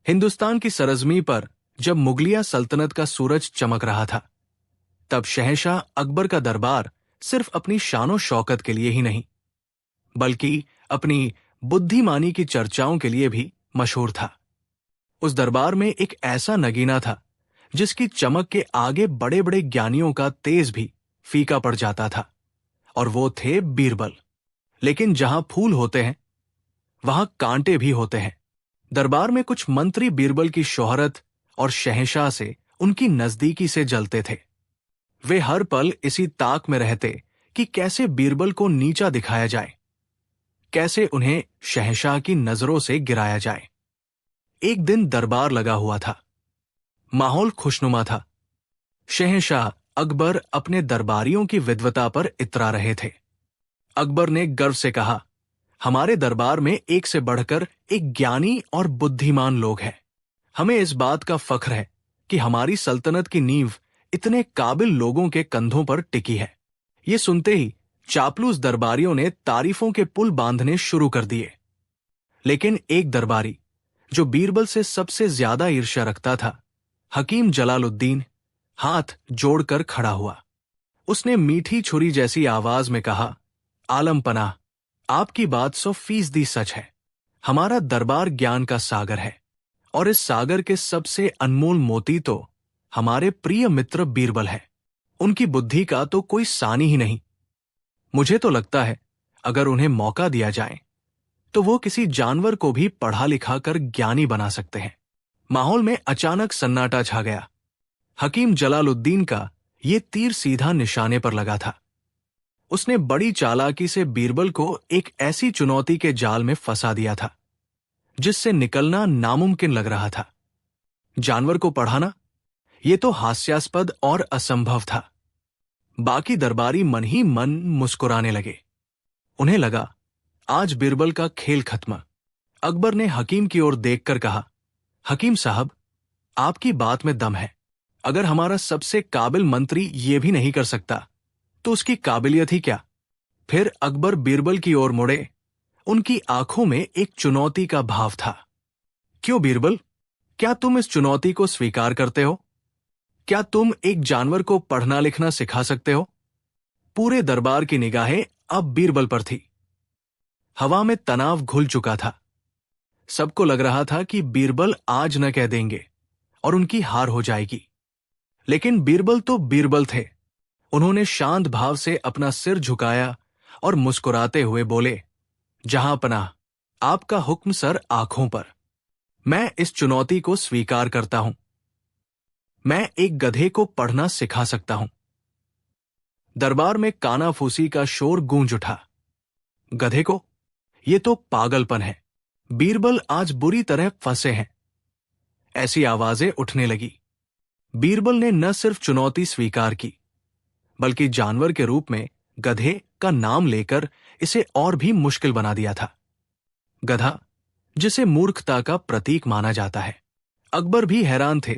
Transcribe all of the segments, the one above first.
हिंदुस्तान की सरजमी पर जब मुगलिया सल्तनत का सूरज चमक रहा था, तब शहंशाह अकबर का दरबार सिर्फ अपनी शानो शौकत के लिए ही नहीं, बल्कि अपनी बुद्धिमानी की चर्चाओं के लिए भी मशहूर था। उस दरबार में एक ऐसा नगीना था जिसकी चमक के आगे बड़े बड़े ज्ञानियों का तेज भी फीका पड़ जाता था, और वो थे बीरबल। लेकिन जहां फूल होते हैं वहां कांटे भी होते हैं। दरबार में कुछ मंत्री बीरबल की शोहरत और शहंशाह से उनकी नजदीकी से जलते थे। वे हर पल इसी ताक में रहते कि कैसे बीरबल को नीचा दिखाया जाए, कैसे उन्हें शहंशाह की नजरों से गिराया जाए। एक दिन दरबार लगा हुआ था, माहौल खुशनुमा था। शहंशाह अकबर अपने दरबारियों की विद्वता पर इतरा रहे थे। अकबर ने गर्व से कहा, हमारे दरबार में एक से बढ़कर एक ज्ञानी और बुद्धिमान लोग हैं। हमें इस बात का फख्र है कि हमारी सल्तनत की नींव इतने काबिल लोगों के कंधों पर टिकी है। ये सुनते ही चापलूस दरबारियों ने तारीफों के पुल बांधने शुरू कर दिए। लेकिन एक दरबारी जो बीरबल से सबसे ज्यादा ईर्ष्या रखता था, हकीम जलालुद्दीन, हाथ जोड़कर खड़ा हुआ। उसने मीठी छुरी जैसी आवाज में कहा, आलम पनाह, आपकी बात 100% सच है। हमारा दरबार ज्ञान का सागर है, और इस सागर के सबसे अनमोल मोती तो हमारे प्रिय मित्र बीरबल है। उनकी बुद्धि का तो कोई सानी ही नहीं। मुझे तो लगता है अगर उन्हें मौका दिया जाए तो वो किसी जानवर को भी पढ़ा लिखा कर ज्ञानी बना सकते हैं। माहौल में अचानक सन्नाटा छा गया। हकीम जलालुद्दीन का ये तीर सीधा निशाने पर लगा था। उसने बड़ी चालाकी से बीरबल को एक ऐसी चुनौती के जाल में फंसा दिया था जिससे निकलना नामुमकिन लग रहा था। जानवर को पढ़ाना, ये तो हास्यास्पद और असंभव था। बाकी दरबारी मन ही मन मुस्कुराने लगे। उन्हें लगा आज बीरबल का खेल खत्म। अकबर ने हकीम की ओर देखकर कहा, हकीम साहब, आपकी बात में दम है। अगर हमारा सबसे काबिल मंत्री ये भी नहीं कर सकता तो उसकी काबिलियत ही क्या। फिर अकबर बीरबल की ओर मुड़े। उनकी आंखों में एक चुनौती का भाव था। क्यों बीरबल, क्या तुम इस चुनौती को स्वीकार करते हो? क्या तुम एक जानवर को पढ़ना लिखना सिखा सकते हो? पूरे दरबार की निगाहें अब बीरबल पर थी। हवा में तनाव घुल चुका था। सबको लग रहा था कि बीरबल आज न कह देंगे और उनकी हार हो जाएगी। लेकिन बीरबल तो बीरबल थे। उन्होंने शांत भाव से अपना सिर झुकाया और मुस्कुराते हुए बोले, जहां पनाह, आपका हुक्म सर आंखों पर। मैं इस चुनौती को स्वीकार करता हूं। मैं एक गधे को पढ़ना सिखा सकता हूं। दरबार में कानाफूसी का शोर गूंज उठा। गधे को? ये तो पागलपन है। बीरबल आज बुरी तरह फंसे हैं। ऐसी आवाजें उठने लगी। बीरबल ने न सिर्फ चुनौती स्वीकार की, बल्कि जानवर के रूप में गधे का नाम लेकर इसे और भी मुश्किल बना दिया था। गधा, जिसे मूर्खता का प्रतीक माना जाता है। अकबर भी हैरान थे,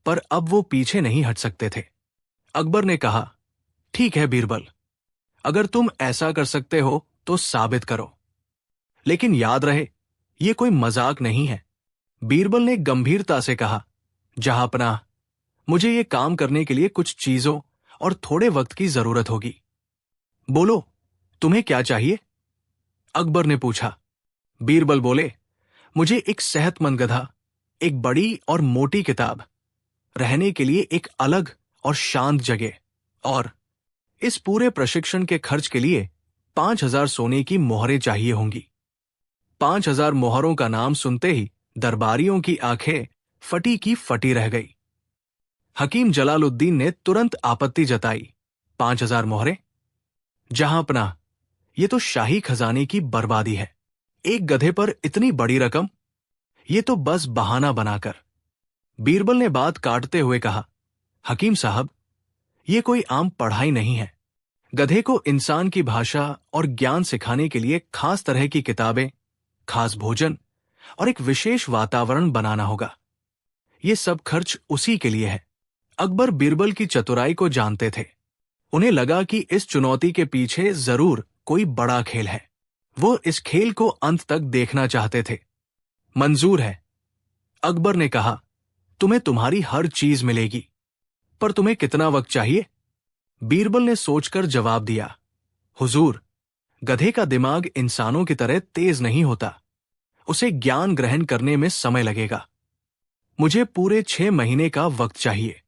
पर अब वो पीछे नहीं हट सकते थे। अकबर ने कहा, ठीक है बीरबल, अगर तुम ऐसा कर सकते हो तो साबित करो। लेकिन याद रहे, ये कोई मजाक नहीं है। बीरबल ने गंभीरता से कहा, जहां पनाह, मुझे ये काम करने के लिए कुछ चीजों और थोड़े वक्त की जरूरत होगी। बोलो, तुम्हें क्या चाहिए? अकबर ने पूछा। बीरबल बोले, मुझे एक सेहतमंद गधा, एक बड़ी और मोटी किताब, रहने के लिए एक अलग और शांत जगह, और इस पूरे प्रशिक्षण के खर्च के लिए 5000 सोने की मोहरें चाहिए होंगी। 5000 मोहरों का नाम सुनते ही दरबारियों की आंखें फटी की फटी रह गई। हकीम जलालुद्दीन ने तुरंत आपत्ति जताई। 5000 मोहरें? जहां पनाह, ये तो शाही खजाने की बर्बादी है। एक गधे पर इतनी बड़ी रकम, ये तो बस बहाना बनाकर। बीरबल ने बात काटते हुए कहा, हकीम साहब, ये कोई आम पढ़ाई नहीं है। गधे को इंसान की भाषा और ज्ञान सिखाने के लिए खास तरह की किताबें, खास भोजन और एक विशेष वातावरण बनाना होगा। ये सब खर्च उसी के लिए है। अकबर बीरबल की चतुराई को जानते थे। उन्हें लगा कि इस चुनौती के पीछे जरूर कोई बड़ा खेल है। वो इस खेल को अंत तक देखना चाहते थे। मंजूर है, अकबर ने कहा, तुम्हें तुम्हारी हर चीज मिलेगी, पर तुम्हें कितना वक्त चाहिए? बीरबल ने सोचकर जवाब दिया, हुजूर, गधे का दिमाग इंसानों की तरह तेज नहीं होता। उसे ज्ञान ग्रहण करने में समय लगेगा। मुझे पूरे 6 महीने का वक्त चाहिए।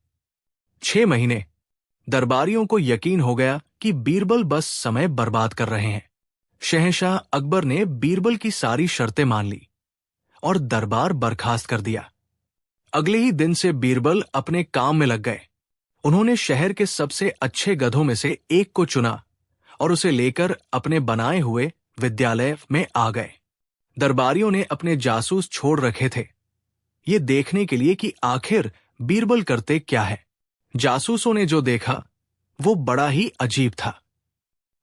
6 महीने। दरबारियों को यकीन हो गया कि बीरबल बस समय बर्बाद कर रहे हैं। शहंशाह अकबर ने बीरबल की सारी शर्तें मान ली और दरबार बर्खास्त कर दिया। अगले ही दिन से बीरबल अपने काम में लग गए। उन्होंने शहर के सबसे अच्छे गधों में से एक को चुना और उसे लेकर अपने बनाए हुए विद्यालय में आ गए। दरबारियों ने अपने जासूस छोड़ रखे थे, ये देखने के लिए कि आखिर बीरबल करते क्या है। जासूसों ने जो देखा वो बड़ा ही अजीब था।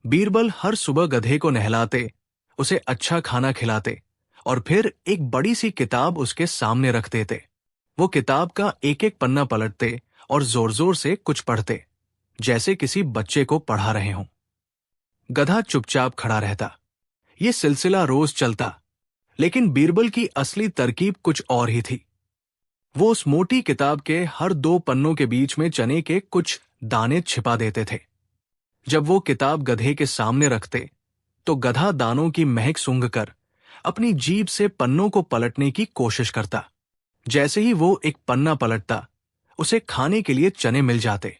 बीरबल हर सुबह गधे को नहलाते, उसे अच्छा खाना खिलाते और फिर एक बड़ी सी किताब उसके सामने रख देते। वो किताब का एक एक पन्ना पलटते और जोर जोर से कुछ पढ़ते, जैसे किसी बच्चे को पढ़ा रहे हों। गधा चुपचाप खड़ा रहता। ये सिलसिला रोज चलता, लेकिन बीरबल की असली तरकीब कुछ और ही थी। वो उस मोटी किताब के हर 2 पन्नों के बीच में चने के कुछ दाने छिपा देते थे। जब वो किताब गधे के सामने रखते, तो गधा दानों की महक सूंघकर अपनी जीभ से पन्नों को पलटने की कोशिश करता। जैसे ही वो एक पन्ना पलटता, उसे खाने के लिए चने मिल जाते।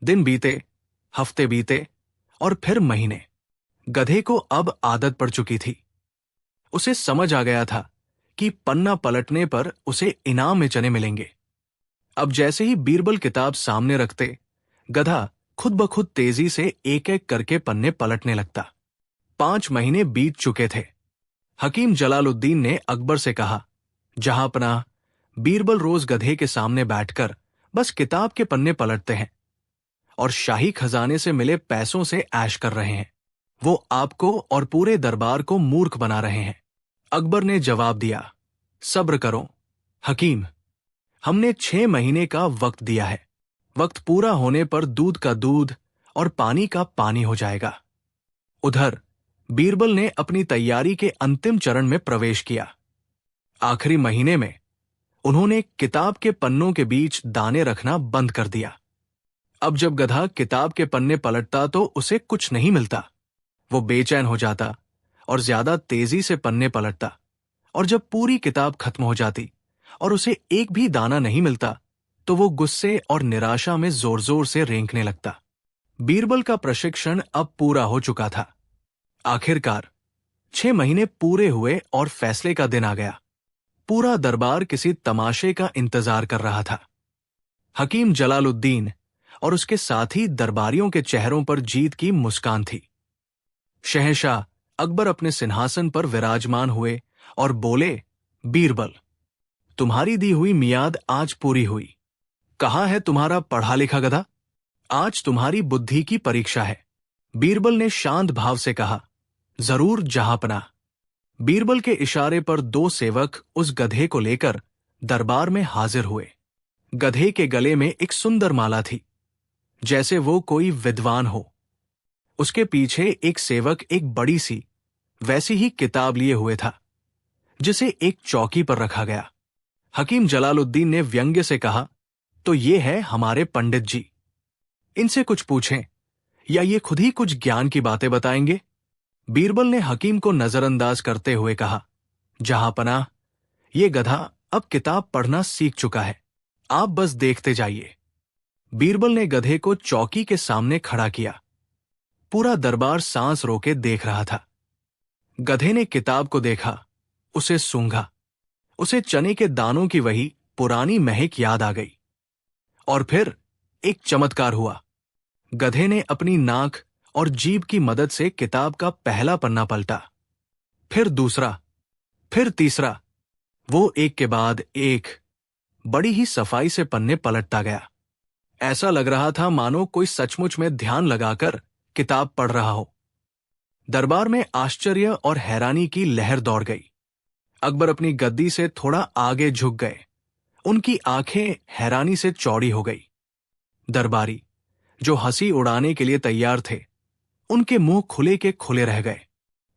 दिन बीते, हफ्ते बीते और फिर महीने। गधे को अब आदत पड़ चुकी थी। उसे समझ आ गया था कि पन्ना पलटने पर उसे इनाम में चने मिलेंगे। अब जैसे ही बीरबल किताब सामने रखते, गधा खुद ब खुद तेजी से एक एक करके पन्ने पलटने लगता। 5 महीने बीत चुके थे। हकीम जलालुद्दीन ने अकबर से कहा, जहांपनाह, बीरबल रोज गधे के सामने बैठकर बस किताब के पन्ने पलटते हैं और शाही खजाने से मिले पैसों से ऐश कर रहे हैं। वो आपको और पूरे दरबार को मूर्ख बना रहे हैं। अकबर ने जवाब दिया, सब्र करो हकीम, हमने 6 महीने का वक्त दिया है। वक्त पूरा होने पर दूध का दूध और पानी का पानी हो जाएगा। उधर बीरबल ने अपनी तैयारी के अंतिम चरण में प्रवेश किया। आखिरी महीने में उन्होंने किताब के पन्नों के बीच दाने रखना बंद कर दिया। अब जब गधा किताब के पन्ने पलटता तो उसे कुछ नहीं मिलता। वो बेचैन हो जाता और ज्यादा तेजी से पन्ने पलटता, और जब पूरी किताब खत्म हो जाती और उसे एक भी दाना नहीं मिलता, तो वो गुस्से और निराशा में जोर जोर से रेंकने लगता। बीरबल का प्रशिक्षण अब पूरा हो चुका था। आखिरकार 6 महीने पूरे हुए और फैसले का दिन आ गया। पूरा दरबार किसी तमाशे का इंतजार कर रहा था। हकीम जलालुद्दीन और उसके साथी दरबारियों के चेहरों पर जीत की मुस्कान थी। शहंशाह अकबर अपने सिंहासन पर विराजमान हुए और बोले, बीरबल, तुम्हारी दी हुई मियाद आज पूरी हुई। कहाँ है तुम्हारा पढ़ा लिखा गधा? आज तुम्हारी बुद्धि की परीक्षा है। बीरबल ने शांत भाव से कहा, जरूर जहांपनाह। बीरबल के इशारे पर 2 सेवक उस गधे को लेकर दरबार में हाजिर हुए। गधे के गले में एक सुंदर माला थी, जैसे वो कोई विद्वान हो। उसके पीछे एक सेवक एक बड़ी सी वैसी ही किताब लिए हुए था, जिसे एक चौकी पर रखा गया। हकीम जलालुद्दीन ने व्यंग्य से कहा, तो ये है हमारे पंडित जी। इनसे कुछ पूछें या ये खुद ही कुछ ज्ञान की बातें बताएंगे? बीरबल ने हकीम को नजरअंदाज करते हुए कहा, जहांपनाह, ये गधा अब किताब पढ़ना सीख चुका है, आप बस देखते जाइए। बीरबल ने गधे को चौकी के सामने खड़ा किया। पूरा दरबार सांस रोके देख रहा था। गधे ने किताब को देखा, उसे सूंघा। उसे चने के दानों की वही पुरानी महक याद आ गई। और फिर एक चमत्कार हुआ। गधे ने अपनी नाक और जीभ की मदद से किताब का पहला पन्ना पलटा, फिर दूसरा, फिर तीसरा। वो एक के बाद एक बड़ी ही सफाई से पन्ने पलटता गया। ऐसा लग रहा था मानो कोई सचमुच में ध्यान लगाकर किताब पढ़ रहा हो। दरबार में आश्चर्य और हैरानी की लहर दौड़ गई। अकबर अपनी गद्दी से थोड़ा आगे झुक गए। उनकी आंखें हैरानी से चौड़ी हो गई। दरबारी, जो हंसी उड़ाने के लिए तैयार थे, उनके मुंह खुले के खुले रह गए।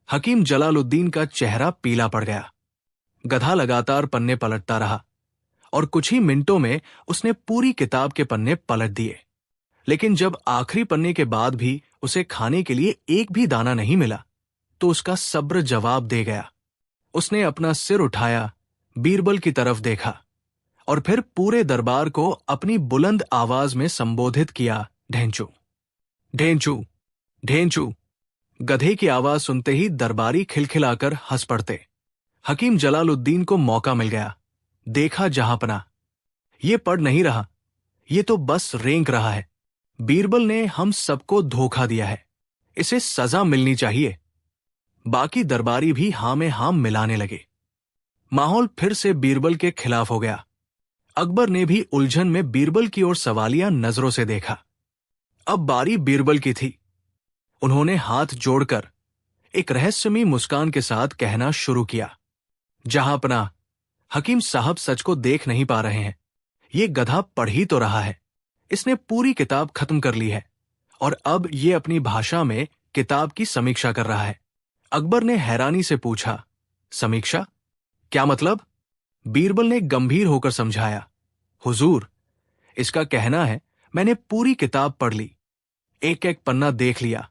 हकीम जलालुद्दीन का चेहरा पीला पड़ गया। गधा लगातार पन्ने पलटता रहा, और कुछ ही मिनटों में उसने पूरी किताब के पन्ने पलट दिए। लेकिन जब आखिरी पन्ने के बाद भी उसे खाने के लिए एक भी दाना नहीं मिला, तो उसका सब्र जवाब दे गया। उसने अपना सिर उठाया, बीरबल की तरफ देखा और फिर पूरे दरबार को अपनी बुलंद आवाज में संबोधित किया, ढेंचू, ढेंचू, ढेंचू। गधे की आवाज सुनते ही दरबारी खिलखिलाकर हंस पड़ते। हकीम जलालुद्दीन को मौका मिल गया। देखा जहांपना, ये पढ़ नहीं रहा, ये तो बस रेंक रहा है। बीरबल ने हम सबको धोखा दिया है, इसे सजा मिलनी चाहिए। बाकी दरबारी भी हां में हां मिलाने लगे। माहौल फिर से बीरबल के खिलाफ हो गया। अकबर ने भी उलझन में बीरबल की ओर सवालिया नजरों से देखा। अब बारी बीरबल की थी। उन्होंने हाथ जोड़कर एक रहस्यमयी मुस्कान के साथ कहना शुरू किया, जहांपना, हकीम साहब सच को देख नहीं पा रहे हैं। ये गधा पढ़ ही तो रहा है। इसने पूरी किताब खत्म कर ली है और अब ये अपनी भाषा में किताब की समीक्षा कर रहा है। अकबर ने हैरानी से पूछा, समीक्षा? क्या मतलब? बीरबल ने गंभीर होकर समझाया, हुजूर, इसका कहना है मैंने पूरी किताब पढ़ ली, एक एक पन्ना देख लिया,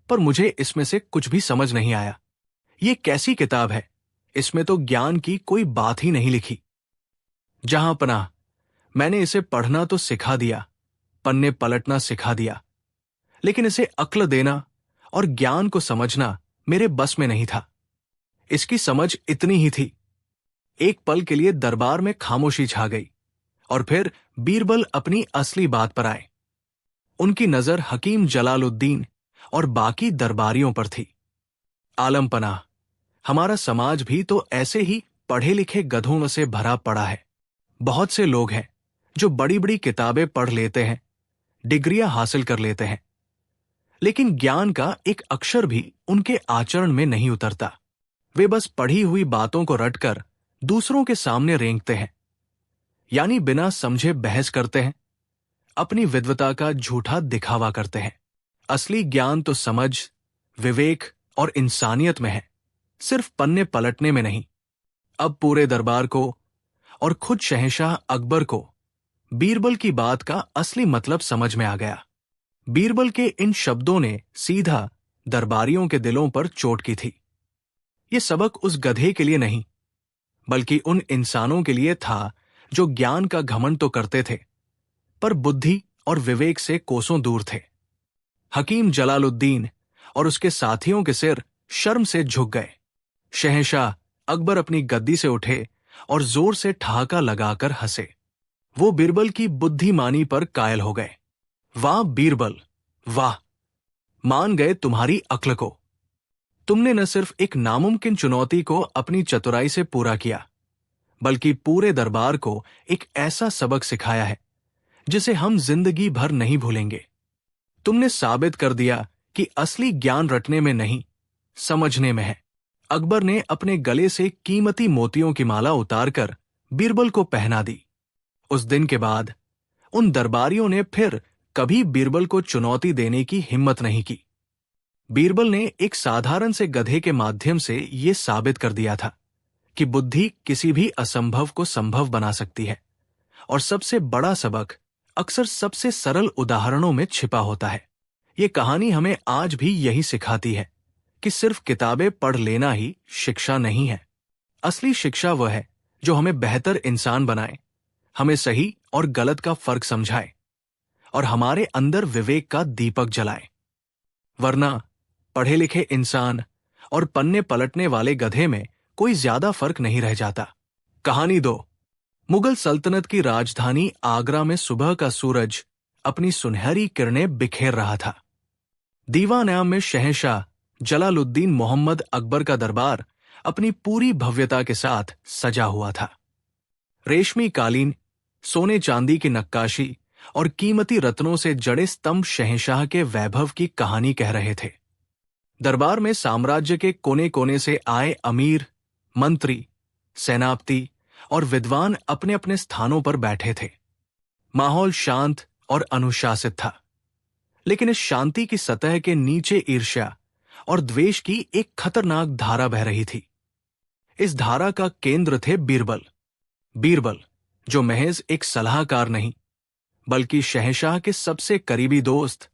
पर मुझे इसमें से कुछ भी समझ नहीं आया। ये कैसी किताब है? इसमें तो ज्ञान की कोई बात ही नहीं लिखी। जहांपनाह, मैंने इसे पढ़ना तो सिखा दिया, पन्ने पलटना सिखा दिया, लेकिन इसे अक्ल देना और ज्ञान को समझना मेरे बस में नहीं था। इसकी समझ इतनी ही थी। एक पल के लिए दरबार में खामोशी छा गई और फिर बीरबल अपनी असली बात पर आए। उनकी नजर हकीम जलालुद्दीन और बाकी दरबारियों पर थी। आलम पनाह, हमारा समाज भी तो ऐसे ही पढ़े लिखे गधों से भरा पड़ा है। बहुत से लोग हैं जो बड़ी बड़ी किताबें पढ़ लेते हैं, डिग्रियां हासिल कर लेते हैं, लेकिन ज्ञान का एक अक्षर भी उनके आचरण में नहीं उतरता। वे बस पढ़ी हुई बातों को रटकर दूसरों के सामने रेंगते हैं, यानी बिना समझे बहस करते हैं, अपनी विद्वता का झूठा दिखावा करते हैं। असली ज्ञान तो समझ, विवेक और इंसानियत में है, सिर्फ पन्ने पलटने में नहीं। अब पूरे दरबार को और खुद शहंशाह अकबर को बीरबल की बात का असली मतलब समझ में आ गया। बीरबल के इन शब्दों ने सीधा दरबारियों के दिलों पर चोट की थी। ये सबक उस गधे के लिए नहीं, बल्कि उन इंसानों के लिए था जो ज्ञान का घमंड तो करते थे, पर बुद्धि और विवेक से कोसों दूर थे। हकीम जलालुद्दीन और उसके साथियों के सिर शर्म से झुक गए। शहंशाह अकबर अपनी गद्दी से उठे और जोर से ठहाका लगाकर हंसे। वो बीरबल की बुद्धिमानी पर कायल हो गए। वाह बीरबल, वाह! मान गए तुम्हारी अक्ल को। तुमने न सिर्फ एक नामुमकिन चुनौती को अपनी चतुराई से पूरा किया, बल्कि पूरे दरबार को एक ऐसा सबक सिखाया है जिसे हम जिंदगी भर नहीं भूलेंगे। तुमने साबित कर दिया कि असली ज्ञान रटने में नहीं, समझने में है। अकबर ने अपने गले से कीमती मोतियों की माला उतारकर बीरबल को पहना दी। उस दिन के बाद उन दरबारियों ने फिर कभी बीरबल को चुनौती देने की हिम्मत नहीं की। बीरबल ने एक साधारण से गधे के माध्यम से ये साबित कर दिया था कि बुद्धि किसी भी असंभव को संभव बना सकती है, और सबसे बड़ा सबक अक्सर सबसे सरल उदाहरणों में छिपा होता है। ये कहानी हमें आज भी यही सिखाती है कि सिर्फ किताबें पढ़ लेना ही शिक्षा नहीं है। असली शिक्षा वह है जो हमें बेहतर इंसान बनाए, हमें सही और गलत का फर्क समझाए और हमारे अंदर विवेक का दीपक जलाए। वरना पढ़े लिखे इंसान और पन्ने पलटने वाले गधे में कोई ज्यादा फर्क नहीं रह जाता। कहानी 2। मुगल सल्तनत की राजधानी आगरा में सुबह का सूरज अपनी सुनहरी किरणें बिखेर रहा था। दीवान-ए-आम में शहंशाह जलालुद्दीन मोहम्मद अकबर का दरबार अपनी पूरी भव्यता के साथ सजा हुआ था। रेशमी कालीन, सोने चांदी की नक्काशी और कीमती रत्नों से जड़े स्तंभ शहंशाह के वैभव की कहानी कह रहे थे। दरबार में साम्राज्य के कोने कोने से आए अमीर, मंत्री, सेनापति और विद्वान अपने अपने स्थानों पर बैठे थे। माहौल शांत और अनुशासित था, लेकिन इस शांति की सतह के नीचे ईर्ष्या और द्वेष की एक खतरनाक धारा बह रही थी। इस धारा का केंद्र थे बीरबल। बीरबल जो महज एक सलाहकार नहीं, बल्कि शहंशाह के सबसे करीबी दोस्त,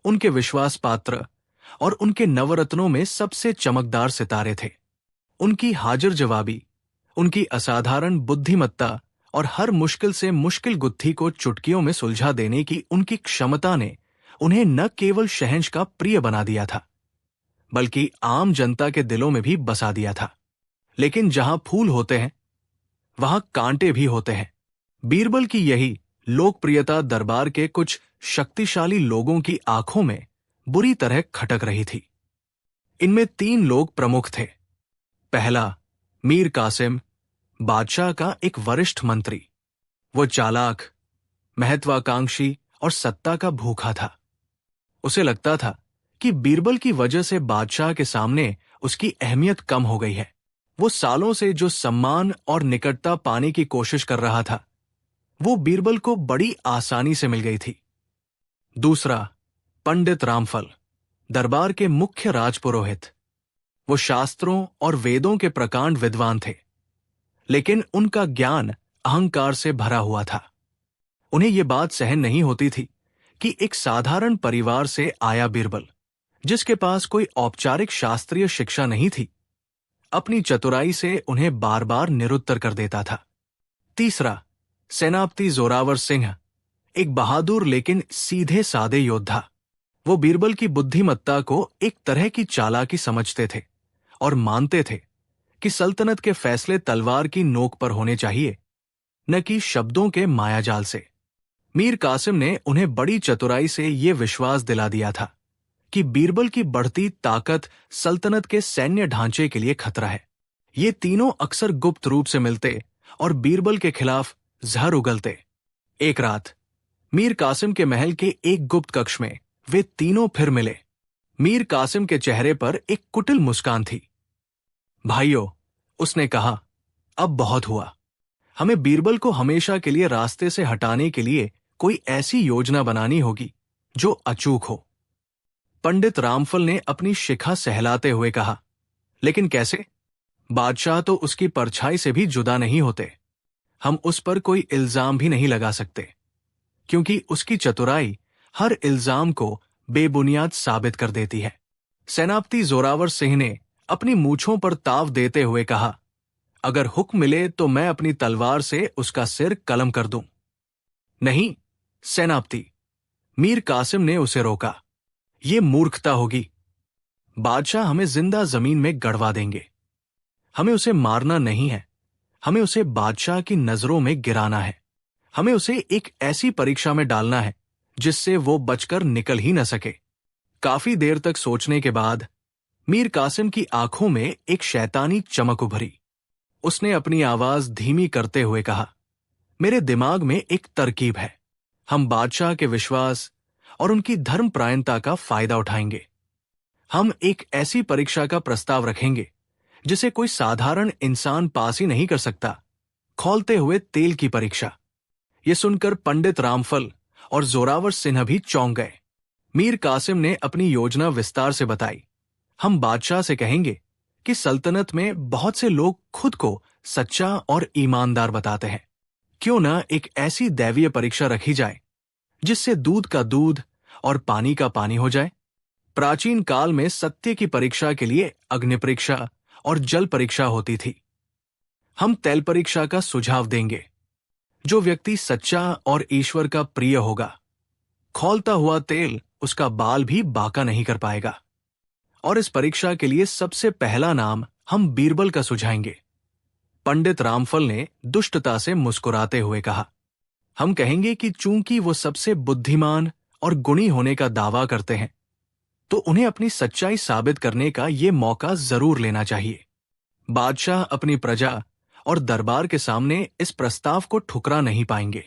उनके विश्वास पात्र और उनके नवरत्नों में सबसे चमकदार सितारे थे। उनकी हाजिर जवाबी, उनकी असाधारण बुद्धिमत्ता और हर मुश्किल से मुश्किल गुत्थी को चुटकियों में सुलझा देने की उनकी क्षमता ने उन्हें न केवल शहंश का प्रिय बना दिया था, बल्कि आम जनता के दिलों में भी बसा दिया था। लेकिन जहां फूल होते हैं, वहां कांटे भी होते हैं। बीरबल की यही लोकप्रियता दरबार के कुछ शक्तिशाली लोगों की आंखों में बुरी तरह खटक रही थी। इनमें 3 लोग प्रमुख थे। पहला, मीर कासिम, बादशाह का एक वरिष्ठ मंत्री। वो चालाक, महत्वाकांक्षी और सत्ता का भूखा था। उसे लगता था कि बीरबल की वजह से बादशाह के सामने उसकी अहमियत कम हो गई है। वो सालों से जो सम्मान और निकटता पाने की कोशिश कर रहा था, वो बीरबल को बड़ी आसानी से मिल गई थी। दूसरा, पंडित रामफल, दरबार के मुख्य राजपुरोहित। वो शास्त्रों और वेदों के प्रकांड विद्वान थे, लेकिन उनका ज्ञान अहंकार से भरा हुआ था। उन्हें यह बात सहन नहीं होती थी कि एक साधारण परिवार से आया बीरबल, जिसके पास कोई औपचारिक शास्त्रीय शिक्षा नहीं थी, अपनी चतुराई से उन्हें बार बार निरुत्तर कर देता था। तीसरा, सेनापति जोरावर सिंह, एक बहादुर लेकिन सीधे सादे योद्धा। वो बीरबल की बुद्धिमत्ता को एक तरह की चालाकी समझते थे और मानते थे कि सल्तनत के फैसले तलवार की नोक पर होने चाहिए, न कि शब्दों के मायाजाल से। मीर कासिम ने उन्हें बड़ी चतुराई से ये विश्वास दिला दिया था कि बीरबल की बढ़ती ताकत सल्तनत के सैन्य ढांचे के लिए खतरा है। ये तीनों अक्सर गुप्त रूप से मिलते और बीरबल के खिलाफ जहर उगलते। एक रात मीर कासिम के महल के एक गुप्त कक्ष में वे तीनों फिर मिले। मीर कासिम के चेहरे पर एक कुटिल मुस्कान थी। भाइयों, उसने कहा, अब बहुत हुआ। हमें बीरबल को हमेशा के लिए रास्ते से हटाने के लिए कोई ऐसी योजना बनानी होगी जो अचूक हो। पंडित रामफल ने अपनी शिखा सहलाते हुए कहा, लेकिन कैसे? बादशाह तो उसकी परछाई से भी जुदा नहीं होते। हम उस पर कोई इल्जाम भी नहीं लगा सकते, क्योंकि उसकी चतुराई हर इल्जाम को बेबुनियाद साबित कर देती है। सेनापति जोरावर सिंह ने अपनी मूंछों पर ताव देते हुए कहा, अगर हुक्म मिले तो मैं अपनी तलवार से उसका सिर कलम कर दूं। नहीं सेनापति, मीर कासिम ने उसे रोका, ये मूर्खता होगी। बादशाह हमें जिंदा जमीन में गड़वा देंगे। हमें उसे मारना नहीं है, हमें उसे बादशाह की नजरों में गिराना है। हमें उसे एक ऐसी परीक्षा में डालना है जिससे वो बचकर निकल ही न सके। काफी देर तक सोचने के बाद मीर कासिम की आंखों में एक शैतानी चमक उभरी। उसने अपनी आवाज धीमी करते हुए कहा, मेरे दिमाग में एक तरकीब है। हम बादशाह के विश्वास और उनकी धर्मपरायणता का फायदा उठाएंगे। हम एक ऐसी परीक्षा का प्रस्ताव रखेंगे जिसे कोई साधारण इंसान पास ही नहीं कर सकता, खौलते हुए तेल की परीक्षा। यह सुनकर पंडित रामफल और जोरावर सिन्हा भी चौंक गए। मीर कासिम ने अपनी योजना विस्तार से बताई। हम बादशाह से कहेंगे कि सल्तनत में बहुत से लोग खुद को सच्चा और ईमानदार बताते हैं। क्यों न एक ऐसी दैवीय परीक्षा रखी जाए जिससे दूध का दूध और पानी का पानी हो जाए। प्राचीन काल में सत्य की परीक्षा के लिए अग्नि परीक्षा और जल परीक्षा होती थी। हम तेल परीक्षा का सुझाव देंगे। जो व्यक्ति सच्चा और ईश्वर का प्रिय होगा, खौलता हुआ तेल उसका बाल भी बांका नहीं कर पाएगा। और इस परीक्षा के लिए सबसे पहला नाम हम बीरबल का सुझाएंगे। पंडित रामफल ने दुष्टता से मुस्कुराते हुए कहा, हम कहेंगे कि चूंकि वो सबसे बुद्धिमान और गुणी होने का दावा करते हैं, तो उन्हें अपनी सच्चाई साबित करने का ये मौका जरूर लेना चाहिए। बादशाह अपनी प्रजा और दरबार के सामने इस प्रस्ताव को ठुकरा नहीं पाएंगे।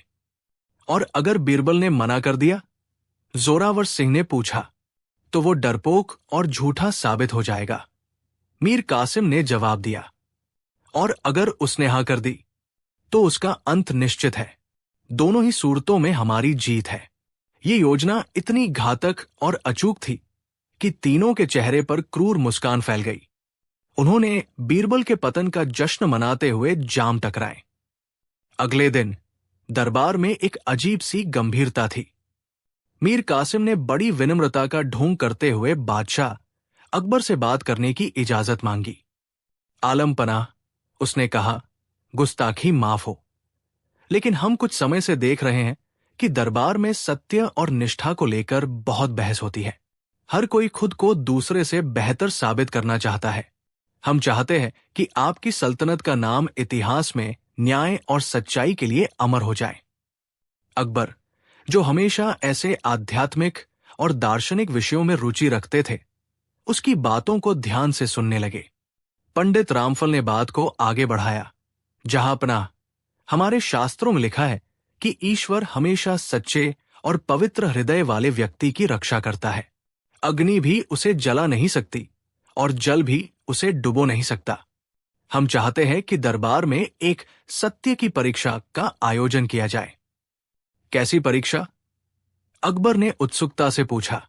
और अगर बीरबल ने मना कर दिया, जोरावर सिंह ने पूछा, तो वो डरपोक और झूठा साबित हो जाएगा। मीर कासिम ने जवाब दिया, और अगर उसने हां कर दी तो उसका अंत निश्चित है। दोनों ही सूरतों में हमारी जीत है। ये योजना इतनी घातक और अचूक थी कि तीनों के चेहरे पर क्रूर मुस्कान फैल गई। उन्होंने बीरबल के पतन का जश्न मनाते हुए जाम टकराए। अगले दिन दरबार में एक अजीब सी गंभीरता थी। मीर कासिम ने बड़ी विनम्रता का ढोंग करते हुए बादशाह अकबर से बात करने की इजाजत मांगी। आलम पनाह, उसने कहा, गुस्ताखी माफ हो, लेकिन हम कुछ समय से देख रहे हैं कि दरबार में सत्य और निष्ठा को लेकर बहुत बहस होती है। हर कोई खुद को दूसरे से बेहतर साबित करना चाहता है। हम चाहते हैं कि आपकी सल्तनत का नाम इतिहास में न्याय और सच्चाई के लिए अमर हो जाए। अकबर, जो हमेशा ऐसे आध्यात्मिक और दार्शनिक विषयों में रुचि रखते थे, उसकी बातों को ध्यान से सुनने लगे। पंडित रामफल ने बात को आगे बढ़ाया। जहांपनाह, हमारे शास्त्रों में लिखा है कि ईश्वर हमेशा सच्चे और पवित्र हृदय वाले व्यक्ति की रक्षा करता है। अग्नि भी उसे जला नहीं सकती और जल भी उसे डुबो नहीं सकता। हम चाहते हैं कि दरबार में एक सत्य की परीक्षा का आयोजन किया जाए। कैसी परीक्षा? अकबर ने उत्सुकता से पूछा।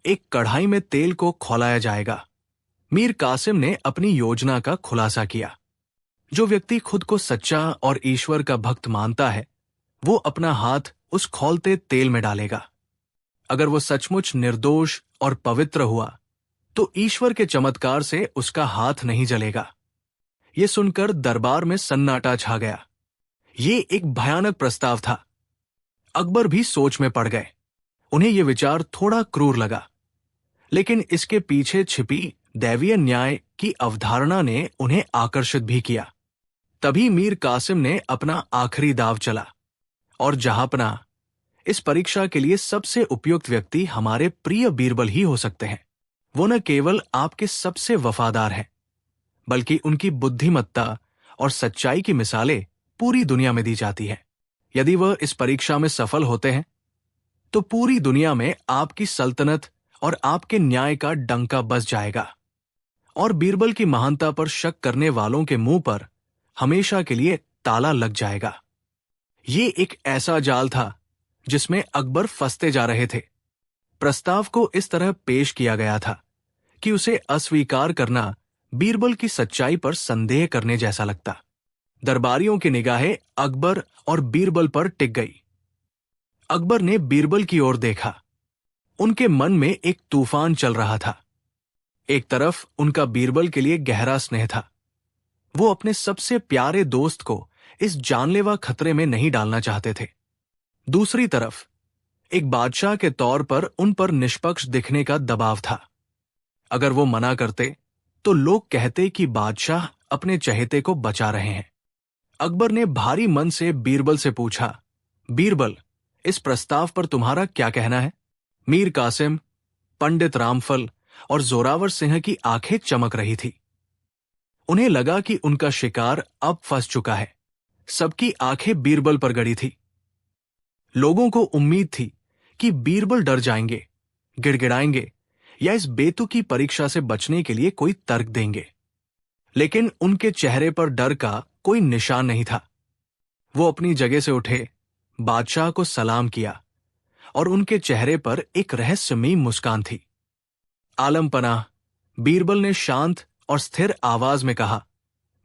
एक कढ़ाई में तेल को खौलाया जाएगा। मीर कासिम ने अपनी योजना का खुलासा किया। जो व्यक्ति खुद को सच्चा और ईश्वर का भक्त मानता है, वो अपना हाथ उस खौलते तेल में डालेगा। अगर वो सचमुच निर्दोष और पवित्र हुआ, तो ईश्वर के चमत्कार से उसका हाथ नहीं जलेगा। ये सुनकर दरबार में सन्नाटा छा गया। ये एक भयानक प्रस्ताव था। अकबर भी सोच में पड़ गए। उन्हें यह विचार थोड़ा क्रूर लगा, लेकिन इसके पीछे छिपी दैवीय न्याय की अवधारणा ने उन्हें आकर्षित भी किया। तभी मीर कासिम ने अपना आखिरी दाव चला। और जहांपनाह, इस परीक्षा के लिए सबसे उपयुक्त व्यक्ति हमारे प्रिय बीरबल ही हो सकते हैं। वो न केवल आपके सबसे वफादार हैं, बल्कि उनकी बुद्धिमत्ता और सच्चाई की मिसालें पूरी दुनिया में दी जाती है। यदि वह इस परीक्षा में सफल होते हैं, तो पूरी दुनिया में आपकी सल्तनत और आपके न्याय का डंका बज जाएगा, और बीरबल की महानता पर शक करने वालों के मुंह पर हमेशा के लिए ताला लग जाएगा। ये एक ऐसा जाल था जिसमें अकबर फंसते जा रहे थे। प्रस्ताव को इस तरह पेश किया गया था कि उसे अस्वीकार करना बीरबल की सच्चाई पर संदेह करने जैसा लगता। दरबारियों की निगाहें अकबर और बीरबल पर टिक गई। अकबर ने बीरबल की ओर देखा। उनके मन में एक तूफान चल रहा था। एक तरफ उनका बीरबल के लिए गहरा स्नेह था। वो अपने सबसे प्यारे दोस्त को इस जानलेवा खतरे में नहीं डालना चाहते थे। दूसरी तरफ एक बादशाह के तौर पर उन पर निष्पक्ष दिखने का दबाव था। अगर वो मना करते, तो लोग कहते कि बादशाह अपने चहेते को बचा रहे हैं। अकबर ने भारी मन से बीरबल से पूछा, बीरबल, इस प्रस्ताव पर तुम्हारा क्या कहना है? मीर कासिम, पंडित रामफल और जोरावर सिंह की आंखें चमक रही थी। उन्हें लगा कि उनका शिकार अब फंस चुका है। सबकी आंखें बीरबल पर गड़ी थी। लोगों को उम्मीद थी कि बीरबल डर जाएंगे, गिड़गिड़ाएंगे या इस बेतुकी परीक्षा से बचने के लिए कोई तर्क देंगे, लेकिन उनके चेहरे पर डर का कोई निशान नहीं था। वो अपनी जगह से उठे, बादशाह को सलाम किया और उनके चेहरे पर एक रहस्यमयी मुस्कान थी। आलम पनाह, बीरबल ने शांत और स्थिर आवाज में कहा,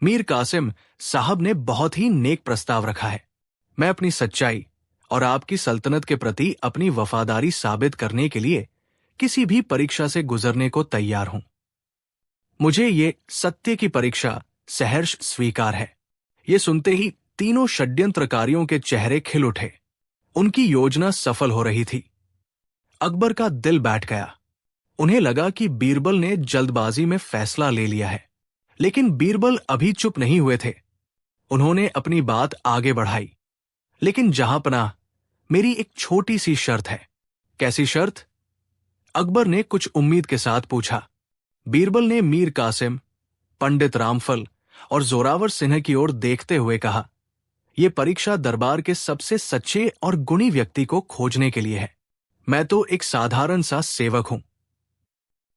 मीर कासिम साहब ने बहुत ही नेक प्रस्ताव रखा है। मैं अपनी सच्चाई और आपकी सल्तनत के प्रति अपनी वफादारी साबित करने के लिए किसी भी परीक्षा से गुजरने को तैयार हूं। मुझे ये सत्य की परीक्षा सहर्ष स्वीकार है। ये सुनते ही तीनों षड्यंत्रकारियों के चेहरे खिल उठे। उनकी योजना सफल हो रही थी। अकबर का दिल बैठ गया। उन्हें लगा कि बीरबल ने जल्दबाजी में फैसला ले लिया है, लेकिन बीरबल अभी चुप नहीं हुए थे। उन्होंने अपनी बात आगे बढ़ाई। लेकिन जहांपनाह, मेरी एक छोटी सी शर्त है। कैसी शर्त? अकबर ने कुछ उम्मीद के साथ पूछा। बीरबल ने मीर कासिम, पंडित रामफल और जोरावर सिंह की ओर देखते हुए कहा, यह परीक्षा दरबार के सबसे सच्चे और गुणी व्यक्ति को खोजने के लिए है। मैं तो एक साधारण सा सेवक हूं।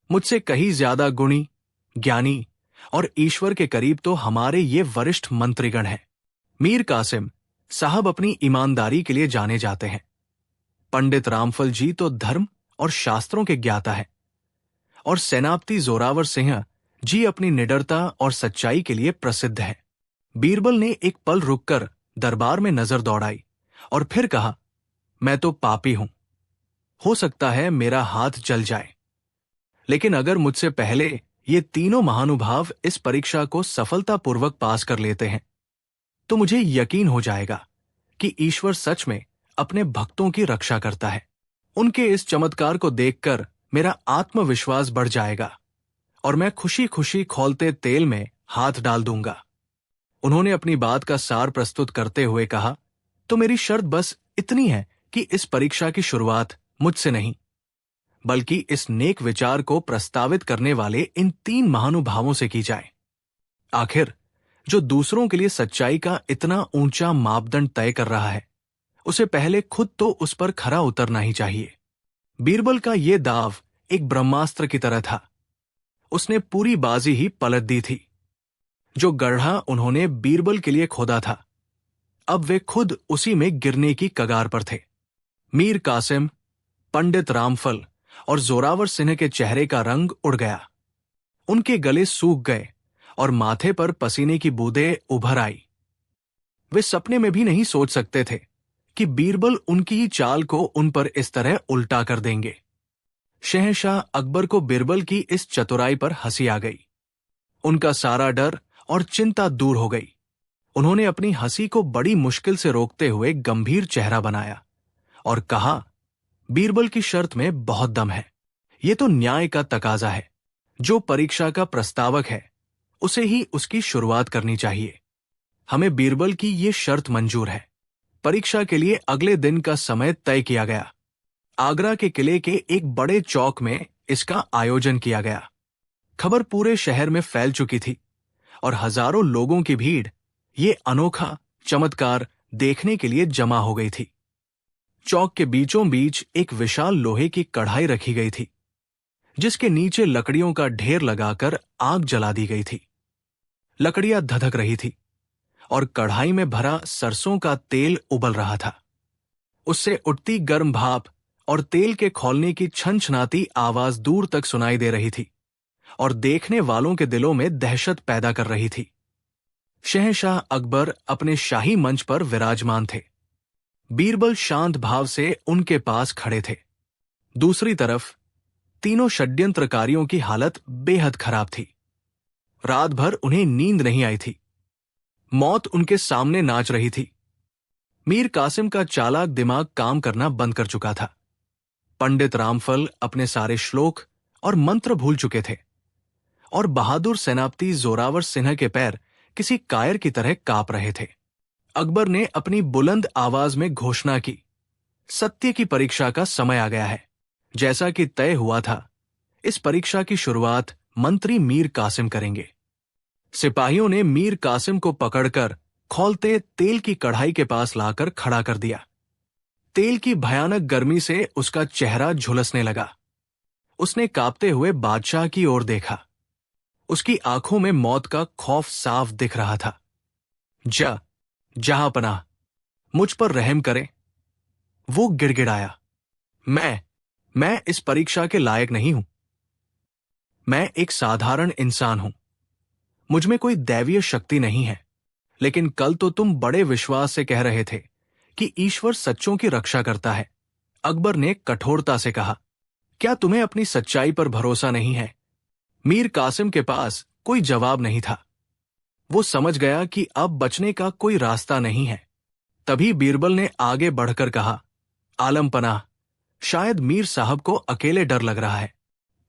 मुझसे कहीं ज्यादा गुणी, ज्ञानी और ईश्वर के करीब तो हमारे ये वरिष्ठ मंत्रीगण हैं। मीर कासिम साहब अपनी ईमानदारी के लिए जाने जाते हैं। पंडित रामफल जी तो धर्म और शास्त्रों के ज्ञाता है, और सेनापति जोरावर सिंह जी अपनी निडरता और सच्चाई के लिए प्रसिद्ध है। बीरबल ने एक पल रुककर दरबार में नजर दौड़ाई और फिर कहा, मैं तो पापी हूं, हो सकता है मेरा हाथ जल जाए, लेकिन अगर मुझसे पहले ये तीनों महानुभाव इस परीक्षा को सफलतापूर्वक पास कर लेते हैं तो मुझे यकीन हो जाएगा कि ईश्वर सच में अपने भक्तों की रक्षा करता है। उनके इस चमत्कार को देखकर मेरा आत्मविश्वास बढ़ जाएगा और मैं खुशी खुशी खौलते तेल में हाथ डाल दूंगा। उन्होंने अपनी बात का सार प्रस्तुत करते हुए कहा, तो मेरी शर्त बस इतनी है कि इस परीक्षा की शुरुआत मुझसे नहीं, बल्कि इस नेक विचार को प्रस्तावित करने वाले इन तीन महानुभावों से की जाए। आखिर जो दूसरों के लिए सच्चाई का इतना ऊंचा मापदंड तय कर रहा है, उसे पहले खुद तो उस पर खरा उतरना ही चाहिए। बीरबल का यह दाव एक ब्रह्मास्त्र की तरह था। उसने पूरी बाजी ही पलट दी थी। जो गड्ढा उन्होंने बीरबल के लिए खोदा था, अब वे खुद उसी में गिरने की कगार पर थे। मीर कासिम, पंडित रामफल और जोरावर सिंह के चेहरे का रंग उड़ गया। उनके गले सूख गए और माथे पर पसीने की बूंदें उभर आई। वे सपने में भी नहीं सोच सकते थे कि बीरबल उनकी ही चाल को उन पर इस तरह उल्टा कर देंगे। शहंशाह अकबर को बीरबल की इस चतुराई पर हंसी आ गई। उनका सारा डर और चिंता दूर हो गई। उन्होंने अपनी हंसी को बड़ी मुश्किल से रोकते हुए गंभीर चेहरा बनाया और कहा, बीरबल की शर्त में बहुत दम है। ये तो न्याय का तकाजा है। जो परीक्षा का प्रस्तावक है उसे ही उसकी शुरुआत करनी चाहिए। हमें बीरबल की ये शर्त मंजूर है। परीक्षा के लिए अगले दिन का समय तय किया गया। आगरा के किले के एक बड़े चौक में इसका आयोजन किया गया। खबर पूरे शहर में फैल चुकी थी और हजारों लोगों की भीड़ ये अनोखा चमत्कार देखने के लिए जमा हो गई थी। चौक के बीचों बीच एक विशाल लोहे की कढ़ाई रखी गई थी, जिसके नीचे लकड़ियों का ढेर लगाकर आग जला दी गई थी। लकड़ियां धधक रही थी और कढ़ाई में भरा सरसों का तेल उबल रहा था। उससे उठती गर्म भाप और तेल के खौलने की छनछनाती आवाज दूर तक सुनाई दे रही थी और देखने वालों के दिलों में दहशत पैदा कर रही थी। शहंशाह अकबर अपने शाही मंच पर विराजमान थे। बीरबल शांत भाव से उनके पास खड़े थे। दूसरी तरफ तीनों षड्यंत्रकारियों की हालत बेहद खराब थी। रात भर उन्हें नींद नहीं आई थी। मौत उनके सामने नाच रही थी। मीर कासिम का चालाक दिमाग काम करना बंद कर चुका था। पंडित रामफल अपने सारे श्लोक और मंत्र भूल चुके थे और बहादुर सेनापति जोरावर सिन्हा के पैर किसी कायर की तरह कांप रहे थे। अकबर ने अपनी बुलंद आवाज में घोषणा की, सत्य की परीक्षा का समय आ गया है। जैसा कि तय हुआ था, इस परीक्षा की शुरुआत मंत्री मीर कासिम करेंगे। सिपाहियों ने मीर कासिम को पकड़कर खौलते तेल की कढ़ाई के पास लाकर खड़ा कर दिया। तेल की भयानक गर्मी से उसका चेहरा झुलसने लगा। उसने कांपते हुए बादशाह की ओर देखा। उसकी आंखों में मौत का खौफ साफ दिख रहा था। जहां पनाह, मुझ पर रहम करे। वो गिड़गिड़ाया, मैं इस परीक्षा के लायक नहीं हूं। मैं एक साधारण इंसान हूं। मुझ में कोई दैवीय शक्ति नहीं है। लेकिन कल तो तुम बड़े विश्वास से कह रहे थे कि ईश्वर सच्चों की रक्षा करता है। अकबर ने कठोरता से कहा, क्या तुम्हें अपनी सच्चाई पर भरोसा नहीं है? मीर कासिम के पास कोई जवाब नहीं था। वो समझ गया कि अब बचने का कोई रास्ता नहीं है। तभी बीरबल ने आगे बढ़कर कहा, आलम पनाह, शायद मीर साहब को अकेले डर लग रहा है।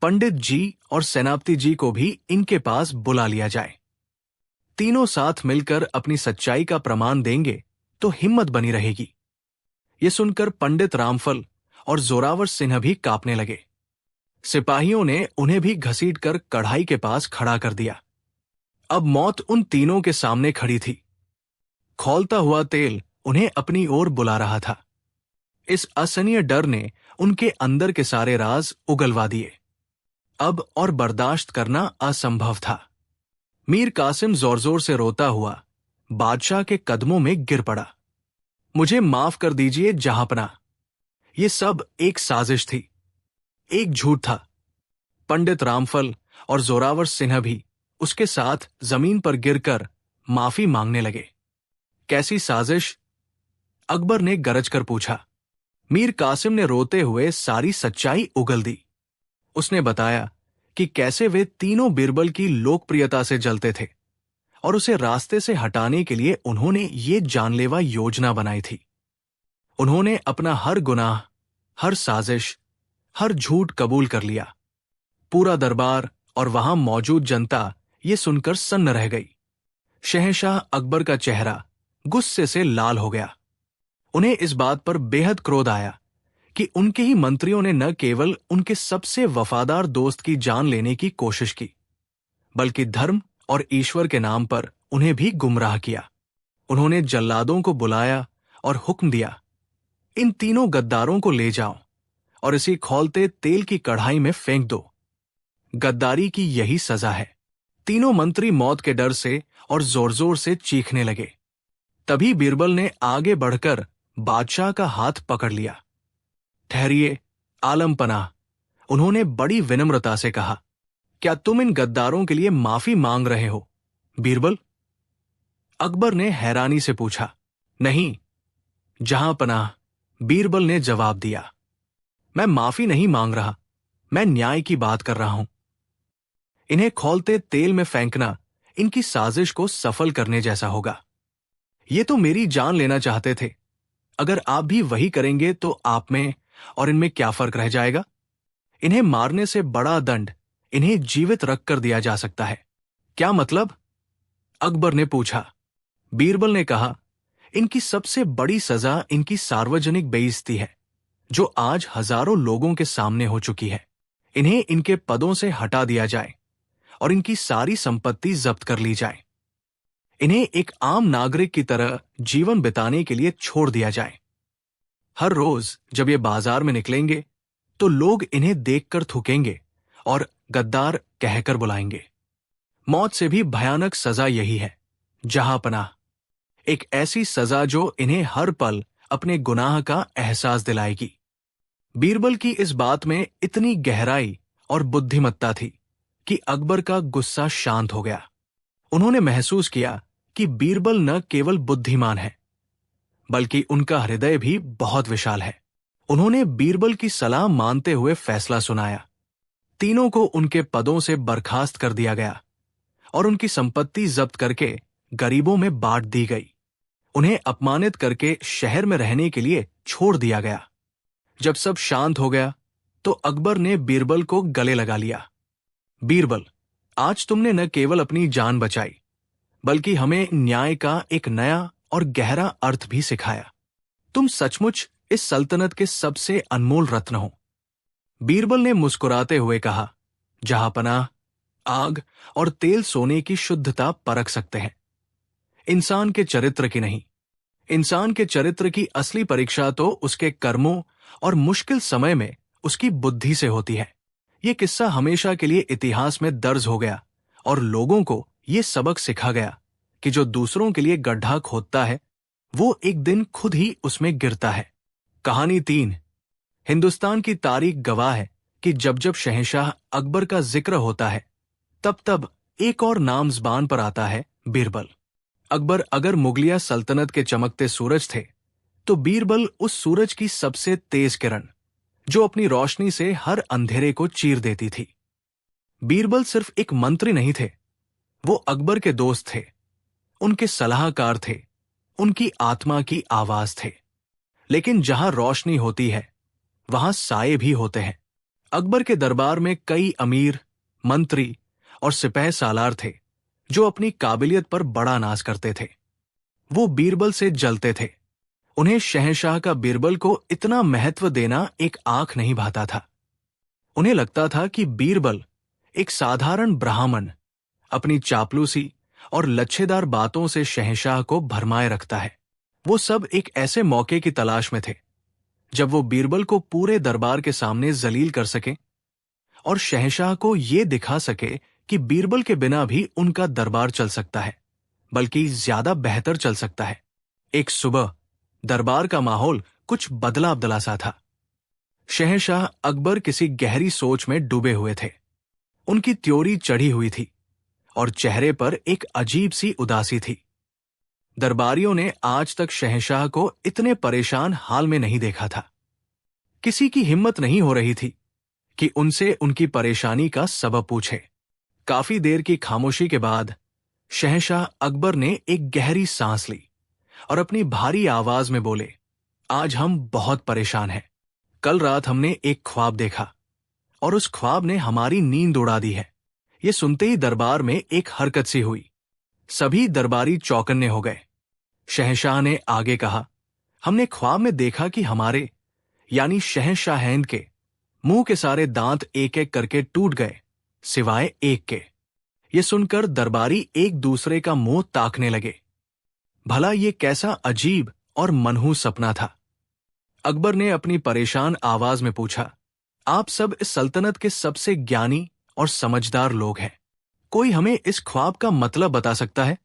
पंडित जी और सेनापति जी को भी इनके पास बुला लिया जाए। तीनों साथ मिलकर अपनी सच्चाई का प्रमाण देंगे तो हिम्मत बनी रहेगी। ये सुनकर पंडित रामफल और जोरावर सिन्हा भी कांपने लगे। सिपाहियों ने उन्हें भी घसीटकर कढ़ाई के पास खड़ा कर दिया। अब मौत उन तीनों के सामने खड़ी थी। खौलता हुआ तेल उन्हें अपनी ओर बुला रहा था। इस असहनीय डर ने उनके अंदर के सारे राज उगलवा दिए। अब और बर्दाश्त करना असंभव था। मीर कासिम जोर जोर से रोता हुआ बादशाह के कदमों में गिर पड़ा। मुझे माफ कर दीजिए जहांपनाह, ये सब एक साजिश थी, एक झूठ था। पंडित रामफल और जोरावर सिन्हा भी उसके साथ जमीन पर गिरकर माफी मांगने लगे। कैसी साजिश? अकबर ने गरज कर पूछा। मीर कासिम ने रोते हुए सारी सच्चाई उगल दी। उसने बताया कि कैसे वे तीनों बीरबल की लोकप्रियता से जलते थे और उसे रास्ते से हटाने के लिए उन्होंने ये जानलेवा योजना बनाई थी। उन्होंने अपना हर गुनाह, हर साजिश, हर झूठ कबूल कर लिया। पूरा दरबार और वहां मौजूद जनता ये सुनकर सन्न रह गई। शहंशाह अकबर का चेहरा गुस्से से लाल हो गया। उन्हें इस बात पर बेहद क्रोध आया कि उनके ही मंत्रियों ने न केवल उनके सबसे वफादार दोस्त की जान लेने की कोशिश की, बल्कि धर्म और ईश्वर के नाम पर उन्हें भी गुमराह किया। उन्होंने जल्लादों को बुलाया और हुक्म दिया, इन तीनों गद्दारों को ले जाओ और इसी खौलते तेल की कढ़ाई में फेंक दो। गद्दारी की यही सजा है। तीनों मंत्री मौत के डर से और जोर जोर से चीखने लगे। तभी बीरबल ने आगे बढ़कर बादशाह का हाथ पकड़ लिया। ठहरिए आलम पनाह, उन्होंने बड़ी विनम्रता से कहा, क्या तुम इन गद्दारों के लिए माफी मांग रहे हो बीरबल? अकबर ने हैरानी से पूछा। नहीं जहां पनाह, बीरबल ने जवाब दिया, मैं माफी नहीं मांग रहा, मैं न्याय की बात कर रहा हूं। इन्हें खौलते तेल में फेंकना इनकी साजिश को सफल करने जैसा होगा। ये तो मेरी जान लेना चाहते थे। अगर आप भी वही करेंगे तो आप में और इनमें क्या फर्क रह जाएगा? इन्हें मारने से बड़ा दंड इन्हें जीवित रखकर दिया जा सकता है। क्या मतलब? अकबर ने पूछा। बीरबल ने कहा, इनकी सबसे बड़ी सजा इनकी सार्वजनिक बेइज्जती है, जो आज हजारों लोगों के सामने हो चुकी है। इन्हें इनके पदों से हटा दिया जाए और इनकी सारी संपत्ति जब्त कर ली जाए। इन्हें एक आम नागरिक की तरह जीवन बिताने के लिए छोड़ दिया जाए। हर रोज जब ये बाजार में निकलेंगे तो लोग इन्हें देखकर थूकेंगे और गद्दार कहकर बुलाएंगे। मौत से भी भयानक सजा यही है, जहां पनाह। एक ऐसी सजा जो इन्हें हर पल अपने गुनाह का एहसास दिलाएगी। बीरबल की इस बात में इतनी गहराई और बुद्धिमत्ता थी कि अकबर का गुस्सा शांत हो गया। उन्होंने महसूस किया कि बीरबल न केवल बुद्धिमान है, बल्कि उनका हृदय भी बहुत विशाल है। उन्होंने बीरबल की सलाह मानते हुए फैसला सुनाया। तीनों को उनके पदों से बर्खास्त कर दिया गया और उनकी संपत्ति जब्त करके गरीबों में बांट दी गई। उन्हें अपमानित करके शहर में रहने के लिए छोड़ दिया गया। जब सब शांत हो गया तो अकबर ने बीरबल को गले लगा लिया। बीरबल, आज तुमने न केवल अपनी जान बचाई, बल्कि हमें न्याय का एक नया और गहरा अर्थ भी सिखाया। तुम सचमुच इस सल्तनत के सबसे अनमोल रत्न हो। बीरबल ने मुस्कुराते हुए कहा, जहां पनाह, आग और तेल सोने की शुद्धता परख सकते हैं, इंसान के चरित्र की नहीं। इंसान के चरित्र की असली परीक्षा तो उसके कर्मों और मुश्किल समय में उसकी बुद्धि से होती है। यह किस्सा हमेशा के लिए इतिहास में दर्ज हो गया और लोगों को यह सबक सिखा गया कि जो दूसरों के लिए गड्ढा खोदता है, वो एक दिन खुद ही उसमें गिरता है। कहानी 3। हिंदुस्तान की तारीख गवाह है कि जब जब शहंशाह अकबर का जिक्र होता है, तब तब एक और नाम ज़बान पर आता है, बीरबल। अकबर अगर मुगलिया सल्तनत के चमकते सूरज थे, तो बीरबल उस सूरज की सबसे तेज किरण, जो अपनी रोशनी से हर अंधेरे को चीर देती थी। बीरबल सिर्फ एक मंत्री नहीं थे, वो अकबर के दोस्त थे, उनके सलाहकार थे, उनकी आत्मा की आवाज थे। लेकिन जहां रोशनी होती है, वहां साये भी होते हैं। अकबर के दरबार में कई अमीर, मंत्री और सिपह सालार थे, जो अपनी काबिलियत पर बड़ा नाज करते थे। वो बीरबल से जलते थे। उन्हें शहंशाह का बीरबल को इतना महत्व देना एक आंख नहीं भाता था। उन्हें लगता था कि बीरबल एक साधारण ब्राह्मण अपनी चापलूसी और लच्छेदार बातों से शहंशाह को भरमाए रखता है। वो सब एक ऐसे मौके की तलाश में थे जब वो बीरबल को पूरे दरबार के सामने जलील कर सके और शहंशाह को ये दिखा सके कि बीरबल के बिना भी उनका दरबार चल सकता है, बल्कि ज्यादा बेहतर चल सकता है। एक सुबह दरबार का माहौल कुछ बदला बदला सा था। शहंशाह अकबर किसी गहरी सोच में डूबे हुए थे। उनकी त्योरी चढ़ी हुई थी और चेहरे पर एक अजीब सी उदासी थी। दरबारियों ने आज तक शहंशाह को इतने परेशान हाल में नहीं देखा था। किसी की हिम्मत नहीं हो रही थी कि उनसे उनकी परेशानी का सबब पूछे। काफी देर की खामोशी के बाद शहंशाह अकबर ने एक गहरी सांस ली और अपनी भारी आवाज में बोले, आज हम बहुत परेशान हैं। कल रात हमने एक ख्वाब देखा और उस ख्वाब ने हमारी नींद उड़ा दी है। ये सुनते ही दरबार में एक हरकत सी हुई। सभी दरबारी चौकन्ने हो गए। शहंशाह ने आगे कहा, हमने ख्वाब में देखा कि हमारे यानी शहंशाहैंद के मुंह के सारे दांत एक एक करके टूट गए सिवाय एक के। ये सुनकर दरबारी एक दूसरे का मुंह ताकने लगे। भला ये कैसा अजीब और मनहूस सपना था। अकबर ने अपनी परेशान आवाज में पूछा, आप सब इस सल्तनत के सबसे ज्ञानी और समझदार लोग हैं। कोई हमें इस ख्वाब का मतलब बता सकता है?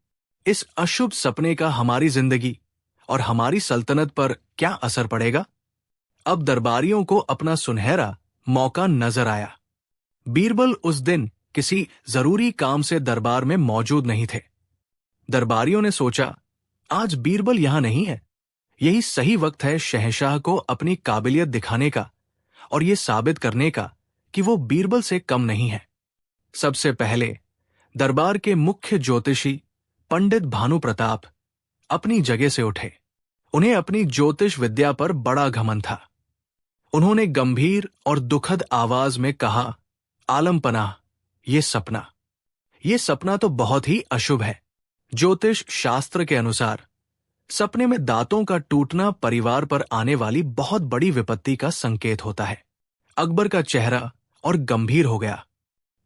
इस अशुभ सपने का हमारी जिंदगी और हमारी सल्तनत पर क्या असर पड़ेगा? अब दरबारियों को अपना सुनहरा मौका नजर आया। बीरबल उस दिन किसी जरूरी काम से दरबार में मौजूद नहीं थे। दरबारियों ने सोचा, आज बीरबल यहां नहीं है। यही सही वक्त है शहंशाह को अपनी काबिलियत दिखाने का और यह साबित करने का कि वो बीरबल से कम नहीं है। सबसे पहले दरबार के मुख्य ज्योतिषी पंडित भानु प्रताप अपनी जगह से उठे। उन्हें अपनी ज्योतिष विद्या पर बड़ा घमंड था। उन्होंने गंभीर और दुखद आवाज में कहा, आलम पनाह, ये सपना तो बहुत ही अशुभ है। ज्योतिष शास्त्र के अनुसार सपने में दांतों का टूटना परिवार पर आने वाली बहुत बड़ी विपत्ति का संकेत होता है। अकबर का चेहरा और गंभीर हो गया।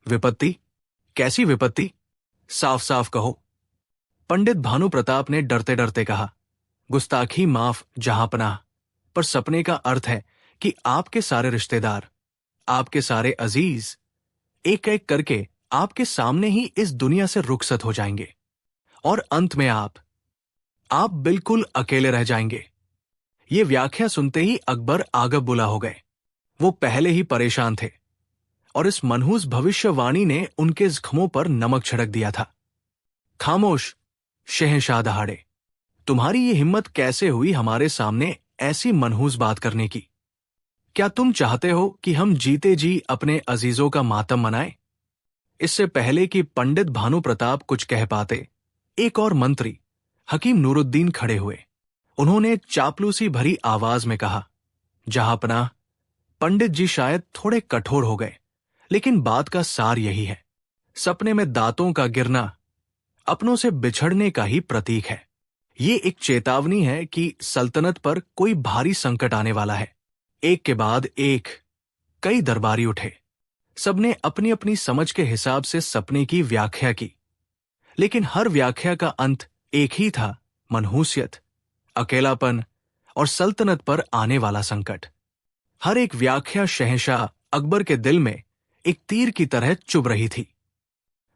विपत्ति? कैसी विपत्ति? साफ साफ कहो। पंडित भानु प्रताप ने डरते डरते कहा, गुस्ताखी माफ जहांपनाह, पर सपने का अर्थ है कि आपके सारे रिश्तेदार, आपके सारे अजीज एक एक करके आपके सामने ही इस दुनिया से रुखसत हो जाएंगे और अंत में आप बिल्कुल अकेले रह जाएंगे। ये व्याख्या सुनते ही अकबर आगब बुला हो गए। वो पहले ही परेशान थे और इस मनहूस भविष्यवाणी ने उनके जख्मों पर नमक छिड़क दिया था। खामोश, शहंशाह दहाड़े, तुम्हारी ये हिम्मत कैसे हुई हमारे सामने ऐसी मनहूस बात करने की? क्या तुम चाहते हो कि हम जीते जी अपने अजीजों का मातम मनाएं? इससे पहले कि पंडित भानु प्रताप कुछ कह पाते, एक और मंत्री हकीम नूरुद्दीन खड़े हुए। उन्होंने चापलूसी भरी आवाज में कहा, जहांपनाह, पंडित जी शायद थोड़े कठोर हो गए, लेकिन बात का सार यही है। सपने में दांतों का गिरना अपनों से बिछड़ने का ही प्रतीक है। ये एक चेतावनी है कि सल्तनत पर कोई भारी संकट आने वाला है। एक के बाद एक कई दरबारी उठे। सबने अपनी अपनी समझ के हिसाब से सपने की व्याख्या की, लेकिन हर व्याख्या का अंत एक ही था, मनहूसियत, अकेलापन और सल्तनत पर आने वाला संकट। हर एक व्याख्या शहंशाह अकबर के दिल में एक तीर की तरह चुभ रही थी।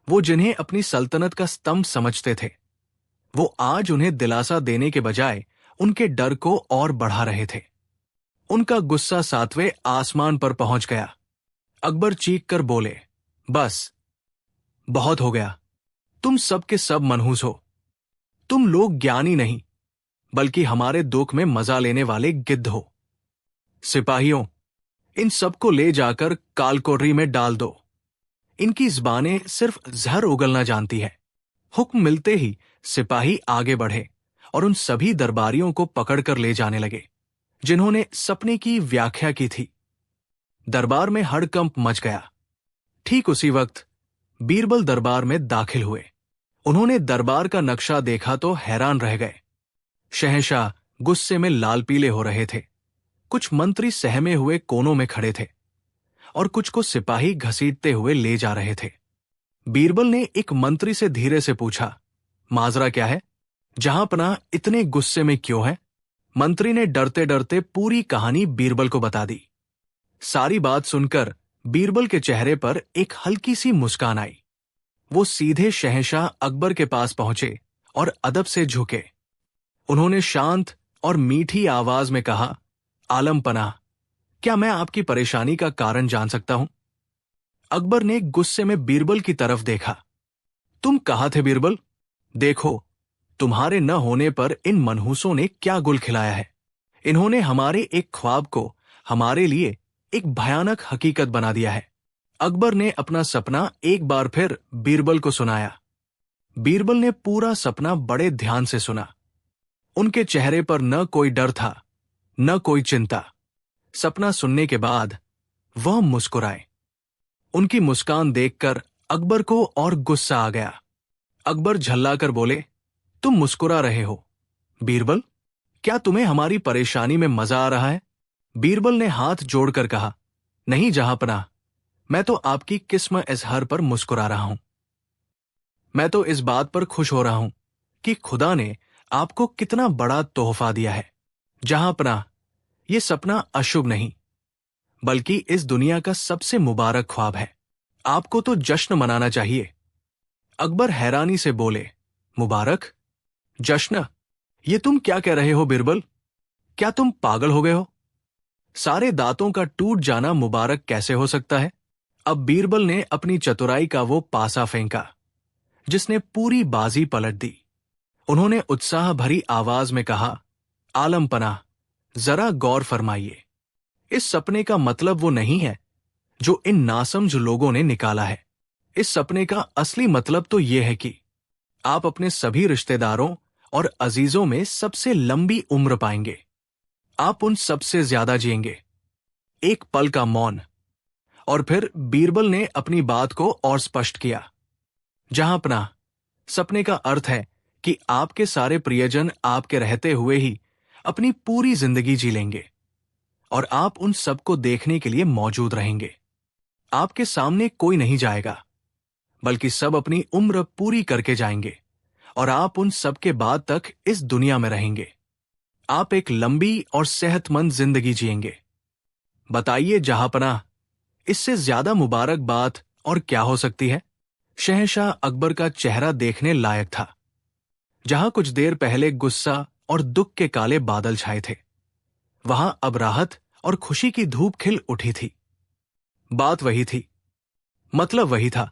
वो जिन्हें अपनी सल्तनत का स्तंभ समझते थे, वो आज उन्हें दिलासा देने के बजाय उनके डर को और बढ़ा रहे थे। उनका गुस्सा 7वें आसमान पर पहुंच गया। अकबर चीख कर बोले, बस, बहुत हो गया। तुम सब के सब मनहूस हो। तुम लोग ज्ञानी नहीं, बल्कि हमारे दुख में मजा लेने वाले गिद्ध हो। सिपाहियों, इन सबको ले जाकर कालकोठरी में डाल दो। इनकी ज़बानें सिर्फ जहर उगलना जानती है। हुक्म मिलते ही सिपाही आगे बढ़े और उन सभी दरबारियों को पकड़कर ले जाने लगे जिन्होंने सपने की व्याख्या की थी। दरबार में हड़कंप मच गया। ठीक उसी वक्त बीरबल दरबार में दाखिल हुए। उन्होंने दरबार का नक्शा देखा तो हैरान रह गए। शहंशाह गुस्से में लाल पीले हो रहे थे। कुछ मंत्री सहमे हुए कोनों में खड़े थे और कुछ को सिपाही घसीटते हुए ले जा रहे थे। बीरबल ने एक मंत्री से धीरे से पूछा, माजरा क्या है? जहांपनाह इतने गुस्से में क्यों है? मंत्री ने डरते डरते पूरी कहानी बीरबल को बता दी। सारी बात सुनकर बीरबल के चेहरे पर एक हल्की सी मुस्कान आई। वो सीधे शहंशाह अकबर के पास पहुंचे और अदब से झुके। उन्होंने शांत और मीठी आवाज में कहा, आलम पनाह, क्या मैं आपकी परेशानी का कारण जान सकता हूं? अकबर ने गुस्से में बीरबल की तरफ देखा। तुम कहाँ थे बीरबल? देखो, तुम्हारे न होने पर इन मनहूसों ने क्या गुल खिलाया है। इन्होंने हमारे एक ख्वाब को हमारे लिए एक भयानक हकीकत बना दिया है। अकबर ने अपना सपना एक बार फिर बीरबल को सुनाया। बीरबल ने पूरा सपना बड़े ध्यान से सुना। उनके चेहरे पर न कोई डर था, न कोई चिंता। सपना सुनने के बाद वह मुस्कुराए। उनकी मुस्कान देखकर अकबर को और गुस्सा आ गया। अकबर झल्लाकर बोले, तुम मुस्कुरा रहे हो बीरबल, क्या तुम्हें हमारी परेशानी में मजा आ रहा है? बीरबल ने हाथ जोड़कर कहा, नहीं जहांपनाह, मैं तो आपकी किस्म इजहार पर मुस्कुरा रहा हूं। मैं तो इस बात पर खुश हो रहा हूं कि खुदा ने आपको कितना बड़ा तोहफा दिया है। जहांपनाह, यह सपना अशुभ नहीं, बल्कि इस दुनिया का सबसे मुबारक ख्वाब है। आपको तो जश्न मनाना चाहिए। अकबर हैरानी से बोले, मुबारक? जश्न? ये तुम क्या कह रहे हो बीरबल? क्या तुम पागल हो गए हो? सारे दांतों का टूट जाना मुबारक कैसे हो सकता है? अब बीरबल ने अपनी चतुराई का वो पासा फेंका जिसने पूरी बाजी पलट दी। उन्होंने उत्साह भरी आवाज में कहा, आलम पनाह, जरा गौर फरमाइए। इस सपने का मतलब वो नहीं है जो इन नासमझ लोगों ने निकाला है। इस सपने का असली मतलब तो ये है कि आप अपने सभी रिश्तेदारों और अजीजों में सबसे लंबी उम्र पाएंगे। आप उन सबसे ज्यादा जिएंगे। एक पल का मौन, और फिर बीरबल ने अपनी बात को और स्पष्ट किया। जहांपनाह, सपने का अर्थ है कि आपके सारे प्रियजन आपके रहते हुए ही अपनी पूरी जिंदगी जी लेंगे और आप उन सबको देखने के लिए मौजूद रहेंगे। आपके सामने कोई नहीं जाएगा, बल्कि सब अपनी उम्र पूरी करके जाएंगे और आप उन सब के बाद तक इस दुनिया में रहेंगे। आप एक लंबी और सेहतमंद जिंदगी जिएंगे। बताइए जहांपनाह, इससे ज्यादा मुबारक बात और क्या हो सकती है? शहंशाह अकबर का चेहरा देखने लायक था। जहां कुछ देर पहले गुस्सा और दुख के काले बादल छाए थे, वहां अब राहत और खुशी की धूप खिल उठी थी। बात वही थी, मतलब वही था,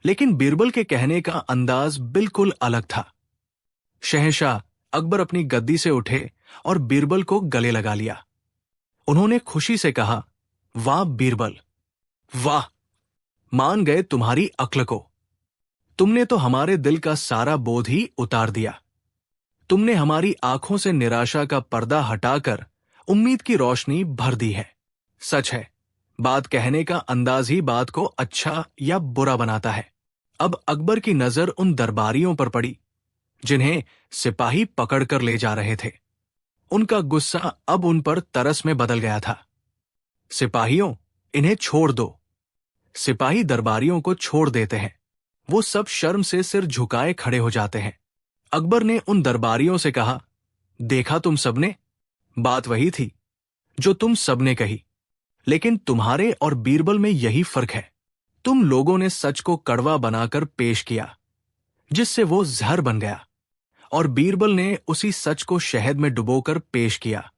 लेकिन बीरबल के कहने का अंदाज बिल्कुल अलग था। शहंशाह अकबर अपनी गद्दी से उठे और बीरबल को गले लगा लिया। उन्होंने खुशी से कहा, वाह बीरबल, वाह, मान गए तुम्हारी अक्ल को। तुमने तो हमारे दिल का सारा बोझ ही उतार दिया। तुमने हमारी आंखों से निराशा का पर्दा हटाकर उम्मीद की रोशनी भर दी है। सच है, बात कहने का अंदाज ही बात को अच्छा या बुरा बनाता है। अब अकबर की नजर उन दरबारियों पर पड़ी जिन्हें सिपाही पकड़कर ले जा रहे थे। उनका गुस्सा अब उन पर तरस में बदल गया था। सिपाहियों, इन्हें छोड़ दो। सिपाही दरबारियों को छोड़ देते हैं। वो सब शर्म से सिर झुकाए खड़े हो जाते हैं। अकबर ने उन दरबारियों से कहा, देखा तुम सबने, बात वही थी जो तुम सबने कही, लेकिन तुम्हारे और बीरबल में यही फर्क है। तुम लोगों ने सच को कड़वा बनाकर पेश किया, जिससे वो जहर बन गया, और बीरबल ने उसी सच को शहद में डुबोकर पेश किया,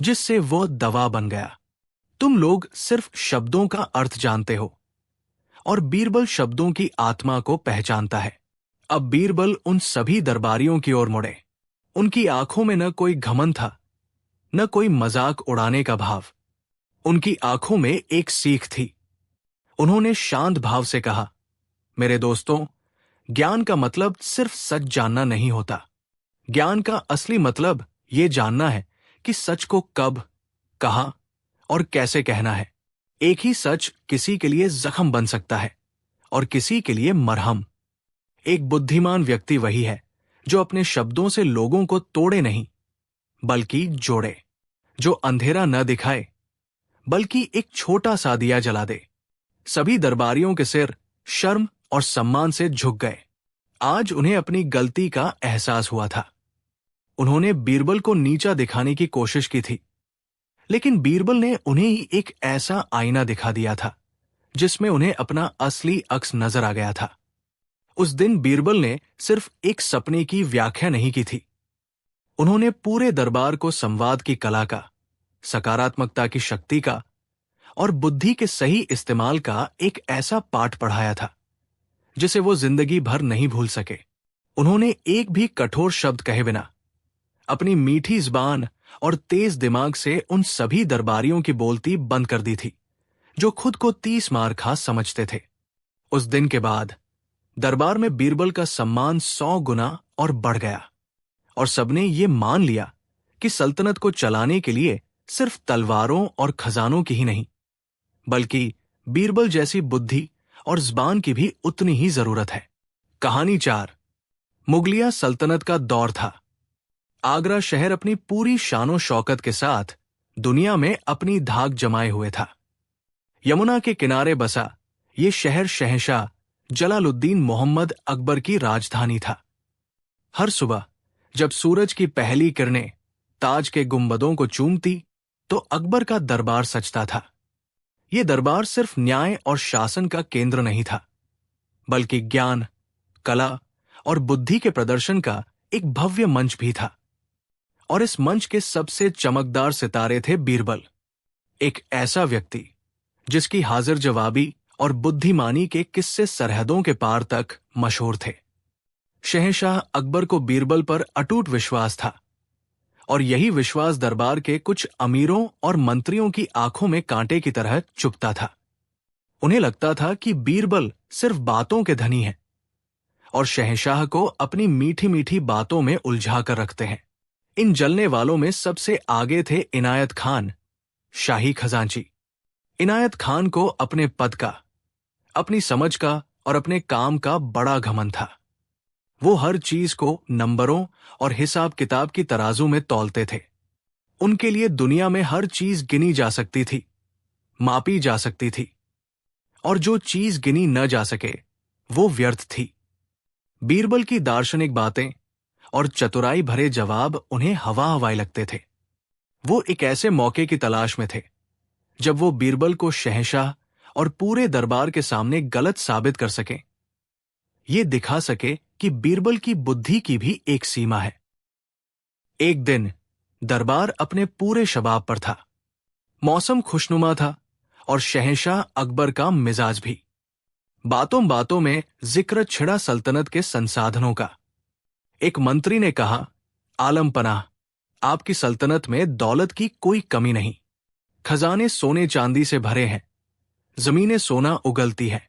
जिससे वो दवा बन गया। तुम लोग सिर्फ शब्दों का अर्थ जानते हो, और बीरबल शब्दों की आत्मा को पहचानता है। अब बीरबल उन सभी दरबारियों की ओर मुड़े। उनकी आंखों में न कोई घमंड था, न कोई मजाक उड़ाने का भाव। उनकी आंखों में एक सीख थी। उन्होंने शांत भाव से कहा, मेरे दोस्तों, ज्ञान का मतलब सिर्फ सच जानना नहीं होता। ज्ञान का असली मतलब ये जानना है कि सच को कब, कहां और कैसे कहना है। एक ही सच किसी के लिए जख्म बन सकता है और किसी के लिए मरहम। एक बुद्धिमान व्यक्ति वही है जो अपने शब्दों से लोगों को तोड़े नहीं, बल्कि जोड़े। जो अंधेरा न दिखाए, बल्कि एक छोटा सा दिया जला दे। सभी दरबारियों के सिर शर्म और सम्मान से झुक गए। आज उन्हें अपनी गलती का एहसास हुआ था। उन्होंने बीरबल को नीचा दिखाने की कोशिश की थी, लेकिन बीरबल ने उन्हें ही एक ऐसा आईना दिखा दिया था जिसमें उन्हें अपना असली अक्स नजर आ गया था। उस दिन बीरबल ने सिर्फ एक सपने की व्याख्या नहीं की थी, उन्होंने पूरे दरबार को संवाद की कला का, सकारात्मकता की शक्ति का और बुद्धि के सही इस्तेमाल का एक ऐसा पाठ पढ़ाया था जिसे वो जिंदगी भर नहीं भूल सके। उन्होंने एक भी कठोर शब्द कहे बिना अपनी मीठी जुबान और तेज दिमाग से उन सभी दरबारियों की बोलती बंद कर दी थी जो खुद को 30 मार खा समझते थे। उस दिन के बाद दरबार में बीरबल का सम्मान 100 गुना और बढ़ गया और सबने ये मान लिया कि सल्तनत को चलाने के लिए सिर्फ तलवारों और खजानों की ही नहीं, बल्कि बीरबल जैसी बुद्धि और जुबान की भी उतनी ही जरूरत है। कहानी 4। मुगलिया सल्तनत का दौर था। आगरा शहर अपनी पूरी शानो शौकत के साथ दुनिया में अपनी धाक जमाए हुए था। यमुना के किनारे बसा ये शहर शहंशाह जलालुद्दीन मोहम्मद अकबर की राजधानी था। हर सुबह जब सूरज की पहली किरणें ताज के गुंबदों को चूमती तो अकबर का दरबार सजता था। ये दरबार सिर्फ न्याय और शासन का केंद्र नहीं था, बल्कि ज्ञान, कला और बुद्धि के प्रदर्शन का एक भव्य मंच भी था। और इस मंच के सबसे चमकदार सितारे थे बीरबल, एक ऐसा व्यक्ति जिसकी हाजिर जवाबी और बुद्धिमानी के किस्से सरहदों के पार तक मशहूर थे। शहंशाह अकबर को बीरबल पर अटूट विश्वास था और यही विश्वास दरबार के कुछ अमीरों और मंत्रियों की आंखों में कांटे की तरह चुभता था। उन्हें लगता था कि बीरबल सिर्फ बातों के धनी हैं और शहंशाह को अपनी मीठी मीठी बातों में उलझा कर रखते हैं। इन जलने वालों में सबसे आगे थे इनायत खान, शाही खजांची। इनायत खान को अपने पद का, अपनी समझ का और अपने काम का बड़ा घमंड था। वो हर चीज को नंबरों और हिसाब किताब की तराजू में तौलते थे। उनके लिए दुनिया में हर चीज गिनी जा सकती थी, मापी जा सकती थी, और जो चीज गिनी न जा सके वो व्यर्थ थी। बीरबल की दार्शनिक बातें और चतुराई भरे जवाब उन्हें हवा हवाई लगते थे। वो एक ऐसे मौके की तलाश में थे जब वो बीरबल को शहंशाह और पूरे दरबार के सामने गलत साबित कर सकें, ये दिखा सके कि बीरबल की बुद्धि की भी एक सीमा है। एक दिन दरबार अपने पूरे शबाब पर था। मौसम खुशनुमा था और शहंशाह अकबर का मिजाज भी। बातों बातों में जिक्र छिड़ा सल्तनत के संसाधनों का। एक मंत्री ने कहा, आलम पनाह, आपकी सल्तनत में दौलत की कोई कमी नहीं। खजाने सोने चांदी से भरे हैं, जमीनें सोना उगलती है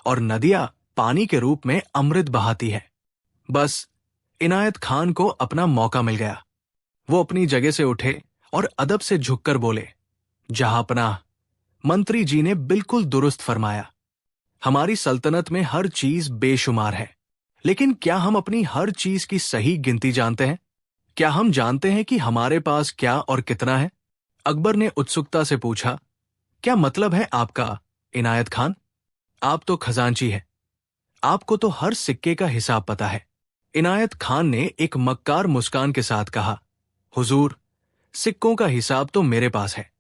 और नदियां पानी के रूप में अमृत बहाती है। बस इनायत खान को अपना मौका मिल गया। वो अपनी जगह से उठे और अदब से झुककर बोले, जहांपनाह, मंत्री जी ने बिल्कुल दुरुस्त फरमाया। हमारी सल्तनत में हर चीज बेशुमार है, लेकिन क्या हम अपनी हर चीज की सही गिनती जानते हैं? क्या हम जानते हैं कि हमारे पास क्या और कितना है? अकबर ने उत्सुकता से पूछा, क्या मतलब है आपका, इनायत खान? आप तो खजांची है, आपको तो हर सिक्के का हिसाब पता है। इनायत खान ने एक मक्कार मुस्कान के साथ कहा, हुजूर, सिक्कों का हिसाब तो मेरे पास है,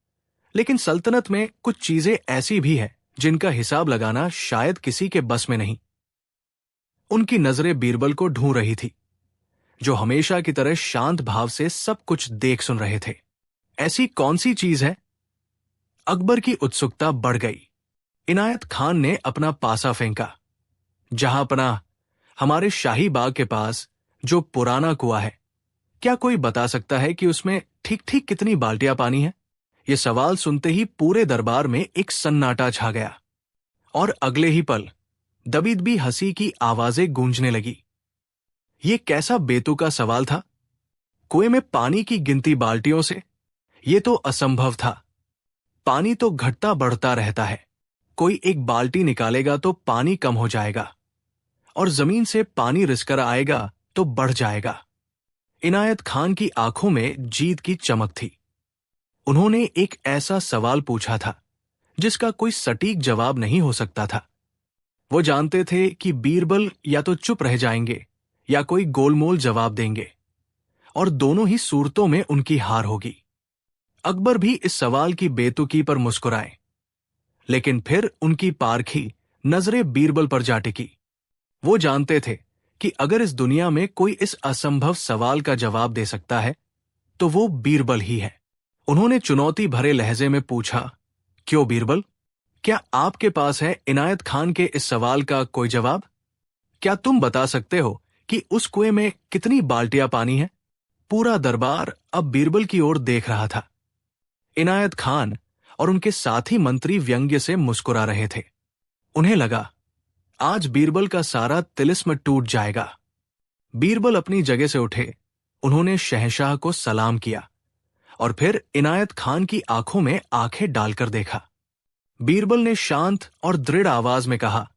लेकिन सल्तनत में कुछ चीजें ऐसी भी है जिनका हिसाब लगाना शायद किसी के बस में नहीं। उनकी नजरें बीरबल को ढूंढ रही थी, जो हमेशा की तरह शांत भाव से सब कुछ देख सुन रहे थे। ऐसी कौन सी चीज है? अकबर की उत्सुकता बढ़ गई। इनायत खान ने अपना पासा फेंका, जहांपनाह, हमारे शाही बाग के पास जो पुराना कुआं है, क्या कोई बता सकता है कि उसमें ठीक ठीक कितनी बाल्टियां पानी है? यह सवाल सुनते ही पूरे दरबार में एक सन्नाटा छा गया और अगले ही पल दबी-दबी हंसी की आवाजें गूंजने लगी। यह कैसा बेतुका सवाल था? कुएं में पानी की गिनती बाल्टियों से? यह तो असंभव था। पानी तो घटता बढ़ता रहता है। कोई एक बाल्टी निकालेगा तो पानी कम हो जाएगा और जमीन से पानी रिसकर आएगा तो बढ़ जाएगा। इनायत खान की आंखों में जीत की चमक थी। उन्होंने एक ऐसा सवाल पूछा था जिसका कोई सटीक जवाब नहीं हो सकता था। वो जानते थे कि बीरबल या तो चुप रह जाएंगे या कोई गोलमोल जवाब देंगे, और दोनों ही सूरतों में उनकी हार होगी। अकबर भी इस सवाल की बेतुकी पर मुस्कुराए, लेकिन फिर उनकी पारखी नजरें बीरबल पर जा टिकी। वो जानते थे कि अगर इस दुनिया में कोई इस असंभव सवाल का जवाब दे सकता है तो वो बीरबल ही है। उन्होंने चुनौती भरे लहजे में पूछा, क्यों बीरबल, क्या आपके पास है इनायत खान के इस सवाल का कोई जवाब? क्या तुम बता सकते हो कि उस कुएं में कितनी बाल्टियां पानी है। पूरा दरबार अब बीरबल की ओर देख रहा था। इनायत खान और उनके साथी मंत्री व्यंग्य से मुस्कुरा रहे थे। उन्हें लगा आज बीरबल का सारा तिलिस्म टूट जाएगा। बीरबल अपनी जगह से उठे, उन्होंने शहंशाह को सलाम किया और फिर इनायत खान की आंखों में आंखें डालकर देखा। बीरबल ने शांत और दृढ़ आवाज में कहा,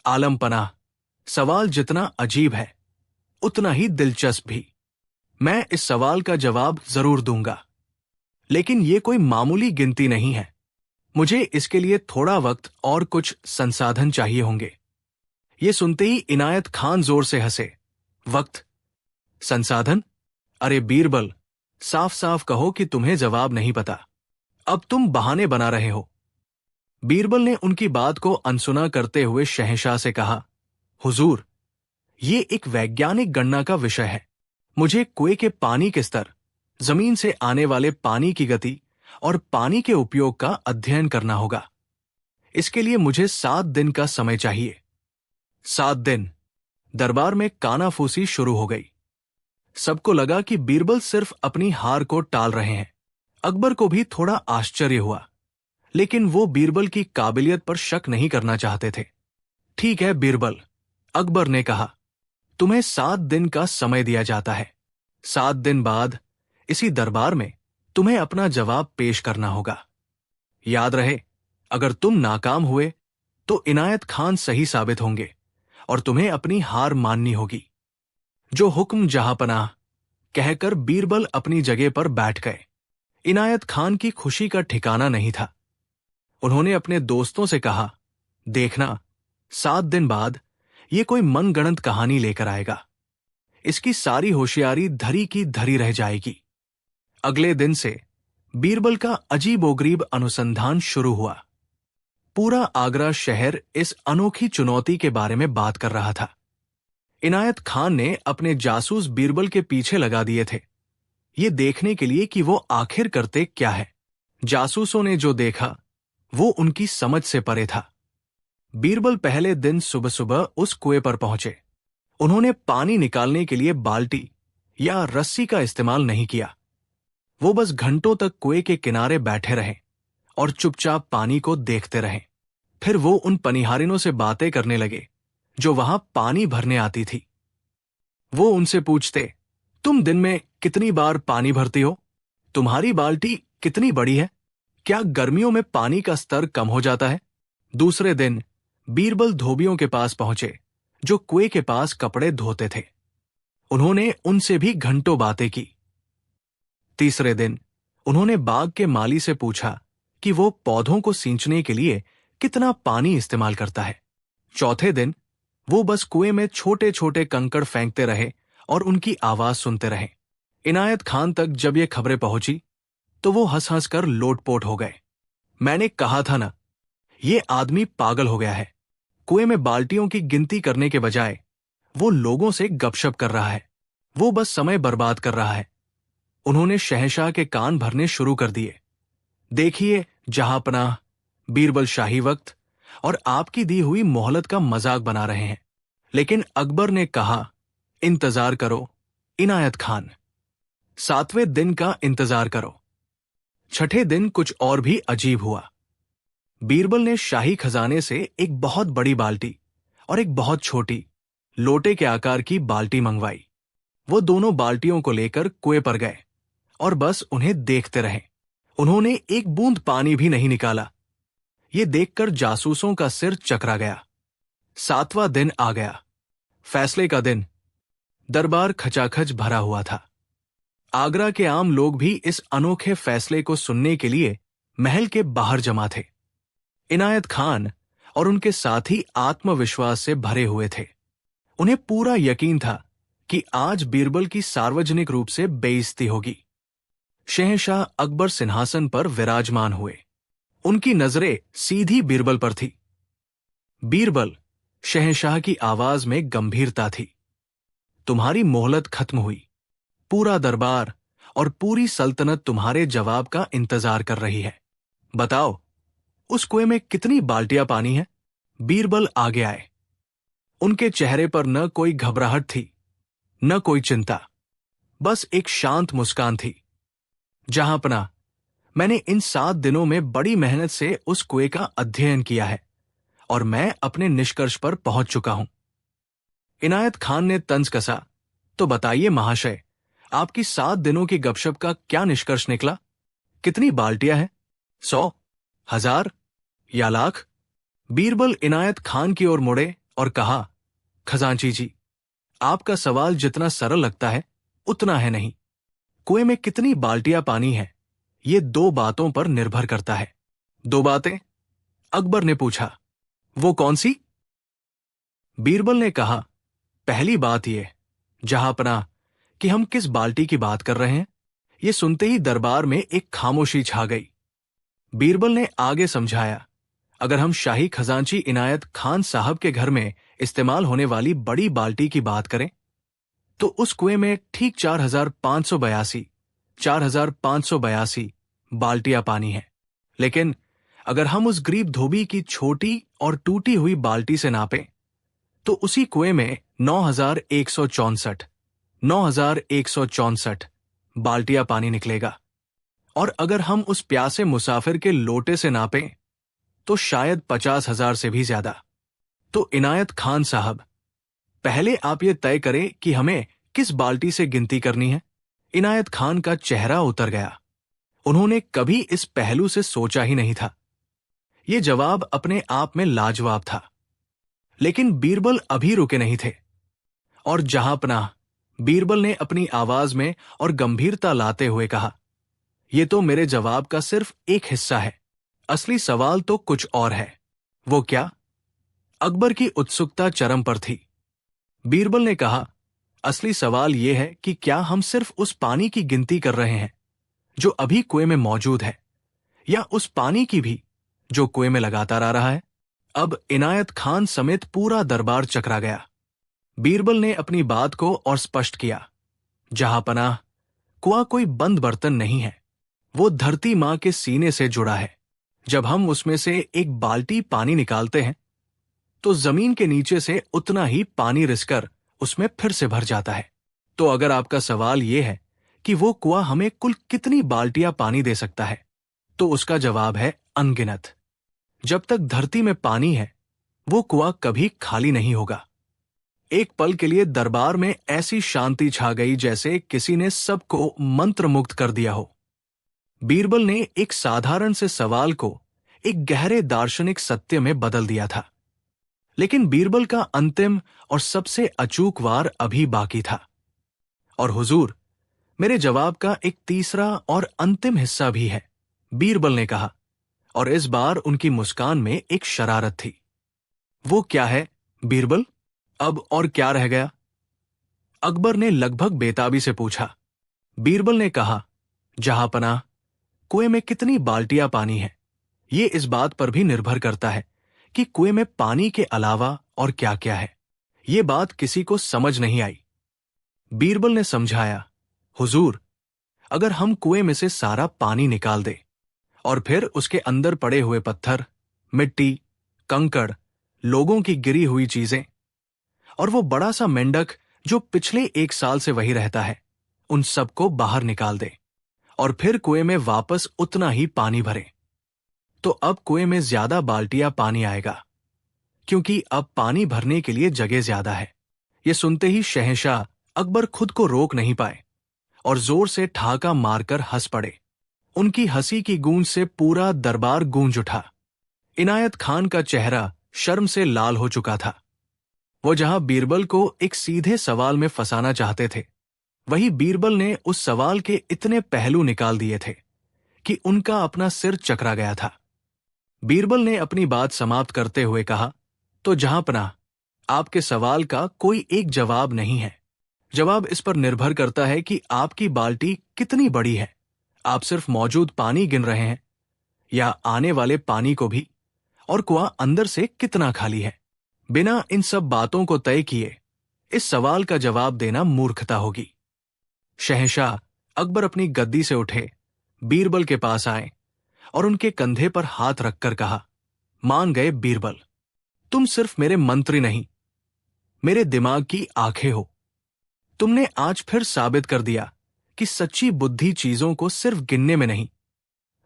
आलम पनाह, सवाल जितना अजीब है उतना ही दिलचस्प भी। मैं इस सवाल का जवाब जरूर दूंगा, लेकिन यह कोई मामूली गिनती नहीं है। मुझे इसके लिए थोड़ा वक्त और कुछ संसाधन चाहिए होंगे। ये सुनते ही इनायत खान जोर से हंसे। वक्त? संसाधन? अरे बीरबल, साफ साफ कहो कि तुम्हें जवाब नहीं पता। अब तुम बहाने बना रहे हो। बीरबल ने उनकी बात को अनसुना करते हुए शहंशाह से कहा, हुजूर, ये एक वैज्ञानिक गणना का विषय है। मुझे कुएं के पानी के स्तर, जमीन से आने वाले पानी की गति और पानी के उपयोग का अध्ययन करना होगा। इसके लिए मुझे 7 दिन का समय चाहिए। 7 दिन? दरबार में कानाफूसी शुरू हो गई। सबको लगा कि बीरबल सिर्फ अपनी हार को टाल रहे हैं। अकबर को भी थोड़ा आश्चर्य हुआ, लेकिन वो बीरबल की काबिलियत पर शक नहीं करना चाहते थे। ठीक है बीरबल, अकबर ने कहा, तुम्हें 7 दिन का समय दिया जाता है। 7 दिन बाद इसी दरबार में तुम्हें अपना जवाब पेश करना होगा। याद रहे, अगर तुम नाकाम हुए तो इनायत खान सही साबित होंगे और तुम्हें अपनी हार माननी होगी। जो हुक्म जहांपनाह, कहकर बीरबल अपनी जगह पर बैठ गए। इनायत खान की खुशी का ठिकाना नहीं था। उन्होंने अपने दोस्तों से कहा, देखना, 7 दिन बाद ये कोई मनगढ़ंत कहानी लेकर आएगा। इसकी सारी होशियारी धरी की धरी रह जाएगी। अगले दिन से बीरबल का अजीबोगरीब अनुसंधान शुरू हुआ। पूरा आगरा शहर इस अनोखी चुनौती के बारे में बात कर रहा था। इनायत खान ने अपने जासूस बीरबल के पीछे लगा दिए थे, ये देखने के लिए कि वो आखिर करते क्या है। जासूसों ने जो देखा वो उनकी समझ से परे था। बीरबल पहले दिन सुबह सुबह उस कुएं पर पहुंचे। उन्होंने पानी निकालने के लिए बाल्टी या रस्सी का इस्तेमाल नहीं किया। वो बस घंटों तक कुएं के किनारे बैठे रहे और चुपचाप पानी को देखते रहे। फिर वो उन पनिहारिनों से बातें करने लगे जो वहां पानी भरने आती थी। वो उनसे पूछते, तुम दिन में कितनी बार पानी भरती हो? तुम्हारी बाल्टी कितनी बड़ी है? क्या गर्मियों में पानी का स्तर कम हो जाता है? दूसरे दिन बीरबल धोबियों के पास पहुंचे जो कुएं के पास कपड़े धोते थे। उन्होंने उनसे भी घंटों बातें की। तीसरे दिन उन्होंने बाग के माली से पूछा कि वो पौधों को सींचने के लिए कितना पानी इस्तेमाल करता है। चौथे दिन वो बस कुएं में छोटे छोटे कंकड़ फेंकते रहे और उनकी आवाज सुनते रहे। इनायत खान तक जब ये खबरें पहुंची तो वो हंस हंस कर लोटपोट हो गए। मैंने कहा था ना, ये आदमी पागल हो गया है। कुएं में बाल्टियों की गिनती करने के बजाय वो लोगों से गपशप कर रहा है। वो बस समय बर्बाद कर रहा है। उन्होंने शहंशाह के कान भरने शुरू कर दिए। देखिए जहांपनाह, बीरबल शाही वक्त और आपकी दी हुई मोहलत का मजाक बना रहे हैं। लेकिन अकबर ने कहा, इंतजार करो इनायत खान, 7वें दिन का इंतजार करो। छठे दिन कुछ और भी अजीब हुआ। बीरबल ने शाही खजाने से एक बहुत बड़ी बाल्टी और एक बहुत छोटी लोटे के आकार की बाल्टी मंगवाई। वो दोनों बाल्टियों को लेकर कुएं पर गए और बस उन्हें देखते रहे। उन्होंने एक बूंद पानी भी नहीं निकाला। ये देखकर जासूसों का सिर चकरा गया। 7वां दिन आ गया, फैसले का दिन। दरबार खचाखच भरा हुआ था। आगरा के आम लोग भी इस अनोखे फैसले को सुनने के लिए महल के बाहर जमा थे। इनायत खान और उनके साथी आत्मविश्वास से भरे हुए थे। उन्हें पूरा यकीन था कि आज बीरबल की सार्वजनिक रूप से बेइज्जती होगी। शहंशाह अकबर सिंहासन पर विराजमान हुए। उनकी नजरें सीधी बीरबल पर थी। बीरबल, शहंशाह की आवाज में गंभीरता थी, तुम्हारी मोहलत खत्म हुई। पूरा दरबार और पूरी सल्तनत तुम्हारे जवाब का इंतजार कर रही है। बताओ, उस कुएं में कितनी बाल्टियां पानी है? बीरबल आगे आए। उनके चेहरे पर न कोई घबराहट थी न कोई चिंता, बस एक शांत मुस्कान थी। जहांपना, मैंने इन 7 दिनों में बड़ी मेहनत से उस कुएं का अध्ययन किया है और मैं अपने निष्कर्ष पर पहुंच चुका हूं। इनायत खान ने तंज कसा, तो बताइए महाशय, आपकी 7 दिनों की गपशप का क्या निष्कर्ष निकला? कितनी बाल्टियां हैं? 100, 1000 या लाख? बीरबल इनायत खान की ओर मुड़े और कहा, खजांची जी, आपका सवाल जितना सरल लगता है उतना है नहीं। कुएं में कितनी बाल्टियां पानी है, ये 2 बातों पर निर्भर करता है। 2 बातें? अकबर ने पूछा। वो कौन सी? बीरबल ने कहा, पहली बात यह, जहांपना, कि हम किस बाल्टी की बात कर रहे हैं। ये सुनते ही दरबार में एक खामोशी छा गई। बीरबल ने आगे समझाया, अगर हम शाही खजांची इनायत खान साहब के घर में इस्तेमाल होने वाली बड़ी बाल्टी की बात करें तो उस कुएं में ठीक 4,582 बाल्टियां पानी है। लेकिन अगर हम उस गरीब धोबी की छोटी और टूटी हुई बाल्टी से नापें तो उसी कुएं में 9,164 बाल्टियां पानी निकलेगा। और अगर हम उस प्यासे मुसाफिर के लोटे से नापें तो शायद 50,000 से भी ज्यादा। तो इनायत खान साहब, पहले आप ये तय करें कि हमें किस बाल्टी से गिनती करनी है। इनायत खान का चेहरा उतर गया। उन्होंने कभी इस पहलू से सोचा ही नहीं था। ये जवाब अपने आप में लाजवाब था। लेकिन बीरबल अभी रुके नहीं थे और जहांपनाह, बीरबल ने अपनी आवाज में और गंभीरता लाते हुए कहा, यह तो मेरे जवाब का सिर्फ एक हिस्सा है। असली सवाल तो कुछ और है। वो क्या? अकबर की उत्सुकता चरम पर थी। बीरबल ने कहा, असली सवाल यह है कि क्या हम सिर्फ उस पानी की गिनती कर रहे हैं जो अभी कुएं में मौजूद है, या उस पानी की भी जो कुएं में लगातार आ रहा है। अब इनायत खान समेत पूरा दरबार चकरा गया। बीरबल ने अपनी बात को और स्पष्ट किया, जहांपनाह, कुआं कोई बंद बर्तन नहीं है। वो धरती मां के सीने से जुड़ा है। जब हम उसमें से एक बाल्टी पानी निकालते हैं तो जमीन के नीचे से उतना ही पानी रिसकर उसमें फिर से भर जाता है। तो अगर आपका सवाल यह है कि वो कुआं हमें कुल कितनी बाल्टियां पानी दे सकता है, तो उसका जवाब है अनगिनत। जब तक धरती में पानी है वो कुआं कभी खाली नहीं होगा। एक पल के लिए दरबार में ऐसी शांति छा गई जैसे किसी ने सबको मंत्रमुग्ध कर दिया हो। बीरबल ने एक साधारण से सवाल को एक गहरे दार्शनिक सत्य में बदल दिया था। लेकिन बीरबल का अंतिम और सबसे अचूक वार अभी बाकी था। और हुजूर, मेरे जवाब का एक तीसरा और अंतिम हिस्सा भी है, बीरबल ने कहा, और इस बार उनकी मुस्कान में एक शरारत थी। वो क्या है बीरबल? अब और क्या रह गया? अकबर ने लगभग बेताबी से पूछा। बीरबल ने कहा, जहांपनाह, कुएं में कितनी बाल्टियां पानी है, ये इस बात पर भी निर्भर करता है कि कुएं में पानी के अलावा और क्या क्या है। ये बात किसी को समझ नहीं आई। बीरबल ने समझाया, हुजूर, अगर हम कुएं में से सारा पानी निकाल दें और फिर उसके अंदर पड़े हुए पत्थर, मिट्टी, कंकड़, लोगों की गिरी हुई चीजें और वो बड़ा सा मेंढक जो पिछले 1 साल से वही रहता है, उन सबको बाहर निकाल दे और फिर कुएं में वापस उतना ही पानी भरे, तो अब कुएं में ज्यादा बाल्टियां पानी आएगा, क्योंकि अब पानी भरने के लिए जगह ज्यादा है। ये सुनते ही शहंशाह अकबर खुद को रोक नहीं पाए और जोर से ठहाका मारकर हंस पड़े। उनकी हंसी की गूंज से पूरा दरबार गूंज उठा। इनायत खान का चेहरा शर्म से लाल हो चुका था। वो जहां बीरबल को एक सीधे सवाल में फंसाना चाहते थे, वही बीरबल ने उस सवाल के इतने पहलू निकाल दिए थे कि उनका अपना सिर चकरा गया था। बीरबल ने अपनी बात समाप्त करते हुए कहा, तो जहांपनाह, आपके सवाल का कोई एक जवाब नहीं है। जवाब इस पर निर्भर करता है कि आपकी बाल्टी कितनी बड़ी है। आप सिर्फ मौजूद पानी गिन रहे हैं या आने वाले पानी को भी, और कुआं अंदर से कितना खाली है। बिना इन सब बातों को तय किए इस सवाल का जवाब देना मूर्खता होगी। शहंशाह अकबर अपनी गद्दी से उठे, बीरबल के पास आए और उनके कंधे पर हाथ रखकर कहा, मान गए बीरबल, तुम सिर्फ मेरे मंत्री नहीं, मेरे दिमाग की आंखें हो। तुमने आज फिर साबित कर दिया कि सच्ची बुद्धि चीजों को सिर्फ गिनने में नहीं,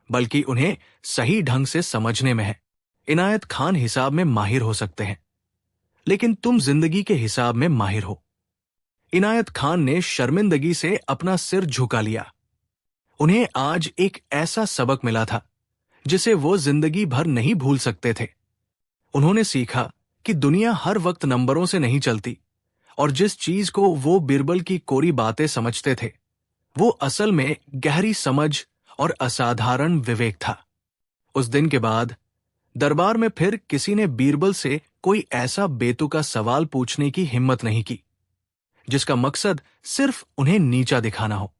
बल्कि उन्हें सही ढंग से समझने में है। इनायत खान हिसाब में माहिर हो सकते हैं, लेकिन तुम जिंदगी के हिसाब में माहिर हो। इनायत खान ने शर्मिंदगी से अपना सिर झुका लिया। उन्हें आज एक ऐसा सबक मिला था जिसे वो जिंदगी भर नहीं भूल सकते थे। उन्होंने सीखा कि दुनिया हर वक्त नंबरों से नहीं चलती, और जिस चीज को वो बीरबल की कोरी बातें समझते थे, वो असल में गहरी समझ और असाधारण विवेक था। उस दिन के बाद दरबार में फिर किसी ने बीरबल से कोई ऐसा बेतुका सवाल पूछने की हिम्मत नहीं की जिसका मकसद सिर्फ उन्हें नीचा दिखाना हो,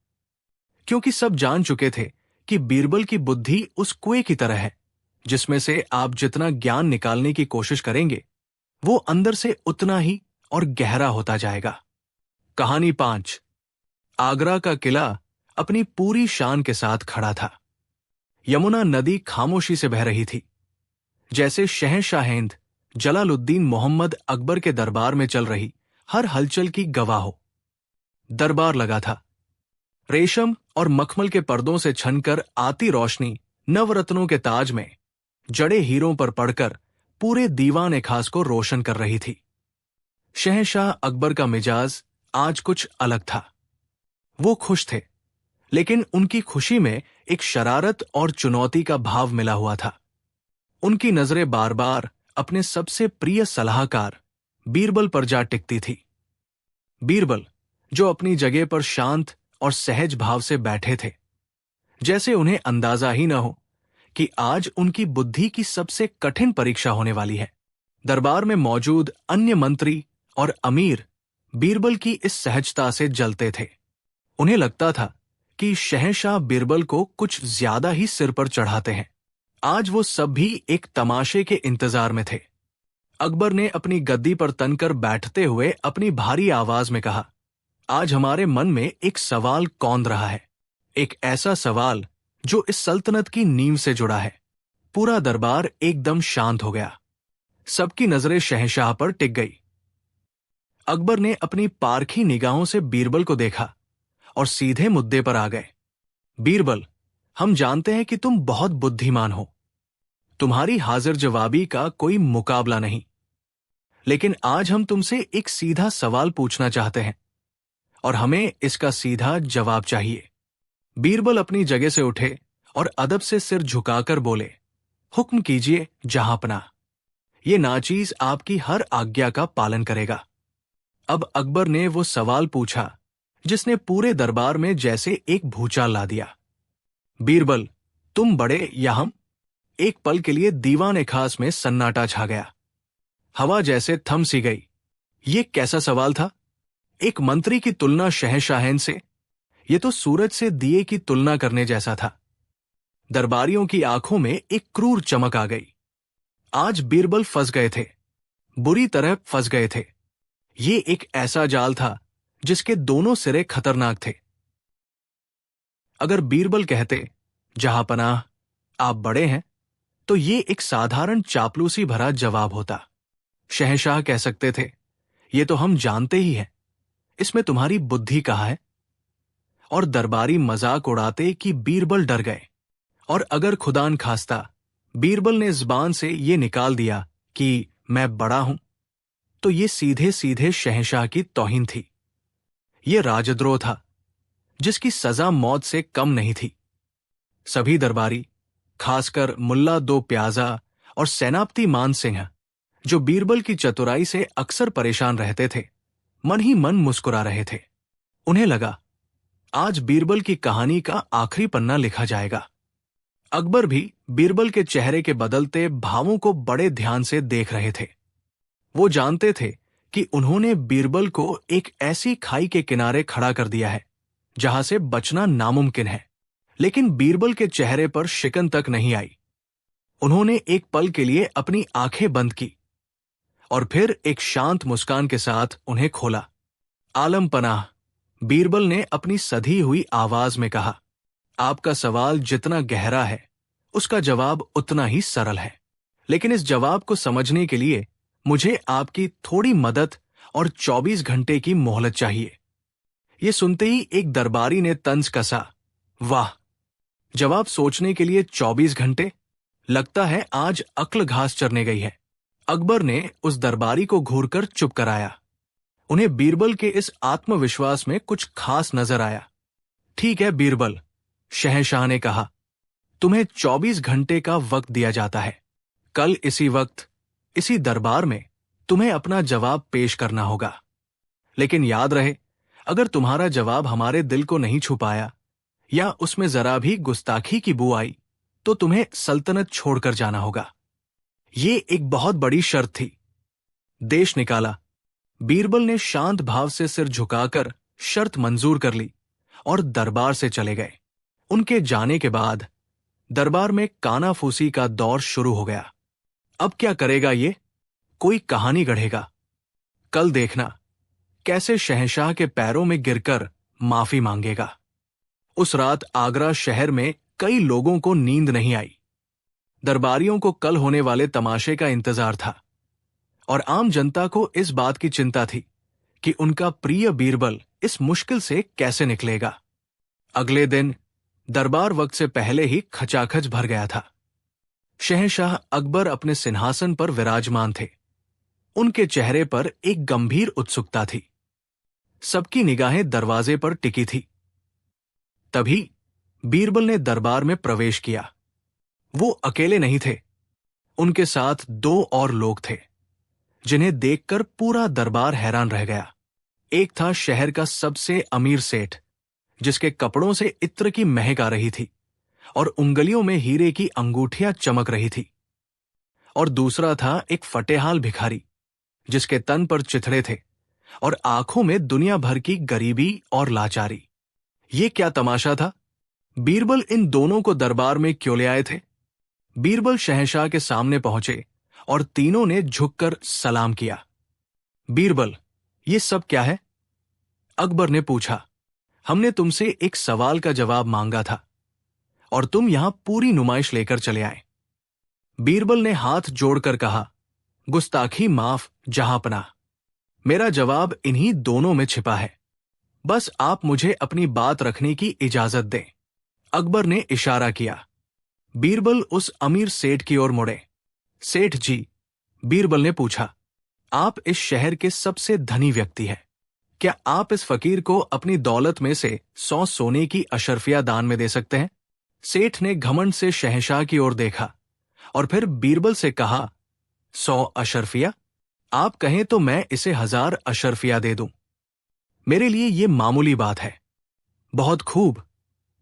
क्योंकि सब जान चुके थे कि बीरबल की बुद्धि उस कुएं की तरह है जिसमें से आप जितना ज्ञान निकालने की कोशिश करेंगे, वो अंदर से उतना ही और गहरा होता जाएगा। कहानी 5। आगरा का किला अपनी पूरी शान के साथ खड़ा था। यमुना नदी खामोशी से बह रही थी, जैसे शहंशाहेंद जलालुद्दीन मोहम्मद अकबर के दरबार में चल रही हर हलचल की गवाह हो। दरबार लगा था। रेशम और मखमल के पर्दों से छनकर आती रोशनी नवरत्नों के ताज में जड़े हीरों पर पड़कर पूरे दीवान खास को रोशन कर रही थी। शहंशाह अकबर का मिजाज आज कुछ अलग था। वो खुश थे, लेकिन उनकी खुशी में एक शरारत और चुनौती का भाव मिला हुआ था। उनकी नजरें बार बार अपने सबसे प्रिय सलाहकार बीरबल पर जा टिकती थी। बीरबल, जो अपनी जगह पर शांत और सहज भाव से बैठे थे, जैसे उन्हें अंदाजा ही न हो कि आज उनकी बुद्धि की सबसे कठिन परीक्षा होने वाली है। दरबार में मौजूद अन्य मंत्री और अमीर बीरबल की इस सहजता से जलते थे। उन्हें लगता था कि शहंशाह बीरबल को कुछ ज्यादा ही सिर पर चढ़ाते हैं। आज वो सब भी एक तमाशे के इंतजार में थे। अकबर ने अपनी गद्दी पर तनकर बैठते हुए अपनी भारी आवाज में कहा, आज हमारे मन में एक सवाल कौंध रहा है, एक ऐसा सवाल जो इस सल्तनत की नींव से जुड़ा है। पूरा दरबार एकदम शांत हो गया। सबकी नजरें शहंशाह पर टिक गई। अकबर ने अपनी पारखी निगाहों से बीरबल को देखा और सीधे मुद्दे पर आ गए। बीरबल, हम जानते हैं कि तुम बहुत बुद्धिमान हो। तुम्हारी हाजिर जवाबी का कोई मुकाबला नहीं, लेकिन आज हम तुमसे एक सीधा सवाल पूछना चाहते हैं और हमें इसका सीधा जवाब चाहिए। बीरबल अपनी जगह से उठे और अदब से सिर झुकाकर बोले, हुक्म कीजिए जहांपना। ये नाचीज आपकी हर आज्ञा का पालन करेगा। अब अकबर ने वो सवाल पूछा जिसने पूरे दरबार में जैसे एक भूचाल ला दिया। बीरबल, तुम बड़े या हम? एक पल के लिए दीवान खास में सन्नाटा छा गया। हवा जैसे थम सी गई। ये कैसा सवाल था? एक मंत्री की तुलना शहंशाहन से? ये तो सूरज से दिए की तुलना करने जैसा था। दरबारियों की आंखों में एक क्रूर चमक आ गई। आज बीरबल फंस गए थे, बुरी तरह फंस गए थे। ये एक ऐसा जाल था जिसके दोनों सिरे खतरनाक थे। अगर बीरबल कहते, जहांपनाह, आप बड़े हैं, तो ये एक साधारण चापलूसी भरा जवाब होता। शहंशाह कह सकते थे, ये तो हम जानते ही हैं, इसमें तुम्हारी बुद्धि कहाँ है? और दरबारी मजाक उड़ाते कि बीरबल डर गए। और अगर खुदान खास्ता बीरबल ने ज़बान से ये निकाल दिया कि मैं बड़ा हूं, तो ये सीधे सीधे शहंशाह की तौहीन थी। ये राजद्रोह था जिसकी सजा मौत से कम नहीं थी। सभी दरबारी, खासकर मुल्ला दो प्याजा और सेनापति मान सिंह, जो बीरबल की चतुराई से अक्सर परेशान रहते थे, मन ही मन मुस्कुरा रहे थे। उन्हें लगा, आज बीरबल की कहानी का आखिरी पन्ना लिखा जाएगा। अकबर भी बीरबल के चेहरे के बदलते भावों को बड़े ध्यान से देख रहे थे। वो जानते थे कि उन्होंने बीरबल को एक ऐसी खाई के किनारे खड़ा कर दिया है जहां से बचना नामुमकिन है। लेकिन बीरबल के चेहरे पर शिकन तक नहीं आई। उन्होंने एक पल के लिए अपनी आंखें बंद की और फिर एक शांत मुस्कान के साथ उन्हें खोला। आलम पनाह, बीरबल ने अपनी सधी हुई आवाज में कहा, आपका सवाल जितना गहरा है, उसका जवाब उतना ही सरल है। लेकिन इस जवाब को समझने के लिए मुझे आपकी थोड़ी मदद और 24 घंटे की मोहलत चाहिए। ये सुनते ही एक दरबारी ने तंज कसा, वाह, जवाब सोचने के लिए 24 घंटे? लगता है आज अक्ल घास चरने गई है। अकबर ने उस दरबारी को घूरकर चुप कराया। उन्हें बीरबल के इस आत्मविश्वास में कुछ खास नजर आया। ठीक है बीरबल, शहंशाह ने कहा, तुम्हें 24 घंटे का वक्त दिया जाता है। कल इसी वक्त, इसी दरबार में तुम्हें अपना जवाब पेश करना होगा। लेकिन याद रहे, अगर तुम्हारा जवाब हमारे दिल को नहीं छुपाया या उसमें जरा भी गुस्ताखी की बू आई, तो तुम्हें सल्तनत छोड़कर जाना होगा। ये एक बहुत बड़ी शर्त थी। देश निकाला। बीरबल ने शांत भाव से सिर झुकाकर शर्त मंजूर कर ली और दरबार से चले गए। उनके जाने के बाद दरबार में कानाफूसी का दौर शुरू हो गया। अब क्या करेगा ये? कोई कहानी गढ़ेगा। कल देखना कैसे शहंशाह के पैरों में गिरकर माफी मांगेगा। उस रात आगरा शहर में कई लोगों को नींद नहीं आई। दरबारियों को कल होने वाले तमाशे का इंतजार था और आम जनता को इस बात की चिंता थी कि उनका प्रिय बीरबल इस मुश्किल से कैसे निकलेगा। अगले दिन दरबार वक्त से पहले ही खचाखच भर गया था। शहंशाह अकबर अपने सिंहासन पर विराजमान थे। उनके चेहरे पर एक गंभीर उत्सुकता थी। सबकी निगाहें दरवाजे पर टिकी थी। तभी बीरबल ने दरबार में प्रवेश किया। वो अकेले नहीं थे, उनके साथ 2 और लोग थे जिन्हें देखकर पूरा दरबार हैरान रह गया। एक था शहर का सबसे अमीर सेठ, जिसके कपड़ों से इत्र की महक आ रही थी और उंगलियों में हीरे की अंगूठियां चमक रही थी। और दूसरा था एक फटेहाल भिखारी, जिसके तन पर चिथड़े थे और आंखों में दुनिया भर की गरीबी और लाचारी। ये क्या तमाशा था? बीरबल इन दोनों को दरबार में क्यों ले आए थे? बीरबल शहंशाह के सामने पहुंचे और तीनों ने झुककर सलाम किया। बीरबल, ये सब क्या है? अकबर ने पूछा। हमने तुमसे एक सवाल का जवाब मांगा था और तुम यहां पूरी नुमाइश लेकर चले आए। बीरबल ने हाथ जोड़कर कहा, गुस्ताखी माफ जहांपनाह। मेरा जवाब इन्हीं दोनों में छिपा है। बस आप मुझे अपनी बात रखने की इजाजत दें। अकबर ने इशारा किया। बीरबल उस अमीर सेठ की ओर मुड़े। सेठ जी, बीरबल ने पूछा, आप इस शहर के सबसे धनी व्यक्ति हैं। क्या आप इस फकीर को अपनी दौलत में से 100 सोने की अशर्फिया दान में दे सकते हैं? सेठ ने घमंड से शहंशाह की ओर देखा और फिर बीरबल से कहा, 100 अशर्फिया? आप कहें तो मैं इसे 1000 अशर्फिया दे दूं। मेरे लिए ये मामूली बात है। बहुत खूब,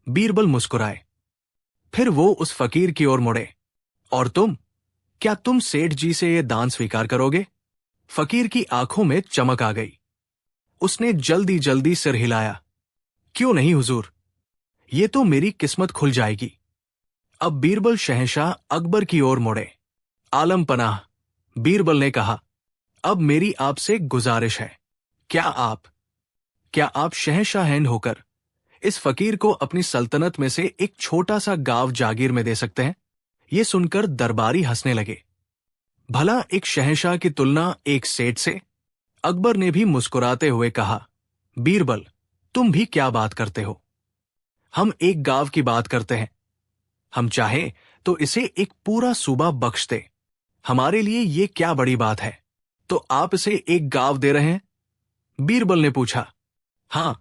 बीरबल मुस्कुराए। फिर वो उस फकीर की ओर मुड़े। और तुम, क्या तुम सेठ जी से ये दान स्वीकार करोगे? फकीर की आंखों में चमक आ गई। उसने जल्दी जल्दी सिर हिलाया। क्यों नहीं हुजूर, ये तो मेरी किस्मत खुल जाएगी। अब बीरबल शहंशाह अकबर की ओर मुड़े। आलम पनाह, बीरबल ने कहा, अब मेरी आपसे गुजारिश है। क्या आप शहंशाह होकर इस फकीर को अपनी सल्तनत में से एक छोटा सा गांव जागीर में दे सकते हैं? ये सुनकर दरबारी हंसने लगे। भला एक शहंशाह की तुलना एक सेठ से? अकबर ने भी मुस्कुराते हुए कहा, बीरबल, तुम भी क्या बात करते हो? हम एक गांव की बात करते हैं। हम चाहें तो इसे एक पूरा सूबा बख्श दे। हमारे लिए ये क्या बड़ी बात है? तो आप इसे एक गांव दे रहे हैं? बीरबल ने पूछा। हां,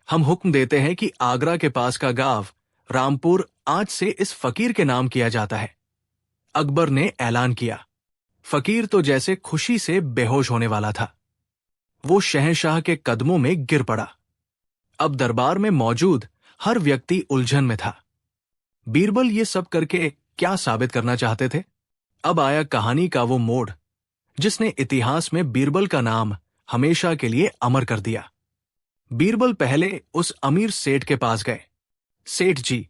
हम हुक्म देते हैं कि आगरा के पास का गांव रामपुर आज से इस फकीर के नाम किया जाता है। अकबर ने ऐलान किया। फकीर तो जैसे खुशी से बेहोश होने वाला था। वो शहंशाह के कदमों में गिर पड़ा। अब दरबार में मौजूद हर व्यक्ति उलझन में था। बीरबल ये सब करके क्या साबित करना चाहते थे? अब आया कहानी का वो मोड़ जिसने इतिहास में बीरबल का नाम हमेशा के लिए अमर कर दिया। बीरबल पहले उस अमीर सेठ के पास गए। सेठ जी,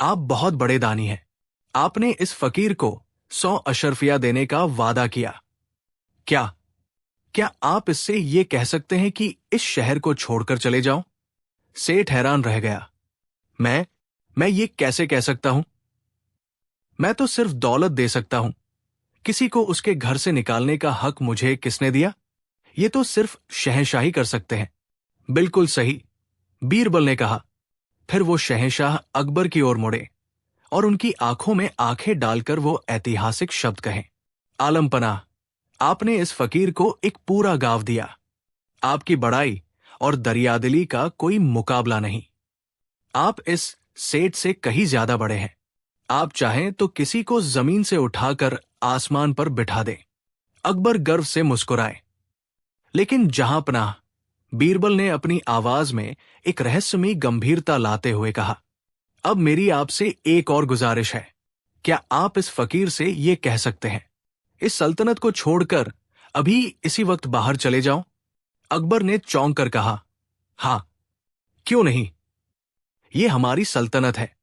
आप बहुत बड़े दानी हैं। आपने इस फकीर को 100 अशर्फिया देने का वादा किया। क्या आप इससे ये कह सकते हैं कि इस शहर को छोड़कर चले जाऊं? सेठ हैरान रह गया। मैं ये कैसे कह सकता हूं? मैं तो सिर्फ दौलत दे सकता हूं। किसी को उसके घर से निकालने का हक मुझे किसने दिया? ये तो सिर्फ शहंशाही कर सकते हैं। बिल्कुल सही, बीरबल ने कहा। फिर वो शहंशाह अकबर की ओर मुड़े और उनकी आंखों में आंखें डालकर वो ऐतिहासिक शब्द कहे, आलम पनाह, आपने इस फकीर को एक पूरा गाँव दिया। आपकी बड़ाई और दरियादिली का कोई मुकाबला नहीं। आप इस सेठ से कहीं ज्यादा बड़े हैं। आप चाहें तो किसी को जमीन से उठाकर आसमान पर बिठा दें। अकबर गर्व से मुस्कुराए। लेकिन जहांपनाह, बीरबल ने अपनी आवाज में एक रहस्यमयी गंभीरता लाते हुए कहा, अब मेरी आपसे एक और गुजारिश है। क्या आप इस फकीर से ये कह सकते हैं, इस सल्तनत को छोड़कर अभी इसी वक्त बाहर चले जाओ? अकबर ने चौंक कर कहा, हां, क्यों नहीं? ये हमारी सल्तनत है।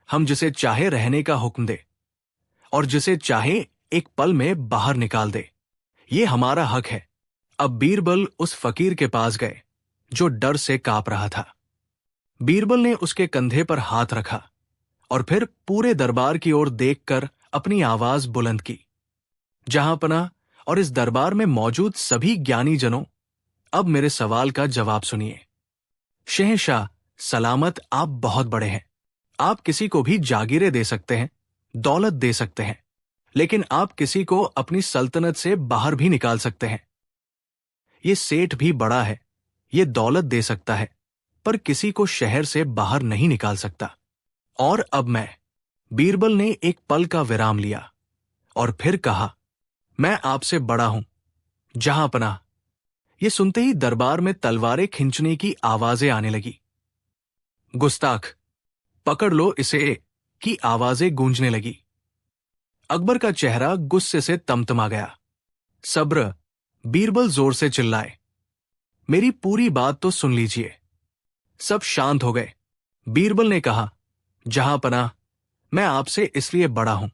हम जिसे चाहे रहने का हुक्म दे और जिसे चाहे एक पल में बाहर निकाल दे। ये हमारा हक है। अब बीरबल उस फकीर के पास गए जो डर से कांप रहा था। बीरबल ने उसके कंधे पर हाथ रखा और फिर पूरे दरबार की ओर देखकर अपनी आवाज बुलंद की, जहांपनाह और इस दरबार में मौजूद सभी ज्ञानी जनों, अब मेरे सवाल का जवाब सुनिए। शहंशाह सलामत, आप बहुत बड़े हैं। आप किसी को भी जागीरें दे सकते हैं, दौलत दे सकते हैं, लेकिन आप किसी को अपनी सल्तनत से बाहर भी निकाल सकते हैं। ये सेठ भी बड़ा है, ये दौलत दे सकता है, पर किसी को शहर से बाहर नहीं निकाल सकता। और अब मैं, बीरबल ने एक पल का विराम लिया और फिर कहा, मैं आपसे बड़ा हूं, जहांपनाह। ये सुनते ही दरबार में तलवारें खींचने की आवाजें आने लगी। गुस्ताख, पकड़ लो इसे की आवाजें गूंजने लगी। अकबर का चेहरा गुस्से से तमतमा गया। सब्र, बीरबल जोर से चिल्लाए, मेरी पूरी बात तो सुन लीजिए। सब शांत हो गए। बीरबल ने कहा, जहांपनाह, मैं आपसे इसलिए बड़ा हूं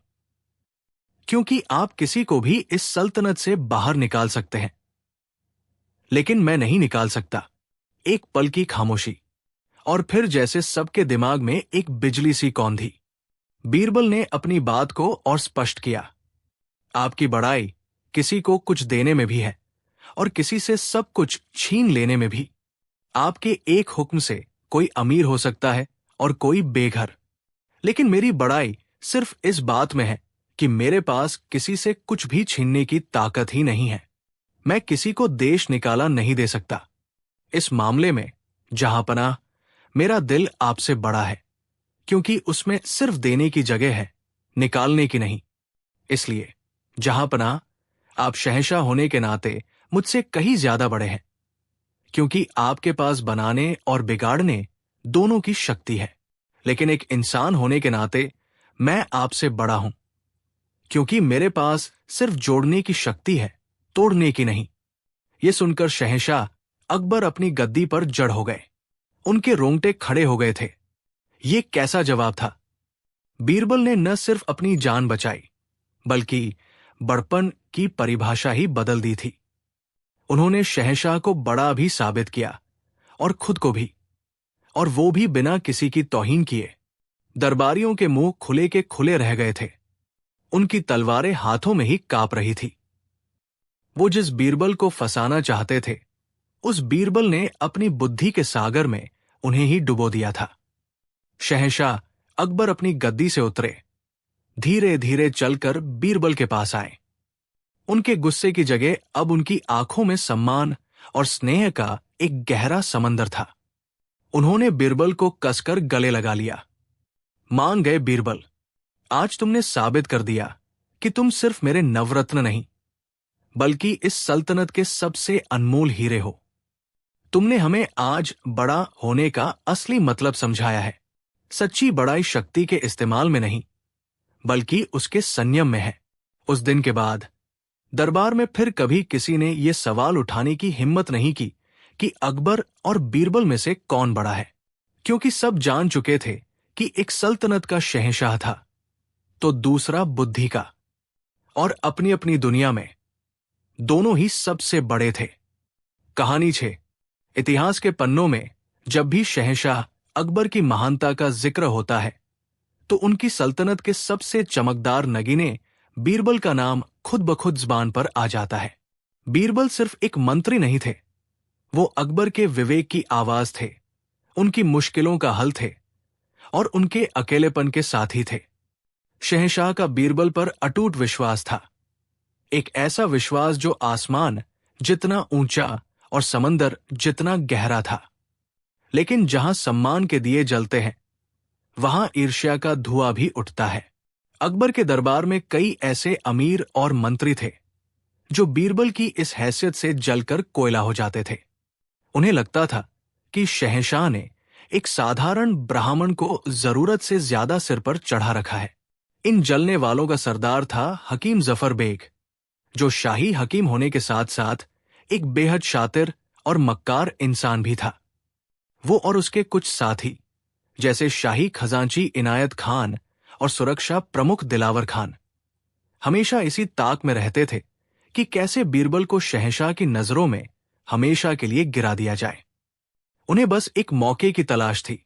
क्योंकि आप किसी को भी इस सल्तनत से बाहर निकाल सकते हैं, लेकिन मैं नहीं निकाल सकता। एक पल की खामोशी, और फिर जैसे सबके दिमाग में एक बिजली सी कौंधी। बीरबल ने अपनी बात को और स्पष्ट किया, आपकी बड़ाई किसी को कुछ देने में भी है और किसी से सब कुछ छीन लेने में भी। आपके एक हुक्म से कोई अमीर हो सकता है और कोई बेघर, लेकिन मेरी बड़ाई सिर्फ इस बात में है कि मेरे पास किसी से कुछ भी छीनने की ताकत ही नहीं है। मैं किसी को देश निकाला नहीं दे सकता। इस मामले में जहांपनाह, मेरा दिल आपसे बड़ा है, क्योंकि उसमें सिर्फ देने की जगह है, निकालने की नहीं। इसलिए जहांपनाह, आप शहंशाह होने के नाते मुझसे कहीं ज्यादा बड़े हैं, क्योंकि आपके पास बनाने और बिगाड़ने दोनों की शक्ति है। लेकिन एक इंसान होने के नाते मैं आपसे बड़ा हूं, क्योंकि मेरे पास सिर्फ जोड़ने की शक्ति है, तोड़ने की नहीं। यह सुनकर शहंशाह अकबर अपनी गद्दी पर जड़ हो गए। उनके रोंगटे खड़े हो गए थे। ये कैसा जवाब था? बीरबल ने न सिर्फ अपनी जान बचाई, बल्कि बड़पन की परिभाषा ही बदल दी थी। उन्होंने शहंशाह को बड़ा भी साबित किया और खुद को भी, और वो भी बिना किसी की तौहीन किए। दरबारियों के मुंह खुले के खुले रह गए थे। उनकी तलवारें हाथों में ही कांप रही थी। वो जिस बीरबल को फंसाना चाहते थे, उस बीरबल ने अपनी बुद्धि के सागर में उन्हें ही डुबो दिया था। शहंशाह अकबर अपनी गद्दी से उतरे, धीरे धीरे चलकर बीरबल के पास आए। उनके गुस्से की जगह अब उनकी आंखों में सम्मान और स्नेह का एक गहरा समंदर था। उन्होंने बीरबल को कसकर गले लगा लिया। मान गए बीरबल, आज तुमने साबित कर दिया कि तुम सिर्फ मेरे नवरत्न नहीं, बल्कि इस सल्तनत के सबसे अनमोल हीरे हो। तुमने हमें आज बड़ा होने का असली मतलब समझाया है। सच्ची बड़ाई शक्ति के इस्तेमाल में नहीं, बल्कि उसके संयम में है। उस दिन के बाद दरबार में फिर कभी किसी ने यह सवाल उठाने की हिम्मत नहीं की कि अकबर और बीरबल में से कौन बड़ा है, क्योंकि सब जान चुके थे कि एक सल्तनत का शहंशाह था तो दूसरा बुद्धि का, और अपनी अपनी दुनिया में दोनों ही सबसे बड़े थे। कहानी 6। इतिहास के पन्नों में जब भी शहंशाह अकबर की महानता का जिक्र होता है, तो उनकी सल्तनत के सबसे चमकदार नगीने बीरबल का नाम खुद ब खुद जुबान पर आ जाता है। बीरबल सिर्फ एक मंत्री नहीं थे, वो अकबर के विवेक की आवाज थे, उनकी मुश्किलों का हल थे और उनके अकेलेपन के साथी थे। शहंशाह का बीरबल पर अटूट विश्वास था, एक ऐसा विश्वास जो आसमान जितना ऊंचा और समंदर जितना गहरा था। लेकिन जहां सम्मान के दिए जलते हैं, वहां ईर्ष्या का धुआं भी उठता है। अकबर के दरबार में कई ऐसे अमीर और मंत्री थे जो बीरबल की इस हैसियत से जलकर कोयला हो जाते थे। उन्हें लगता था कि शहंशाह ने एक साधारण ब्राह्मण को जरूरत से ज्यादा सिर पर चढ़ा रखा है। इन जलने वालों का सरदार था हकीम जफर बेग, जो शाही हकीम होने के साथ साथ एक बेहद शातिर और मक्कार इंसान भी था। वो और उसके कुछ साथी, जैसे शाही खजांची इनायत खान और सुरक्षा प्रमुख दिलावर खान, हमेशा इसी ताक में रहते थे कि कैसे बीरबल को शहंशाह की नजरों में हमेशा के लिए गिरा दिया जाए। उन्हें बस एक मौके की तलाश थी,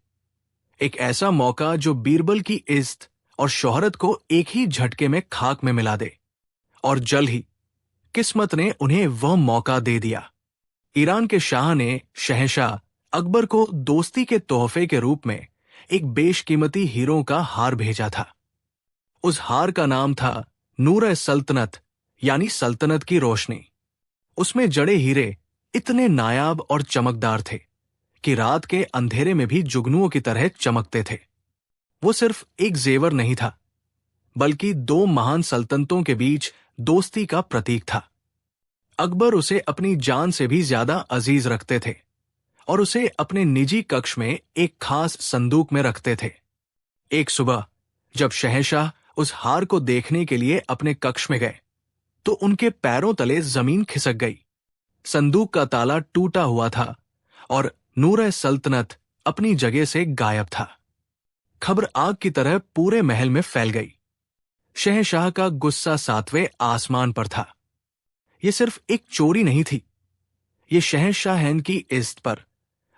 एक ऐसा मौका जो बीरबल की इज्जत और शोहरत को एक ही झटके में खाक में मिला दे। और जल ही किस्मत ने उन्हें वह मौका दे दिया। ईरान के शाह ने शहंशाह अकबर को दोस्ती के तोहफे के रूप में एक बेशकीमती हीरों का हार भेजा था। उस हार का नाम था नूर-ए-सल्तनत, यानी सल्तनत की रोशनी। उसमें जड़े हीरे इतने नायाब और चमकदार थे कि रात के अंधेरे में भी जुगनुओं की तरह चमकते थे। वो सिर्फ एक जेवर नहीं था, बल्कि दो महान सल्तनतों के बीच दोस्ती का प्रतीक था। अकबर उसे अपनी जान से भी ज्यादा अजीज रखते थे और उसे अपने निजी कक्ष में एक खास संदूक में रखते थे। एक सुबह जब शहंशाह उस हार को देखने के लिए अपने कक्ष में गए, तो उनके पैरों तले जमीन खिसक गई। संदूक का ताला टूटा हुआ था और नूर-ए-सल्तनत अपनी जगह से गायब था। खबर आग की तरह पूरे महल में फैल गई। शहंशाह का गुस्सा सातवें आसमान पर था। यह सिर्फ एक चोरी नहीं थी, ये शहंशाहन की इज्जत पर,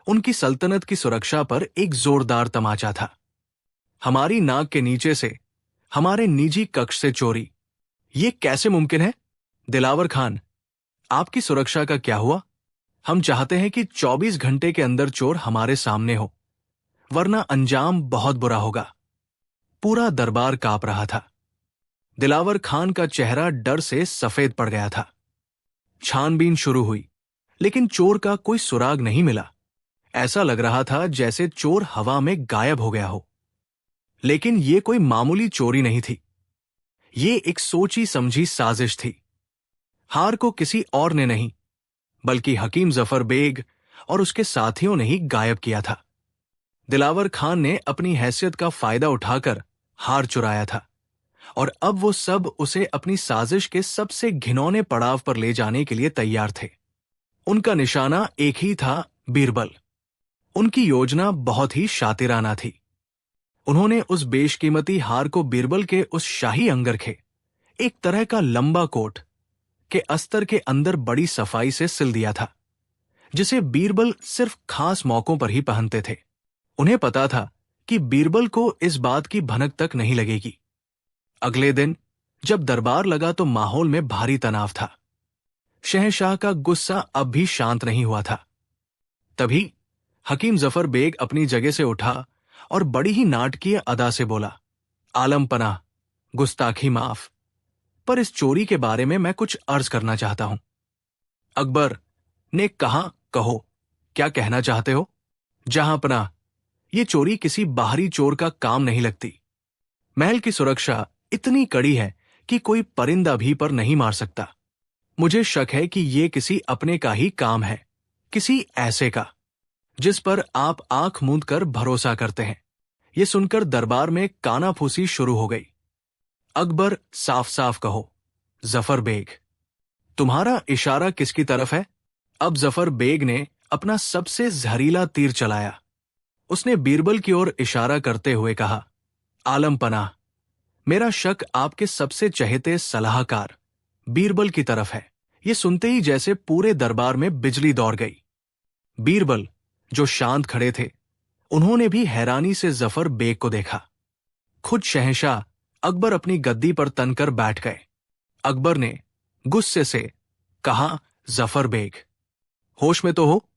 उनकी सल्तनत की सुरक्षा पर एक जोरदार तमाचा था। हमारी नाक के नीचे से, हमारे निजी कक्ष से चोरी, ये कैसे मुमकिन है? दिलावर खान, आपकी सुरक्षा का क्या हुआ? हम चाहते हैं कि 24 घंटे के अंदर चोर हमारे सामने हो, वरना अंजाम बहुत बुरा होगा। पूरा दरबार कांप रहा था। दिलावर खान का चेहरा डर से सफेद पड़ गया था। छानबीन शुरू हुई, लेकिन चोर का कोई सुराग नहीं मिला। ऐसा लग रहा था जैसे चोर हवा में गायब हो गया हो। लेकिन ये कोई मामूली चोरी नहीं थी, ये एक सोची समझी साजिश थी। हार को किसी और ने नहीं, बल्कि हकीम जफर बेग और उसके साथियों ने ही गायब किया था। दिलावर खान ने अपनी हैसियत का फायदा उठाकर हार चुराया था और अब वो सब उसे अपनी साजिश के सबसे घिनौने पड़ाव पर ले जाने के लिए तैयार थे। उनका निशाना एक ही था, बीरबल। उनकी योजना बहुत ही शातिराना थी। उन्होंने उस बेशकीमती हार को बीरबल के उस शाही अंगरखे, एक तरह का लंबा कोट, के अस्तर के अंदर बड़ी सफाई से सिल दिया था, जिसे बीरबल सिर्फ खास मौकों पर ही पहनते थे। उन्हें पता था कि बीरबल को इस बात की भनक तक नहीं लगेगी। अगले दिन जब दरबार लगा तो माहौल में भारी तनाव था। शहंशाह का गुस्सा अब भी शांत नहीं हुआ था। तभी हकीम जफर बेग अपनी जगह से उठा और बड़ी ही नाटकीय अदा से बोला, आलम पनाह, गुस्ताखी माफ, पर इस चोरी के बारे में मैं कुछ अर्ज करना चाहता हूं। अकबर ने कहा, कहो, क्या कहना चाहते हो? जहां पनाह, ये चोरी किसी बाहरी चोर का काम नहीं लगती। महल की सुरक्षा इतनी कड़ी है कि कोई परिंदा भी पर नहीं मार सकता। मुझे शक है कि ये किसी अपने का ही काम है, किसी ऐसे का जिस पर आप आंख मूंद कर भरोसा करते हैं। ये सुनकर दरबार में कानाफूसी शुरू हो गई। अकबर, साफ साफ कहो, जफर बेग, तुम्हारा इशारा किसकी तरफ है? अब जफर बेग ने अपना सबसे जहरीला तीर चलाया। उसने बीरबल की ओर इशारा करते हुए कहा, आलम पनाह, मेरा शक आपके सबसे चहेते सलाहकार बीरबल की तरफ है। ये सुनते ही जैसे पूरे दरबार में बिजली दौड़ गई। बीरबल, जो शांत खड़े थे, उन्होंने भी हैरानी से जफर बेग को देखा। खुद शहंशाह अकबर अपनी गद्दी पर तनकर बैठ गए। अकबर ने गुस्से से कहा, जफर बेग, होश में तो हो?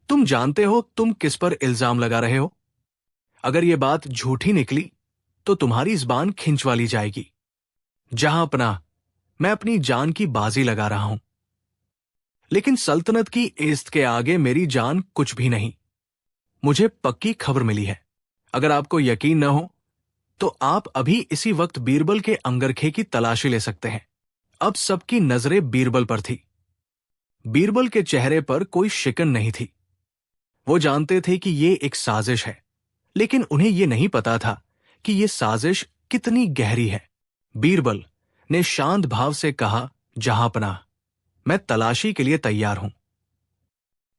तुम जानते हो तुम किस पर इल्जाम लगा रहे हो? अगर ये बात झूठी निकली तो तुम्हारी जुबान खिंचवा ली जाएगी। जहां अपना, मैं अपनी जान की बाजी लगा रहा हूं, लेकिन सल्तनत की इज्जत के आगे मेरी जान कुछ भी नहीं। मुझे पक्की खबर मिली है। अगर आपको यकीन न हो तो आप अभी इसी वक्त बीरबल के अंगरखे की तलाशी ले सकते हैं। अब सबकी नजरें बीरबल पर थी। बीरबल के चेहरे पर कोई शिकन नहीं थी। वो जानते थे कि ये एक साजिश है, लेकिन उन्हें ये नहीं पता था कि ये साजिश कितनी गहरी है। बीरबल ने शांत भाव से कहा, जहांपनाह, मैं तलाशी के लिए तैयार हूं।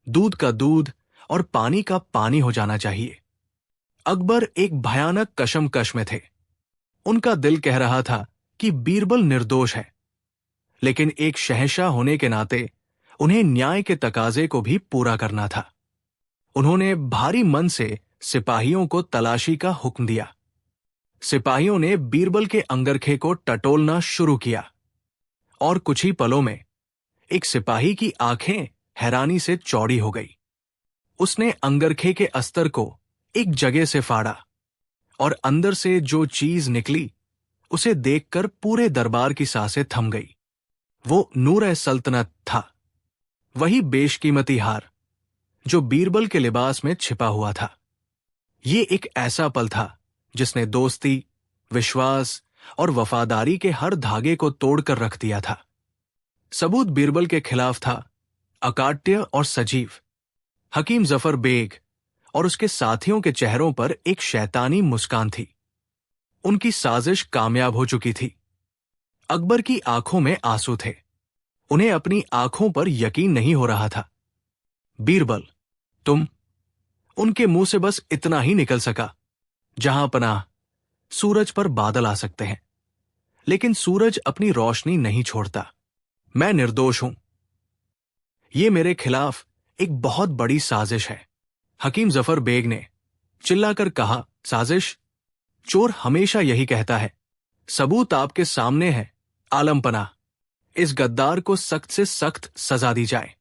दूध का दूध और पानी का पानी हो जाना चाहिए। अकबर एक भयानक कशमकश में थे। उनका दिल कह रहा था कि बीरबल निर्दोष है, लेकिन एक शहंशाह होने के नाते उन्हें न्याय के तकाजे को भी पूरा करना था। उन्होंने भारी मन से सिपाहियों को तलाशी का हुक्म दिया। सिपाहियों ने बीरबल के अंगरखे को टटोलना शुरू किया और कुछ ही पलों में एक सिपाही की आंखें हैरानी से चौड़ी हो गई। उसने अंगरखे के अस्तर को एक जगह से फाड़ा और अंदर से जो चीज निकली उसे देखकर पूरे दरबार की सांसें थम गई। वो नूर-ए-सल्तनत था, वही बेशकीमती हार जो बीरबल के लिबास में छिपा हुआ था। ये एक ऐसा पल था जिसने दोस्ती, विश्वास और वफादारी के हर धागे को तोड़कर रख दिया था। सबूत बीरबल के खिलाफ था, अकाट्य और सजीव। हकीम जफर बेग और उसके साथियों के चेहरों पर एक शैतानी मुस्कान थी। उनकी साजिश कामयाब हो चुकी थी। अकबर की आंखों में आंसू थे। उन्हें अपनी आंखों पर यकीन नहीं हो रहा था। बीरबल, तुम। उनके मुंह से बस इतना ही निकल सका, जहांपनाह, सूरज पर बादल आ सकते हैं, लेकिन सूरज अपनी रोशनी नहीं छोड़ता। मैं निर्दोष हूं। यह मेरे खिलाफ एक बहुत बड़ी साजिश है। हकीम जफर बेग ने चिल्लाकर कहा, साजिश? चोर हमेशा यही कहता है। सबूत आपके सामने है, आलमपनाह। इस गद्दार को सख्त से सख्त सजा दी जाए।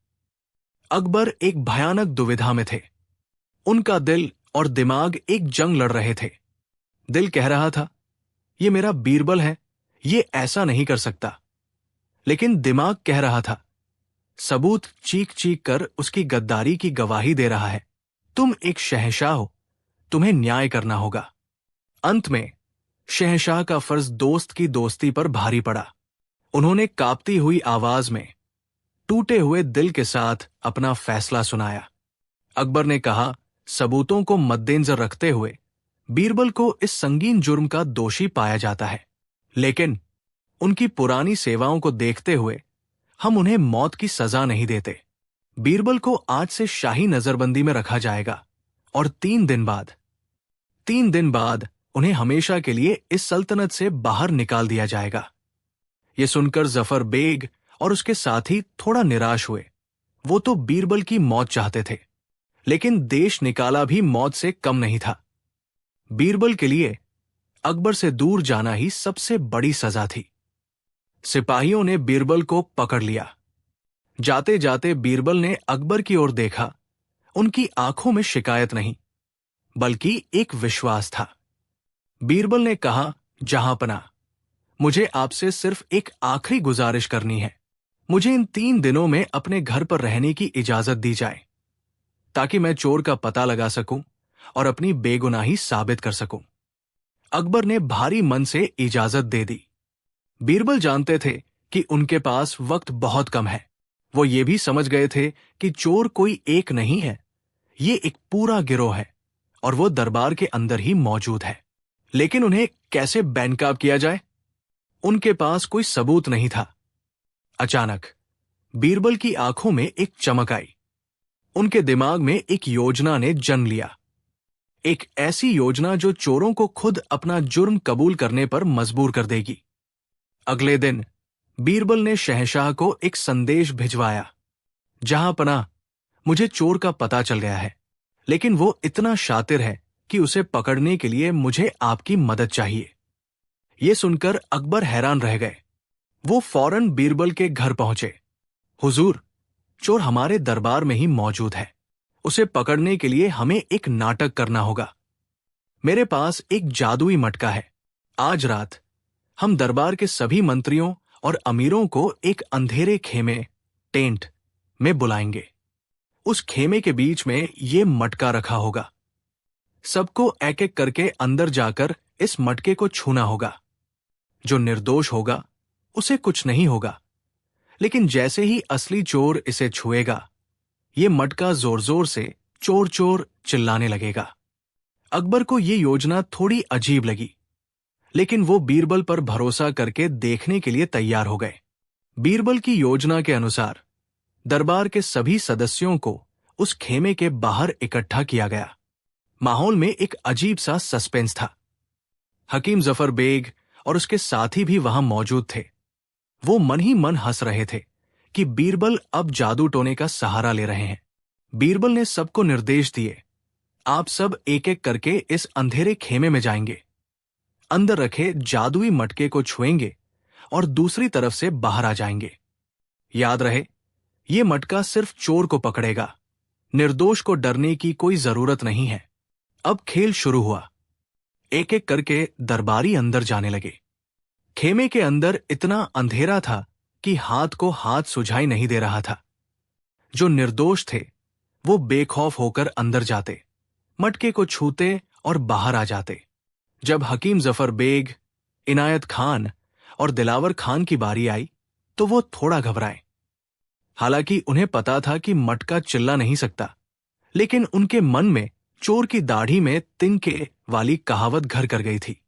अकबर एक भयानक दुविधा में थे। उनका दिल और दिमाग एक जंग लड़ रहे थे। दिल कह रहा था, ये मेरा बीरबल है, ये ऐसा नहीं कर सकता। लेकिन दिमाग कह रहा था, सबूत चीख चीख कर उसकी गद्दारी की गवाही दे रहा है। तुम एक शहंशाह हो, तुम्हें न्याय करना होगा। अंत में शहंशाह का फर्ज दोस्त की दोस्ती पर भारी पड़ा। उन्होंने कांपती हुई आवाज में, टूटे हुए दिल के साथ अपना फैसला सुनाया। अकबर ने कहा, सबूतों को मद्देनजर रखते हुए बीरबल को इस संगीन जुर्म का दोषी पाया जाता है, लेकिन उनकी पुरानी सेवाओं को देखते हुए हम उन्हें मौत की सजा नहीं देते। बीरबल को आज से शाही नजरबंदी में रखा जाएगा और 3 दिन बाद उन्हें हमेशा के लिए इस सल्तनत से बाहर निकाल दिया जाएगा। ये सुनकर जफर बेग और उसके साथी थोड़ा निराश हुए। वो तो बीरबल की मौत चाहते थे, लेकिन देश निकाला भी मौत से कम नहीं था। बीरबल के लिए अकबर से दूर जाना ही सबसे बड़ी सजा थी। सिपाहियों ने बीरबल को पकड़ लिया। जाते जाते बीरबल ने अकबर की ओर देखा। उनकी आंखों में शिकायत नहीं, बल्कि एक विश्वास था। बीरबल ने कहा, जहांपनाह, मुझे आपसे सिर्फ एक आखिरी गुजारिश करनी है। मुझे इन 3 दिनों में अपने घर पर रहने की इजाजत दी जाए, ताकि मैं चोर का पता लगा सकूं और अपनी बेगुनाही साबित कर सकूं। अकबर ने भारी मन से इजाजत दे दी। बीरबल जानते थे कि उनके पास वक्त बहुत कम है। वो ये भी समझ गए थे कि चोर कोई एक नहीं है, ये एक पूरा गिरोह है और वो दरबार के अंदर ही मौजूद है। लेकिन उन्हें कैसे बेनकाब किया जाए? उनके पास कोई सबूत नहीं था। अचानक बीरबल की आंखों में एक चमक आई। उनके दिमाग में एक योजना ने जन्म लिया। एक ऐसी योजना जो चोरों को खुद अपना जुर्म कबूल करने पर मजबूर कर देगी। अगले दिन बीरबल ने शहंशाह को एक संदेश भिजवाया, जहांपनाह, मुझे चोर का पता चल गया है, लेकिन वो इतना शातिर है कि उसे पकड़ने के लिए मुझे आपकी मदद चाहिए। ये सुनकर अकबर हैरान रह गए। वो फौरन बीरबल के घर पहुंचे। हुजूर, चोर हमारे दरबार में ही मौजूद है। उसे पकड़ने के लिए हमें एक नाटक करना होगा। मेरे पास एक जादुई मटका है। आज रात हम दरबार के सभी मंत्रियों और अमीरों को एक अंधेरे खेमे, टेंट में बुलाएंगे। उस खेमे के बीच में ये मटका रखा होगा। सबको एक एक करके अंदर जाकर इस मटके को छूना होगा। जो निर्दोष होगा उसे कुछ नहीं होगा, लेकिन जैसे ही असली चोर इसे छुएगा, ये मटका जोर जोर से चोर चोर चिल्लाने लगेगा। अकबर को ये योजना थोड़ी अजीब लगी, लेकिन वो बीरबल पर भरोसा करके देखने के लिए तैयार हो गए। बीरबल की योजना के अनुसार दरबार के सभी सदस्यों को उस खेमे के बाहर इकट्ठा किया गया। माहौल में एक अजीब सा सस्पेंस था। हकीम जफर बेग और उसके साथी भी वहां मौजूद थे। वो मन ही मन हंस रहे थे कि बीरबल अब जादू टोने का सहारा ले रहे हैं। बीरबल ने सबको निर्देश दिए, आप सब एक एक करके इस अंधेरे खेमे में जाएंगे, अंदर रखे जादुई मटके को छुएंगे और दूसरी तरफ से बाहर आ जाएंगे। याद रहे, ये मटका सिर्फ चोर को पकड़ेगा, निर्दोष को डरने की कोई जरूरत नहीं है। अब खेल शुरू हुआ। एक एक करके दरबारी अंदर जाने लगे। खेमे के अंदर इतना अंधेरा था कि हाथ को हाथ सुझाई नहीं दे रहा था। जो निर्दोष थे वो बेखौफ होकर अंदर जाते, मटके को छूते और बाहर आ जाते। जब हकीम जफर बेग, इनायत खान और दिलावर खान की बारी आई तो वो थोड़ा घबराए। हालांकि उन्हें पता था कि मटका चिल्ला नहीं सकता, लेकिन उनके मन में चोर की दाढ़ी में तिनके वाली कहावत घर कर गई थी।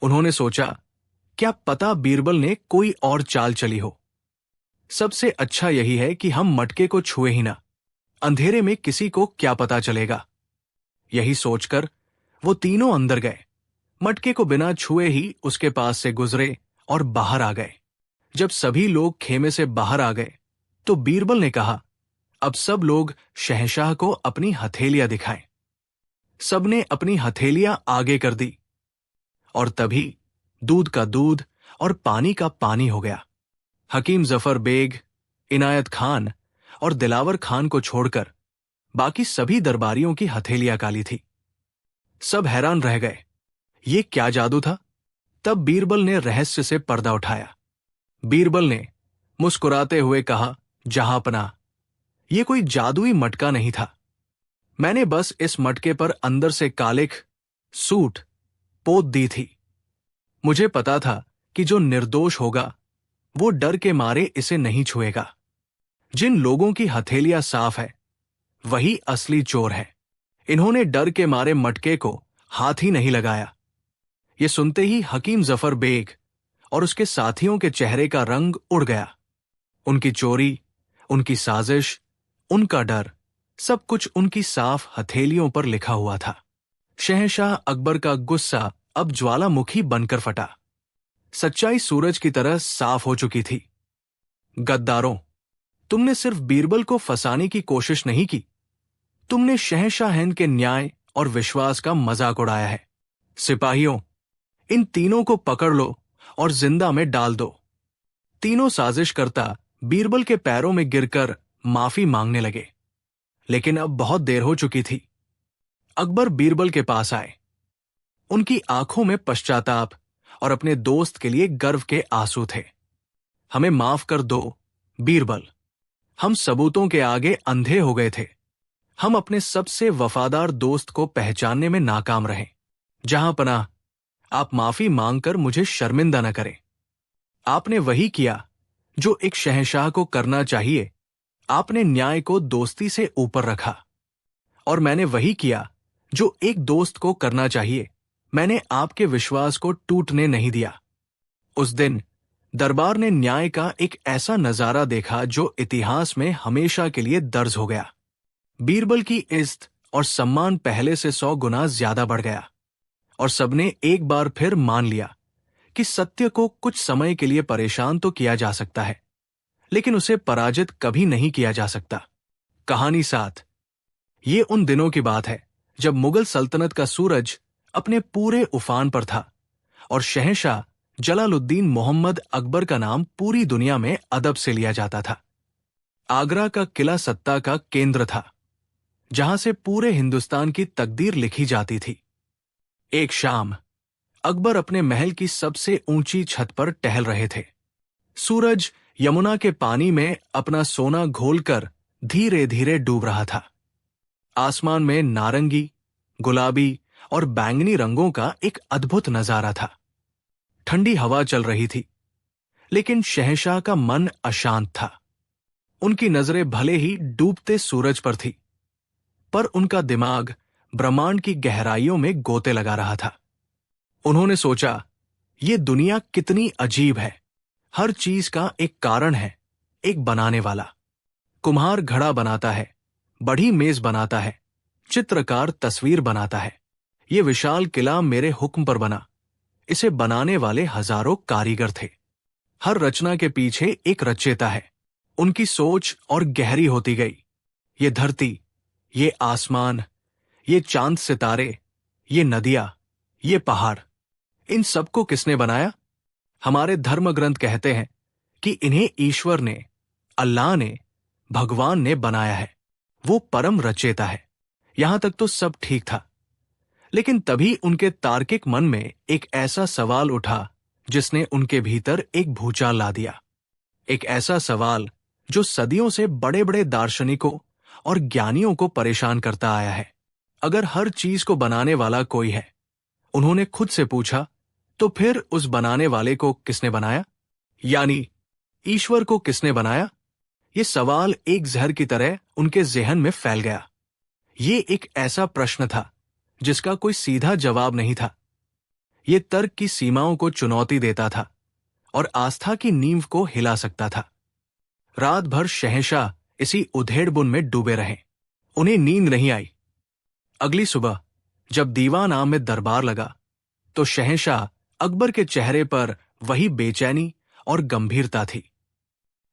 उन्होंने सोचा, क्या पता बीरबल ने कोई और चाल चली हो। सबसे अच्छा यही है कि हम मटके को छुए ही ना, अंधेरे में किसी को क्या पता चलेगा। यही सोचकर वो तीनों अंदर गए, मटके को बिना छुए ही उसके पास से गुजरे और बाहर आ गए। जब सभी लोग खेमे से बाहर आ गए तो बीरबल ने कहा, अब सब लोग शहंशाह को अपनी हथेलियां दिखाएं। सबने अपनी हथेलियां आगे कर दी और तभी दूध का दूध और पानी का पानी हो गया। हकीम जफर बेग, इनायत खान और दिलावर खान को छोड़कर बाकी सभी दरबारियों की हथेलियां काली थी। सब हैरान रह गए, ये क्या जादू था। तब बीरबल ने रहस्य से पर्दा उठाया। बीरबल ने मुस्कुराते हुए कहा, जहांपनाह, ये कोई जादुई मटका नहीं था। मैंने बस इस मटके पर अंदर से कालिख, सूट पोत दी थी। मुझे पता था कि जो निर्दोष होगा वो डर के मारे इसे नहीं छुएगा। जिन लोगों की हथेलियां साफ है वही असली चोर है। इन्होंने डर के मारे मटके को हाथ ही नहीं लगाया। ये सुनते ही हकीम जफर बेग और उसके साथियों के चेहरे का रंग उड़ गया। उनकी चोरी, उनकी साजिश, उनका डर, सब कुछ उनकी साफ हथेलियों पर लिखा हुआ था। शहंशाह अकबर का गुस्सा अब ज्वालामुखी बनकर फटा। सच्चाई सूरज की तरह साफ हो चुकी थी। गद्दारों, तुमने सिर्फ बीरबल को फंसाने की कोशिश नहीं की, तुमने शहंशाह हिंद के न्याय और विश्वास का मजाक उड़ाया है। सिपाहियों, इन तीनों को पकड़ लो और जिंदा में डाल दो। तीनों साजिशकर्ता बीरबल के पैरों में गिरकर माफी मांगने लगे, लेकिन अब बहुत देर हो चुकी थी। अकबर बीरबल के पास आए। उनकी आंखों में पश्चाताप और अपने दोस्त के लिए गर्व के आंसू थे। हमें माफ कर दो बीरबल, हम सबूतों के आगे अंधे हो गए थे। हम अपने सबसे वफादार दोस्त को पहचानने में नाकाम रहे। जहांपनाह, आप माफी मांगकर मुझे शर्मिंदा न करें। आपने वही किया जो एक शहंशाह को करना चाहिए। आपने न्याय को दोस्ती से ऊपर रखा, और मैंने वही किया जो एक दोस्त को करना चाहिए। मैंने आपके विश्वास को टूटने नहीं दिया। उस दिन दरबार ने न्याय का एक ऐसा नजारा देखा जो इतिहास में हमेशा के लिए दर्ज हो गया। बीरबल की इज्जत और सम्मान पहले से 100 गुना ज्यादा बढ़ गया, और सबने एक बार फिर मान लिया कि सत्य को कुछ समय के लिए परेशान तो किया जा सकता है, लेकिन उसे पराजित कभी नहीं किया जा सकता। कहानी 7। ये उन दिनों की बात है जब मुगल सल्तनत का सूरज अपने पूरे उफान पर था और शहंशाह जलालुद्दीन मोहम्मद अकबर का नाम पूरी दुनिया में अदब से लिया जाता था। आगरा का किला सत्ता का केंद्र था। जहां से पूरे हिंदुस्तान की तकदीर लिखी जाती थी। एक शाम अकबर अपने महल की सबसे ऊंची छत पर टहल रहे थे। सूरज यमुना के पानी में अपना सोना घोलकर धीरे धीरे डूब रहा था। आसमान में नारंगी, गुलाबी और बैंगनी रंगों का एक अद्भुत नजारा था। ठंडी हवा चल रही थी, लेकिन शहंशाह का मन अशांत था। उनकी नजरें भले ही डूबते सूरज पर थी, पर उनका दिमाग ब्रह्मांड की गहराइयों में गोते लगा रहा था। उन्होंने सोचा, ये दुनिया कितनी अजीब है। हर चीज का एक कारण है, एक बनाने वाला। कुम्हार घड़ा बनाता है, बड़ी मेज बनाता है, चित्रकार तस्वीर बनाता है। ये विशाल किला मेरे हुक्म पर बना। इसे बनाने वाले हजारों कारीगर थे। हर रचना के पीछे एक रचयिता है। उनकी सोच और गहरी होती गई। ये धरती, ये आसमान, ये चांद सितारे, ये नदियां, ये पहाड़, इन सबको किसने बनाया? हमारे धर्म ग्रंथ कहते हैं कि इन्हें ईश्वर ने, अल्लाह ने, भगवान ने बनाया है। वो परम रचयिता है। यहां तक तो सब ठीक था, लेकिन तभी उनके तार्किक मन में एक ऐसा सवाल उठा जिसने उनके भीतर एक भूचाल ला दिया। एक ऐसा सवाल जो सदियों से बड़े बड़े दार्शनिकों और ज्ञानियों को परेशान करता आया है। अगर हर चीज को बनाने वाला कोई है, उन्होंने खुद से पूछा, तो फिर उस बनाने वाले को किसने बनाया? यानी ईश्वर को किसने बनाया? ये सवाल एक जहर की तरह उनके ज़हन में फैल गया। ये एक ऐसा प्रश्न था जिसका कोई सीधा जवाब नहीं था। ये तर्क की सीमाओं को चुनौती देता था और आस्था की नींव को हिला सकता था। रात भर शहंशाह इसी उधेड़बुन में डूबे रहे। उन्हें नींद नहीं आई। अगली सुबह जब दीवान आम में दरबार लगा, तो शहंशाह अकबर के चेहरे पर वही बेचैनी और गंभीरता थी।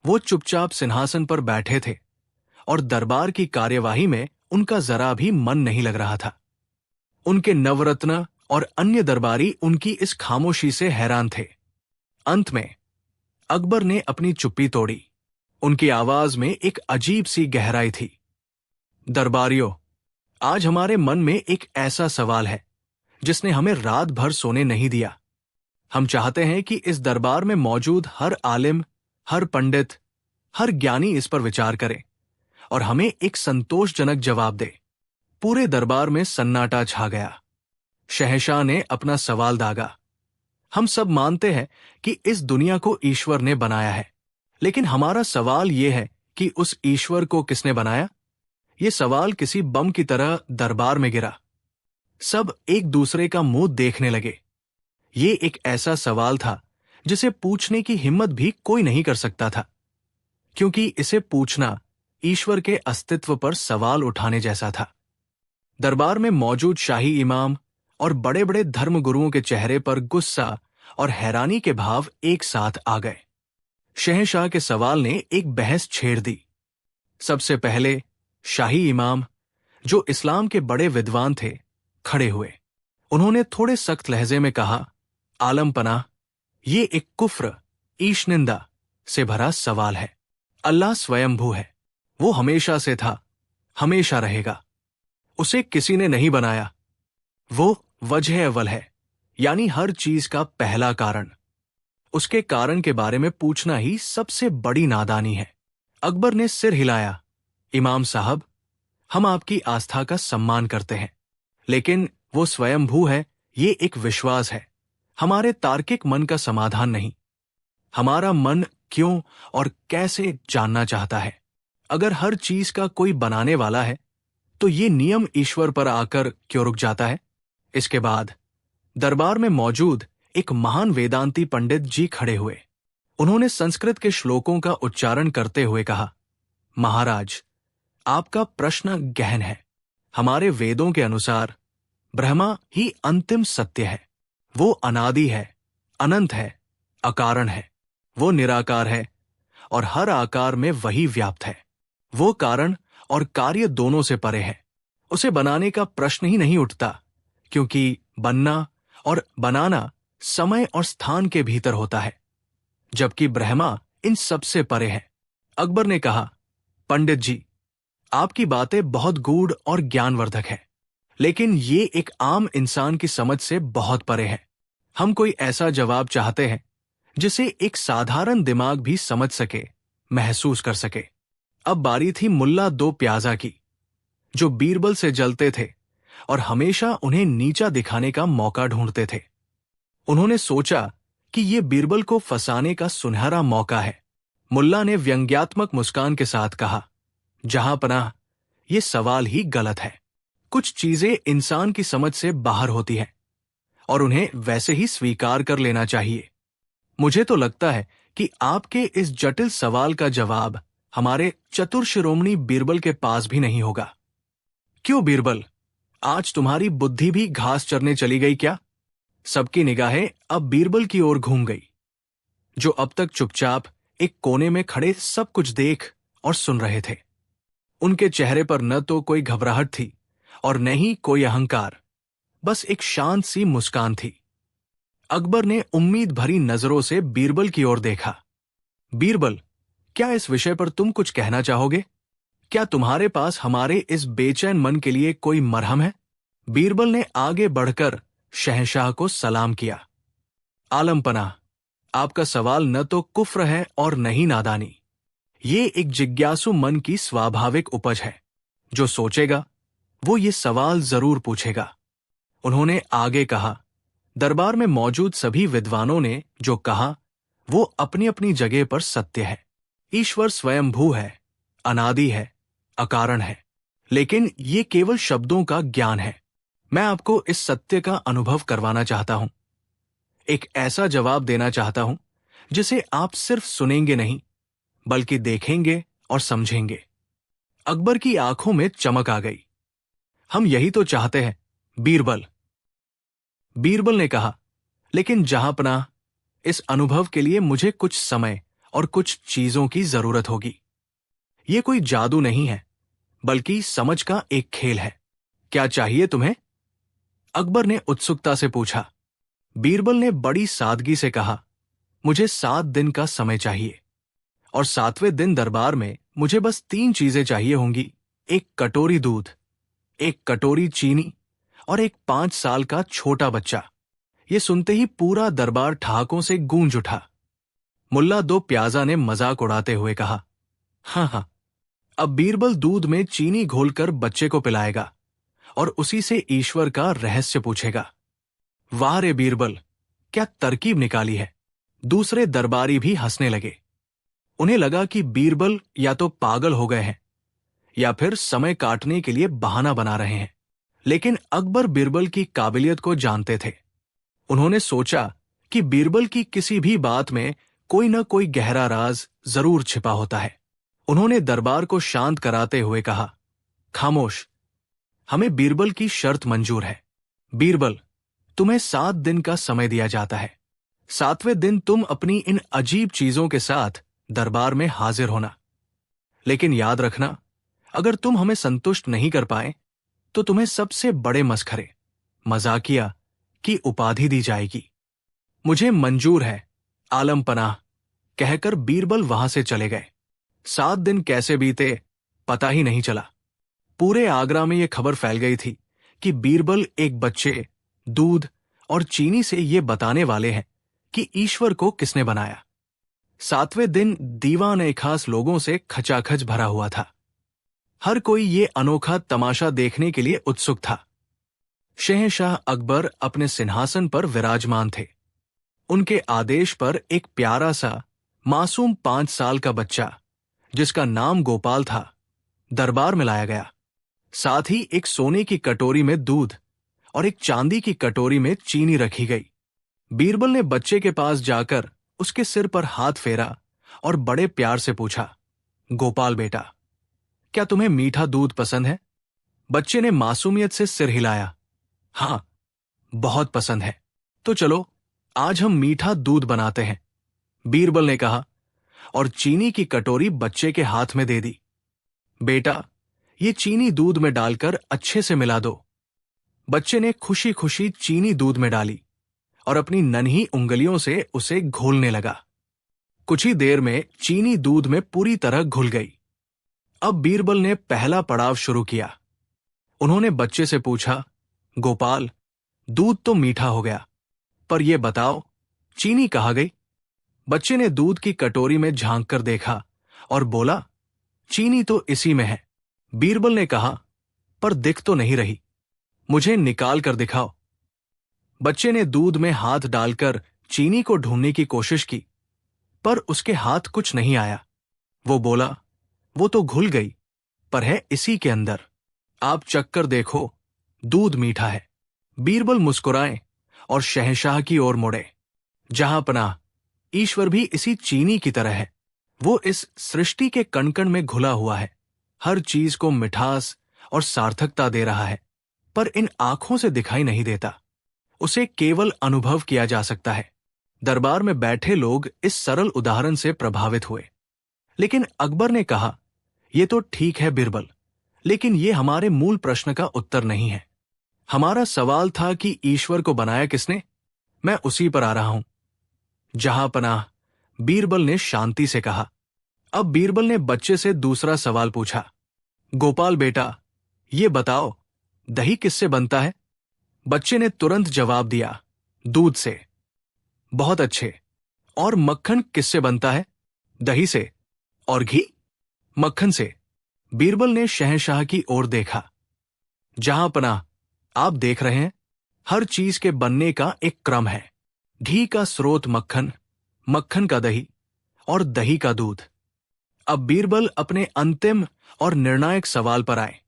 वो चुपचाप सिंहासन पर बैठे थे और दरबार की कार्यवाही में उनका जरा भी मन नहीं लग रहा था। उनके नवरत्न और अन्य दरबारी उनकी इस खामोशी से हैरान थे। अंत में अकबर ने अपनी चुप्पी तोड़ी। उनकी आवाज में एक अजीब सी गहराई थी। दरबारियों, आज हमारे मन में एक ऐसा सवाल है जिसने हमें रात भर सोने नहीं दिया। हम चाहते हैं कि इस दरबार में मौजूद हर आलिम, हर पंडित, हर ज्ञानी इस पर विचार करे और हमें एक संतोषजनक जवाब दे। पूरे दरबार में सन्नाटा छा गया। शहंशाह ने अपना सवाल दागा। हम सब मानते हैं कि इस दुनिया को ईश्वर ने बनाया है, लेकिन हमारा सवाल यह है कि उस ईश्वर को किसने बनाया? यह सवाल किसी बम की तरह दरबार में गिरा। सब एक दूसरे का मुंह देखने लगे। ये एक ऐसा सवाल था जिसे पूछने की हिम्मत भी कोई नहीं कर सकता था, क्योंकि इसे पूछना ईश्वर के अस्तित्व पर सवाल उठाने जैसा था। दरबार में मौजूद शाही इमाम और बड़े बड़े धर्मगुरुओं के चेहरे पर गुस्सा और हैरानी के भाव एक साथ आ गए। शहंशाह के सवाल ने एक बहस छेड़ दी। सबसे पहले शाही इमाम, जो इस्लाम के बड़े विद्वान थे, खड़े हुए। उन्होंने थोड़े सख्त लहजे में कहा, आलम पनाह, ये एक कुफ्र, ईशनिंदा से भरा सवाल है। अल्लाह स्वयंभू है। वो हमेशा से था, हमेशा रहेगा। उसे किसी ने नहीं बनाया। वो वजह अव्वल है, यानी हर चीज का पहला कारण। उसके कारण के बारे में पूछना ही सबसे बड़ी नादानी है। अकबर ने सिर हिलाया। इमाम साहब, हम आपकी आस्था का सम्मान करते हैं, लेकिन वो स्वयंभू है, ये एक विश्वास है, हमारे तार्किक मन का समाधान नहीं। हमारा मन क्यों और कैसे जानना चाहता है। अगर हर चीज का कोई बनाने वाला है, तो ये नियम ईश्वर पर आकर क्यों रुक जाता है? इसके बाद दरबार में मौजूद एक महान वेदांती पंडित जी खड़े हुए। उन्होंने संस्कृत के श्लोकों का उच्चारण करते हुए कहा, महाराज, आपका प्रश्न गहन है। हमारे वेदों के अनुसार ब्रह्मा ही अंतिम सत्य है। वो अनादि है, अनंत है, अकारण है। वो निराकार है और हर आकार में वही व्याप्त है। वो कारण और कार्य दोनों से परे है। उसे बनाने का प्रश्न ही नहीं उठता, क्योंकि बनना और बनाना समय और स्थान के भीतर होता है, जबकि ब्रह्मा इन सबसे परे है। अकबर ने कहा, पंडित जी, आपकी बातें बहुत गूढ़ और ज्ञानवर्धक हैं, लेकिन ये एक आम इंसान की समझ से बहुत परे है। हम कोई ऐसा जवाब चाहते हैं जिसे एक साधारण दिमाग भी समझ सके, महसूस कर सके। अब बारी थी मुल्ला दो प्याजा की, जो बीरबल से जलते थे और हमेशा उन्हें नीचा दिखाने का मौका ढूंढते थे। उन्होंने सोचा कि ये बीरबल को फंसाने का सुनहरा मौका है। मुल्ला ने व्यंग्यात्मक मुस्कान के साथ कहा, जहां पनाह, ये सवाल ही गलत है। कुछ चीजें इंसान की समझ से बाहर होती हैं और उन्हें वैसे ही स्वीकार कर लेना चाहिए। मुझे तो लगता है कि आपके इस जटिल सवाल का जवाब हमारे चतुर शिरोमणि बीरबल के पास भी नहीं होगा। क्यों बीरबल, आज तुम्हारी बुद्धि भी घास चरने चली गई क्या? सबकी निगाहें अब बीरबल की ओर घूम गई, जो अब तक चुपचाप एक कोने में खड़े सब कुछ देख और सुन रहे थे। उनके चेहरे पर न तो कोई घबराहट थी और न ही कोई अहंकार, बस एक शांत सी मुस्कान थी। अकबर ने उम्मीद भरी नजरों से बीरबल की ओर देखा। बीरबल, क्या इस विषय पर तुम कुछ कहना चाहोगे? क्या तुम्हारे पास हमारे इस बेचैन मन के लिए कोई मरहम है? बीरबल ने आगे बढ़कर शहंशाह को सलाम किया। आलम पनाह, आपका सवाल न तो कुफ्र है और न ही नादानी। ये एक जिज्ञासु मन की स्वाभाविक उपज है। जो सोचेगा वो ये सवाल जरूर पूछेगा। उन्होंने आगे कहा, दरबार में मौजूद सभी विद्वानों ने जो कहा वो अपनी अपनी जगह पर सत्य है। ईश्वर स्वयंभू है, अनादि है, अकारण है, लेकिन ये केवल शब्दों का ज्ञान है। मैं आपको इस सत्य का अनुभव करवाना चाहता हूं, एक ऐसा जवाब देना चाहता हूं जिसे आप सिर्फ सुनेंगे नहीं बल्कि देखेंगे और समझेंगे। अकबर की आंखों में चमक आ गई। हम यही तो चाहते हैं बीरबल। बीरबल ने कहा, लेकिन जहांपनाह, इस अनुभव के लिए मुझे कुछ समय और कुछ चीजों की जरूरत होगी। ये कोई जादू नहीं है, बल्कि समझ का एक खेल है। क्या चाहिए तुम्हें? अकबर ने उत्सुकता से पूछा। बीरबल ने बड़ी सादगी से कहा, मुझे 7 दिन का समय चाहिए और 7वें दिन दरबार में मुझे बस 3 चीजें चाहिए होंगी। एक कटोरी दूध, एक कटोरी चीनी और एक 5 साल का छोटा बच्चा। ये सुनते ही पूरा दरबार ठहाकों से गूंज उठा। मुल्ला दो प्याजा ने मजाक उड़ाते हुए कहा, हाँ, अब बीरबल दूध में चीनी घोलकर बच्चे को पिलाएगा और उसी से ईश्वर का रहस्य पूछेगा। वाह रे बीरबल, क्या तरकीब निकाली है। दूसरे दरबारी भी हंसने लगे। उन्हें लगा कि बीरबल या तो पागल हो गए हैं या फिर समय काटने के लिए बहाना बना रहे हैं। लेकिन अकबर बीरबल की काबिलियत को जानते थे। उन्होंने सोचा कि बीरबल की किसी भी बात में कोई न कोई गहरा राज जरूर छिपा होता है। उन्होंने दरबार को शांत कराते हुए कहा, खामोश, हमें बीरबल की शर्त मंजूर है। बीरबल, तुम्हें 7 दिन का समय दिया जाता है। 7वें दिन तुम अपनी इन अजीब चीजों के साथ दरबार में हाजिर होना। लेकिन याद रखना, अगर तुम हमें संतुष्ट नहीं कर पाए तो तुम्हें सबसे बड़े मसखरे, मजाकिया की उपाधि दी जाएगी। मुझे मंजूर है आलम पनाह, कहकर बीरबल वहां से चले गए। 7 दिन कैसे बीते पता ही नहीं चला। पूरे आगरा में यह खबर फैल गई थी कि बीरबल एक बच्चे, दूध और चीनी से ये बताने वाले हैं कि ईश्वर को किसने बनाया। 7वें दिन दीवान ए खास लोगों से खचाखच भरा हुआ था। हर कोई ये अनोखा तमाशा देखने के लिए उत्सुक था। शहंशाह अकबर अपने सिंहासन पर विराजमान थे। उनके आदेश पर एक प्यारा सा मासूम 5 साल का बच्चा, जिसका नाम गोपाल था, दरबार में लाया गया। साथ ही एक सोने की कटोरी में दूध और एक चांदी की कटोरी में चीनी रखी गई। बीरबल ने बच्चे के पास जाकर उसके सिर पर हाथ फेरा और बड़े प्यार से पूछा, गोपाल बेटा, क्या तुम्हें मीठा दूध पसंद है? बच्चे ने मासूमियत से सिर हिलाया। हाँ, बहुत पसंद है। तो चलो आज हम मीठा दूध बनाते हैं, बीरबल ने कहा और चीनी की कटोरी बच्चे के हाथ में दे दी। बेटा, ये चीनी दूध में डालकर अच्छे से मिला दो। बच्चे ने खुशी खुशी चीनी दूध में डाली और अपनी नन्ही उंगलियों से उसे घोलने लगा। कुछ ही देर में चीनी दूध में पूरी तरह घुल गई। अब बीरबल ने पहला पड़ाव शुरू किया। उन्होंने बच्चे से पूछा, गोपाल, दूध तो मीठा हो गया, पर यह बताओ चीनी कहाँ गई? बच्चे ने दूध की कटोरी में झांक कर देखा और बोला, चीनी तो इसी में है। बीरबल ने कहा, पर दिख तो नहीं रही, मुझे निकाल कर दिखाओ। बच्चे ने दूध में हाथ डालकर चीनी को ढूंढने की कोशिश की, पर उसके हाथ कुछ नहीं आया। वो बोला, वो तो घुल गई, पर है इसी के अंदर। आप चख कर देखो, दूध मीठा है। बीरबल मुस्कुराए और शहंशाह की ओर मुड़े। जहां पनाह, ईश्वर भी इसी चीनी की तरह है। वो इस सृष्टि के कण कण में घुला हुआ है, हर चीज को मिठास और सार्थकता दे रहा है, पर इन आंखों से दिखाई नहीं देता। उसे केवल अनुभव किया जा सकता है। दरबार में बैठे लोग इस सरल उदाहरण से प्रभावित हुए। लेकिन अकबर ने कहा, यह तो ठीक है बीरबल, लेकिन यह हमारे मूल प्रश्न का उत्तर नहीं है। हमारा सवाल था कि ईश्वर को बनाया किसने? मैं उसी पर आ रहा हूं। जहां पनाह, बीरबल ने शांति से कहा। अब बीरबल ने बच्चे से दूसरा सवाल पूछा, गोपाल बेटा, ये बताओ, दही किससे बनता है? बच्चे ने तुरंत जवाब दिया, दूध से। बहुत अच्छे। और मक्खन किससे बनता है? दही से। और घी? मक्खन से। बीरबल ने शहंशाह की ओर देखा। जहां पनाह, आप देख रहे हैं, हर चीज के बनने का एक क्रम है। घी का स्रोत मक्खन, मक्खन का दही और दही का दूध। अब बीरबल अपने अंतिम और निर्णायक सवाल पर आए।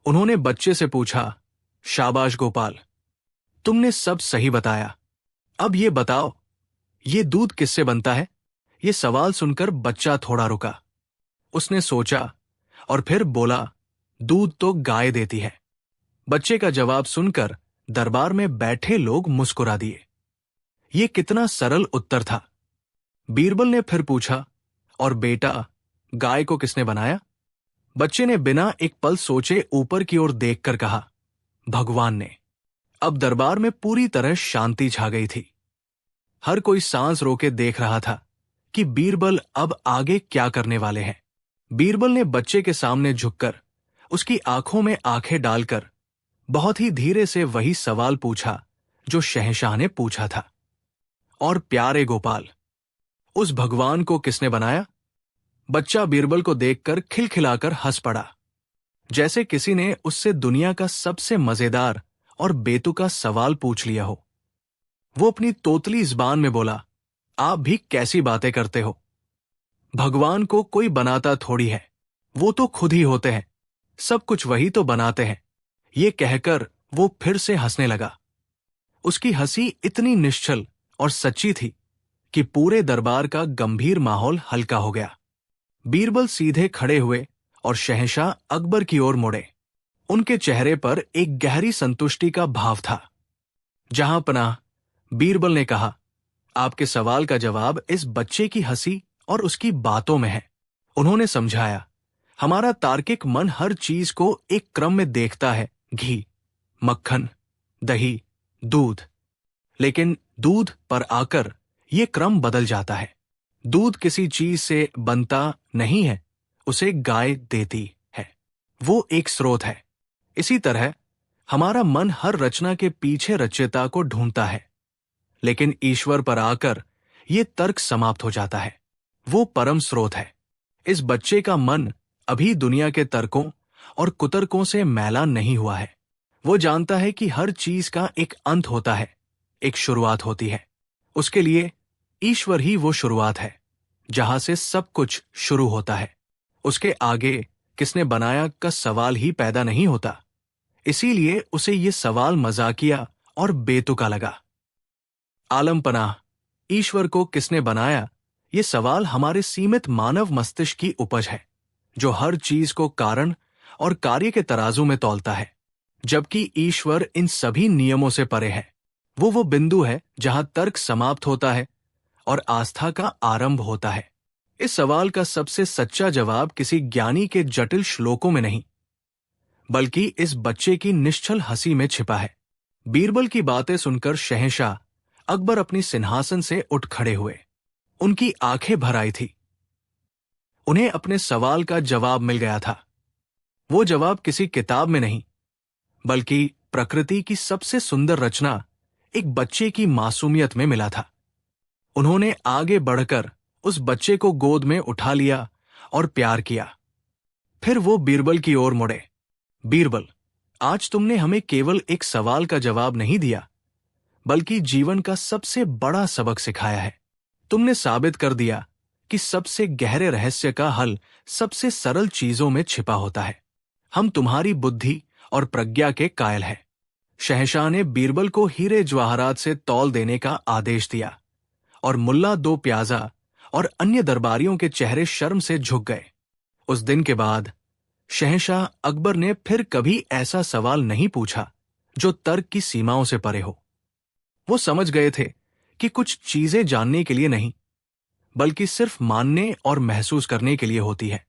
उन्होंने बच्चे से पूछा, शाबाश गोपाल, तुमने सब सही बताया। अब ये बताओ, ये दूध किससे बनता है? ये सवाल सुनकर बच्चा थोड़ा रुका। उसने सोचा और फिर बोला, दूध तो गाय देती है। बच्चे का जवाब सुनकर दरबार में बैठे लोग मुस्कुरा दिए। ये कितना सरल उत्तर था। बीरबल ने फिर पूछा, और बेटा, गाय को किसने बनाया? बच्चे ने बिना एक पल सोचे ऊपर की ओर देखकर कहा, भगवान ने। अब दरबार में पूरी तरह शांति छा गई थी। हर कोई सांस रोके देख रहा था कि बीरबल अब आगे क्या करने वाले हैं। बीरबल ने बच्चे के सामने झुककर, उसकी आंखों में आंखें डालकर बहुत ही धीरे से वही सवाल पूछा जो शहंशाह ने पूछा था, और प्यारे गोपाल, उस भगवान को किसने बनाया? बच्चा बीरबल को देखकर खिलखिलाकर हंस पड़ा, जैसे किसी ने उससे दुनिया का सबसे मजेदार और बेतुका सवाल पूछ लिया हो। वो अपनी तोतली ज़बान में बोला, आप भी कैसी बातें करते हो? भगवान को कोई बनाता थोड़ी है, वो तो खुद ही होते हैं, सब कुछ वही तो बनाते हैं। ये कहकर वो फिर से हंसने लगा। उसकी हंसी इतनी निश्चल और सच्ची थी कि पूरे दरबार का गंभीर माहौल हल्का हो गया। बीरबल सीधे खड़े हुए और शहंशाह अकबर की ओर मुड़े। उनके चेहरे पर एक गहरी संतुष्टि का भाव था। जहां पनाह, बीरबल ने कहा, आपके सवाल का जवाब इस बच्चे की हंसी और उसकी बातों में है। उन्होंने समझाया, हमारा तार्किक मन हर चीज को एक क्रम में देखता है, घी, मक्खन, दही, दूध। लेकिन दूध पर आकर ये क्रम बदल जाता है। दूध किसी चीज से बनता नहीं है, उसे गाय देती है। वो एक स्रोत है। इसी तरह हमारा मन हर रचना के पीछे रचयिता को ढूंढता है, लेकिन ईश्वर पर आकर ये तर्क समाप्त हो जाता है। वो परम स्रोत है। इस बच्चे का मन अभी दुनिया के तर्कों और कुतर्कों से मैला नहीं हुआ है। वो जानता है कि हर चीज का एक अंत होता है, एक शुरुआत होती है। उसके लिए ईश्वर ही वो शुरुआत है, जहां से सब कुछ शुरू होता है। उसके आगे किसने बनाया का सवाल ही पैदा नहीं होता। इसीलिए उसे ये सवाल मजाकिया और बेतुका लगा। आलम पनाह, ईश्वर को किसने बनाया, ये सवाल हमारे सीमित मानव मस्तिष्क की उपज है, जो हर चीज को कारण और कार्य के तराजू में तौलता है, जबकि ईश्वर इन सभी नियमों से परे है। वो बिंदु है जहां तर्क समाप्त होता है और आस्था का आरंभ होता है। इस सवाल का सबसे सच्चा जवाब किसी ज्ञानी के जटिल श्लोकों में नहीं, बल्कि इस बच्चे की निश्चल हंसी में छिपा है। बीरबल की बातें सुनकर शहंशाह अकबर अपनी सिंहासन से उठ खड़े हुए। उनकी आंखें भर आई थी। उन्हें अपने सवाल का जवाब मिल गया था। वो जवाब किसी किताब में नहीं, बल्कि प्रकृति की सबसे सुंदर रचना, एक बच्चे की मासूमियत में मिला था। उन्होंने आगे बढ़कर उस बच्चे को गोद में उठा लिया और प्यार किया। फिर वो बीरबल की ओर मुड़े। बीरबल, आज तुमने हमें केवल एक सवाल का जवाब नहीं दिया, बल्कि जीवन का सबसे बड़ा सबक सिखाया है। तुमने साबित कर दिया कि सबसे गहरे रहस्य का हल सबसे सरल चीजों में छिपा होता है। हम तुम्हारी बुद्धि और प्रज्ञा के कायल हैं। शहंशाह ने बीरबल को हीरे जवाहरात से तौल देने का आदेश दिया और मुल्ला दो प्याजा और अन्य दरबारियों के चेहरे शर्म से झुक गए। उस दिन के बाद शहंशाह अकबर ने फिर कभी ऐसा सवाल नहीं पूछा जो तर्क की सीमाओं से परे हो। वो समझ गए थे कि कुछ चीजें जानने के लिए नहीं, बल्कि सिर्फ मानने और महसूस करने के लिए होती है।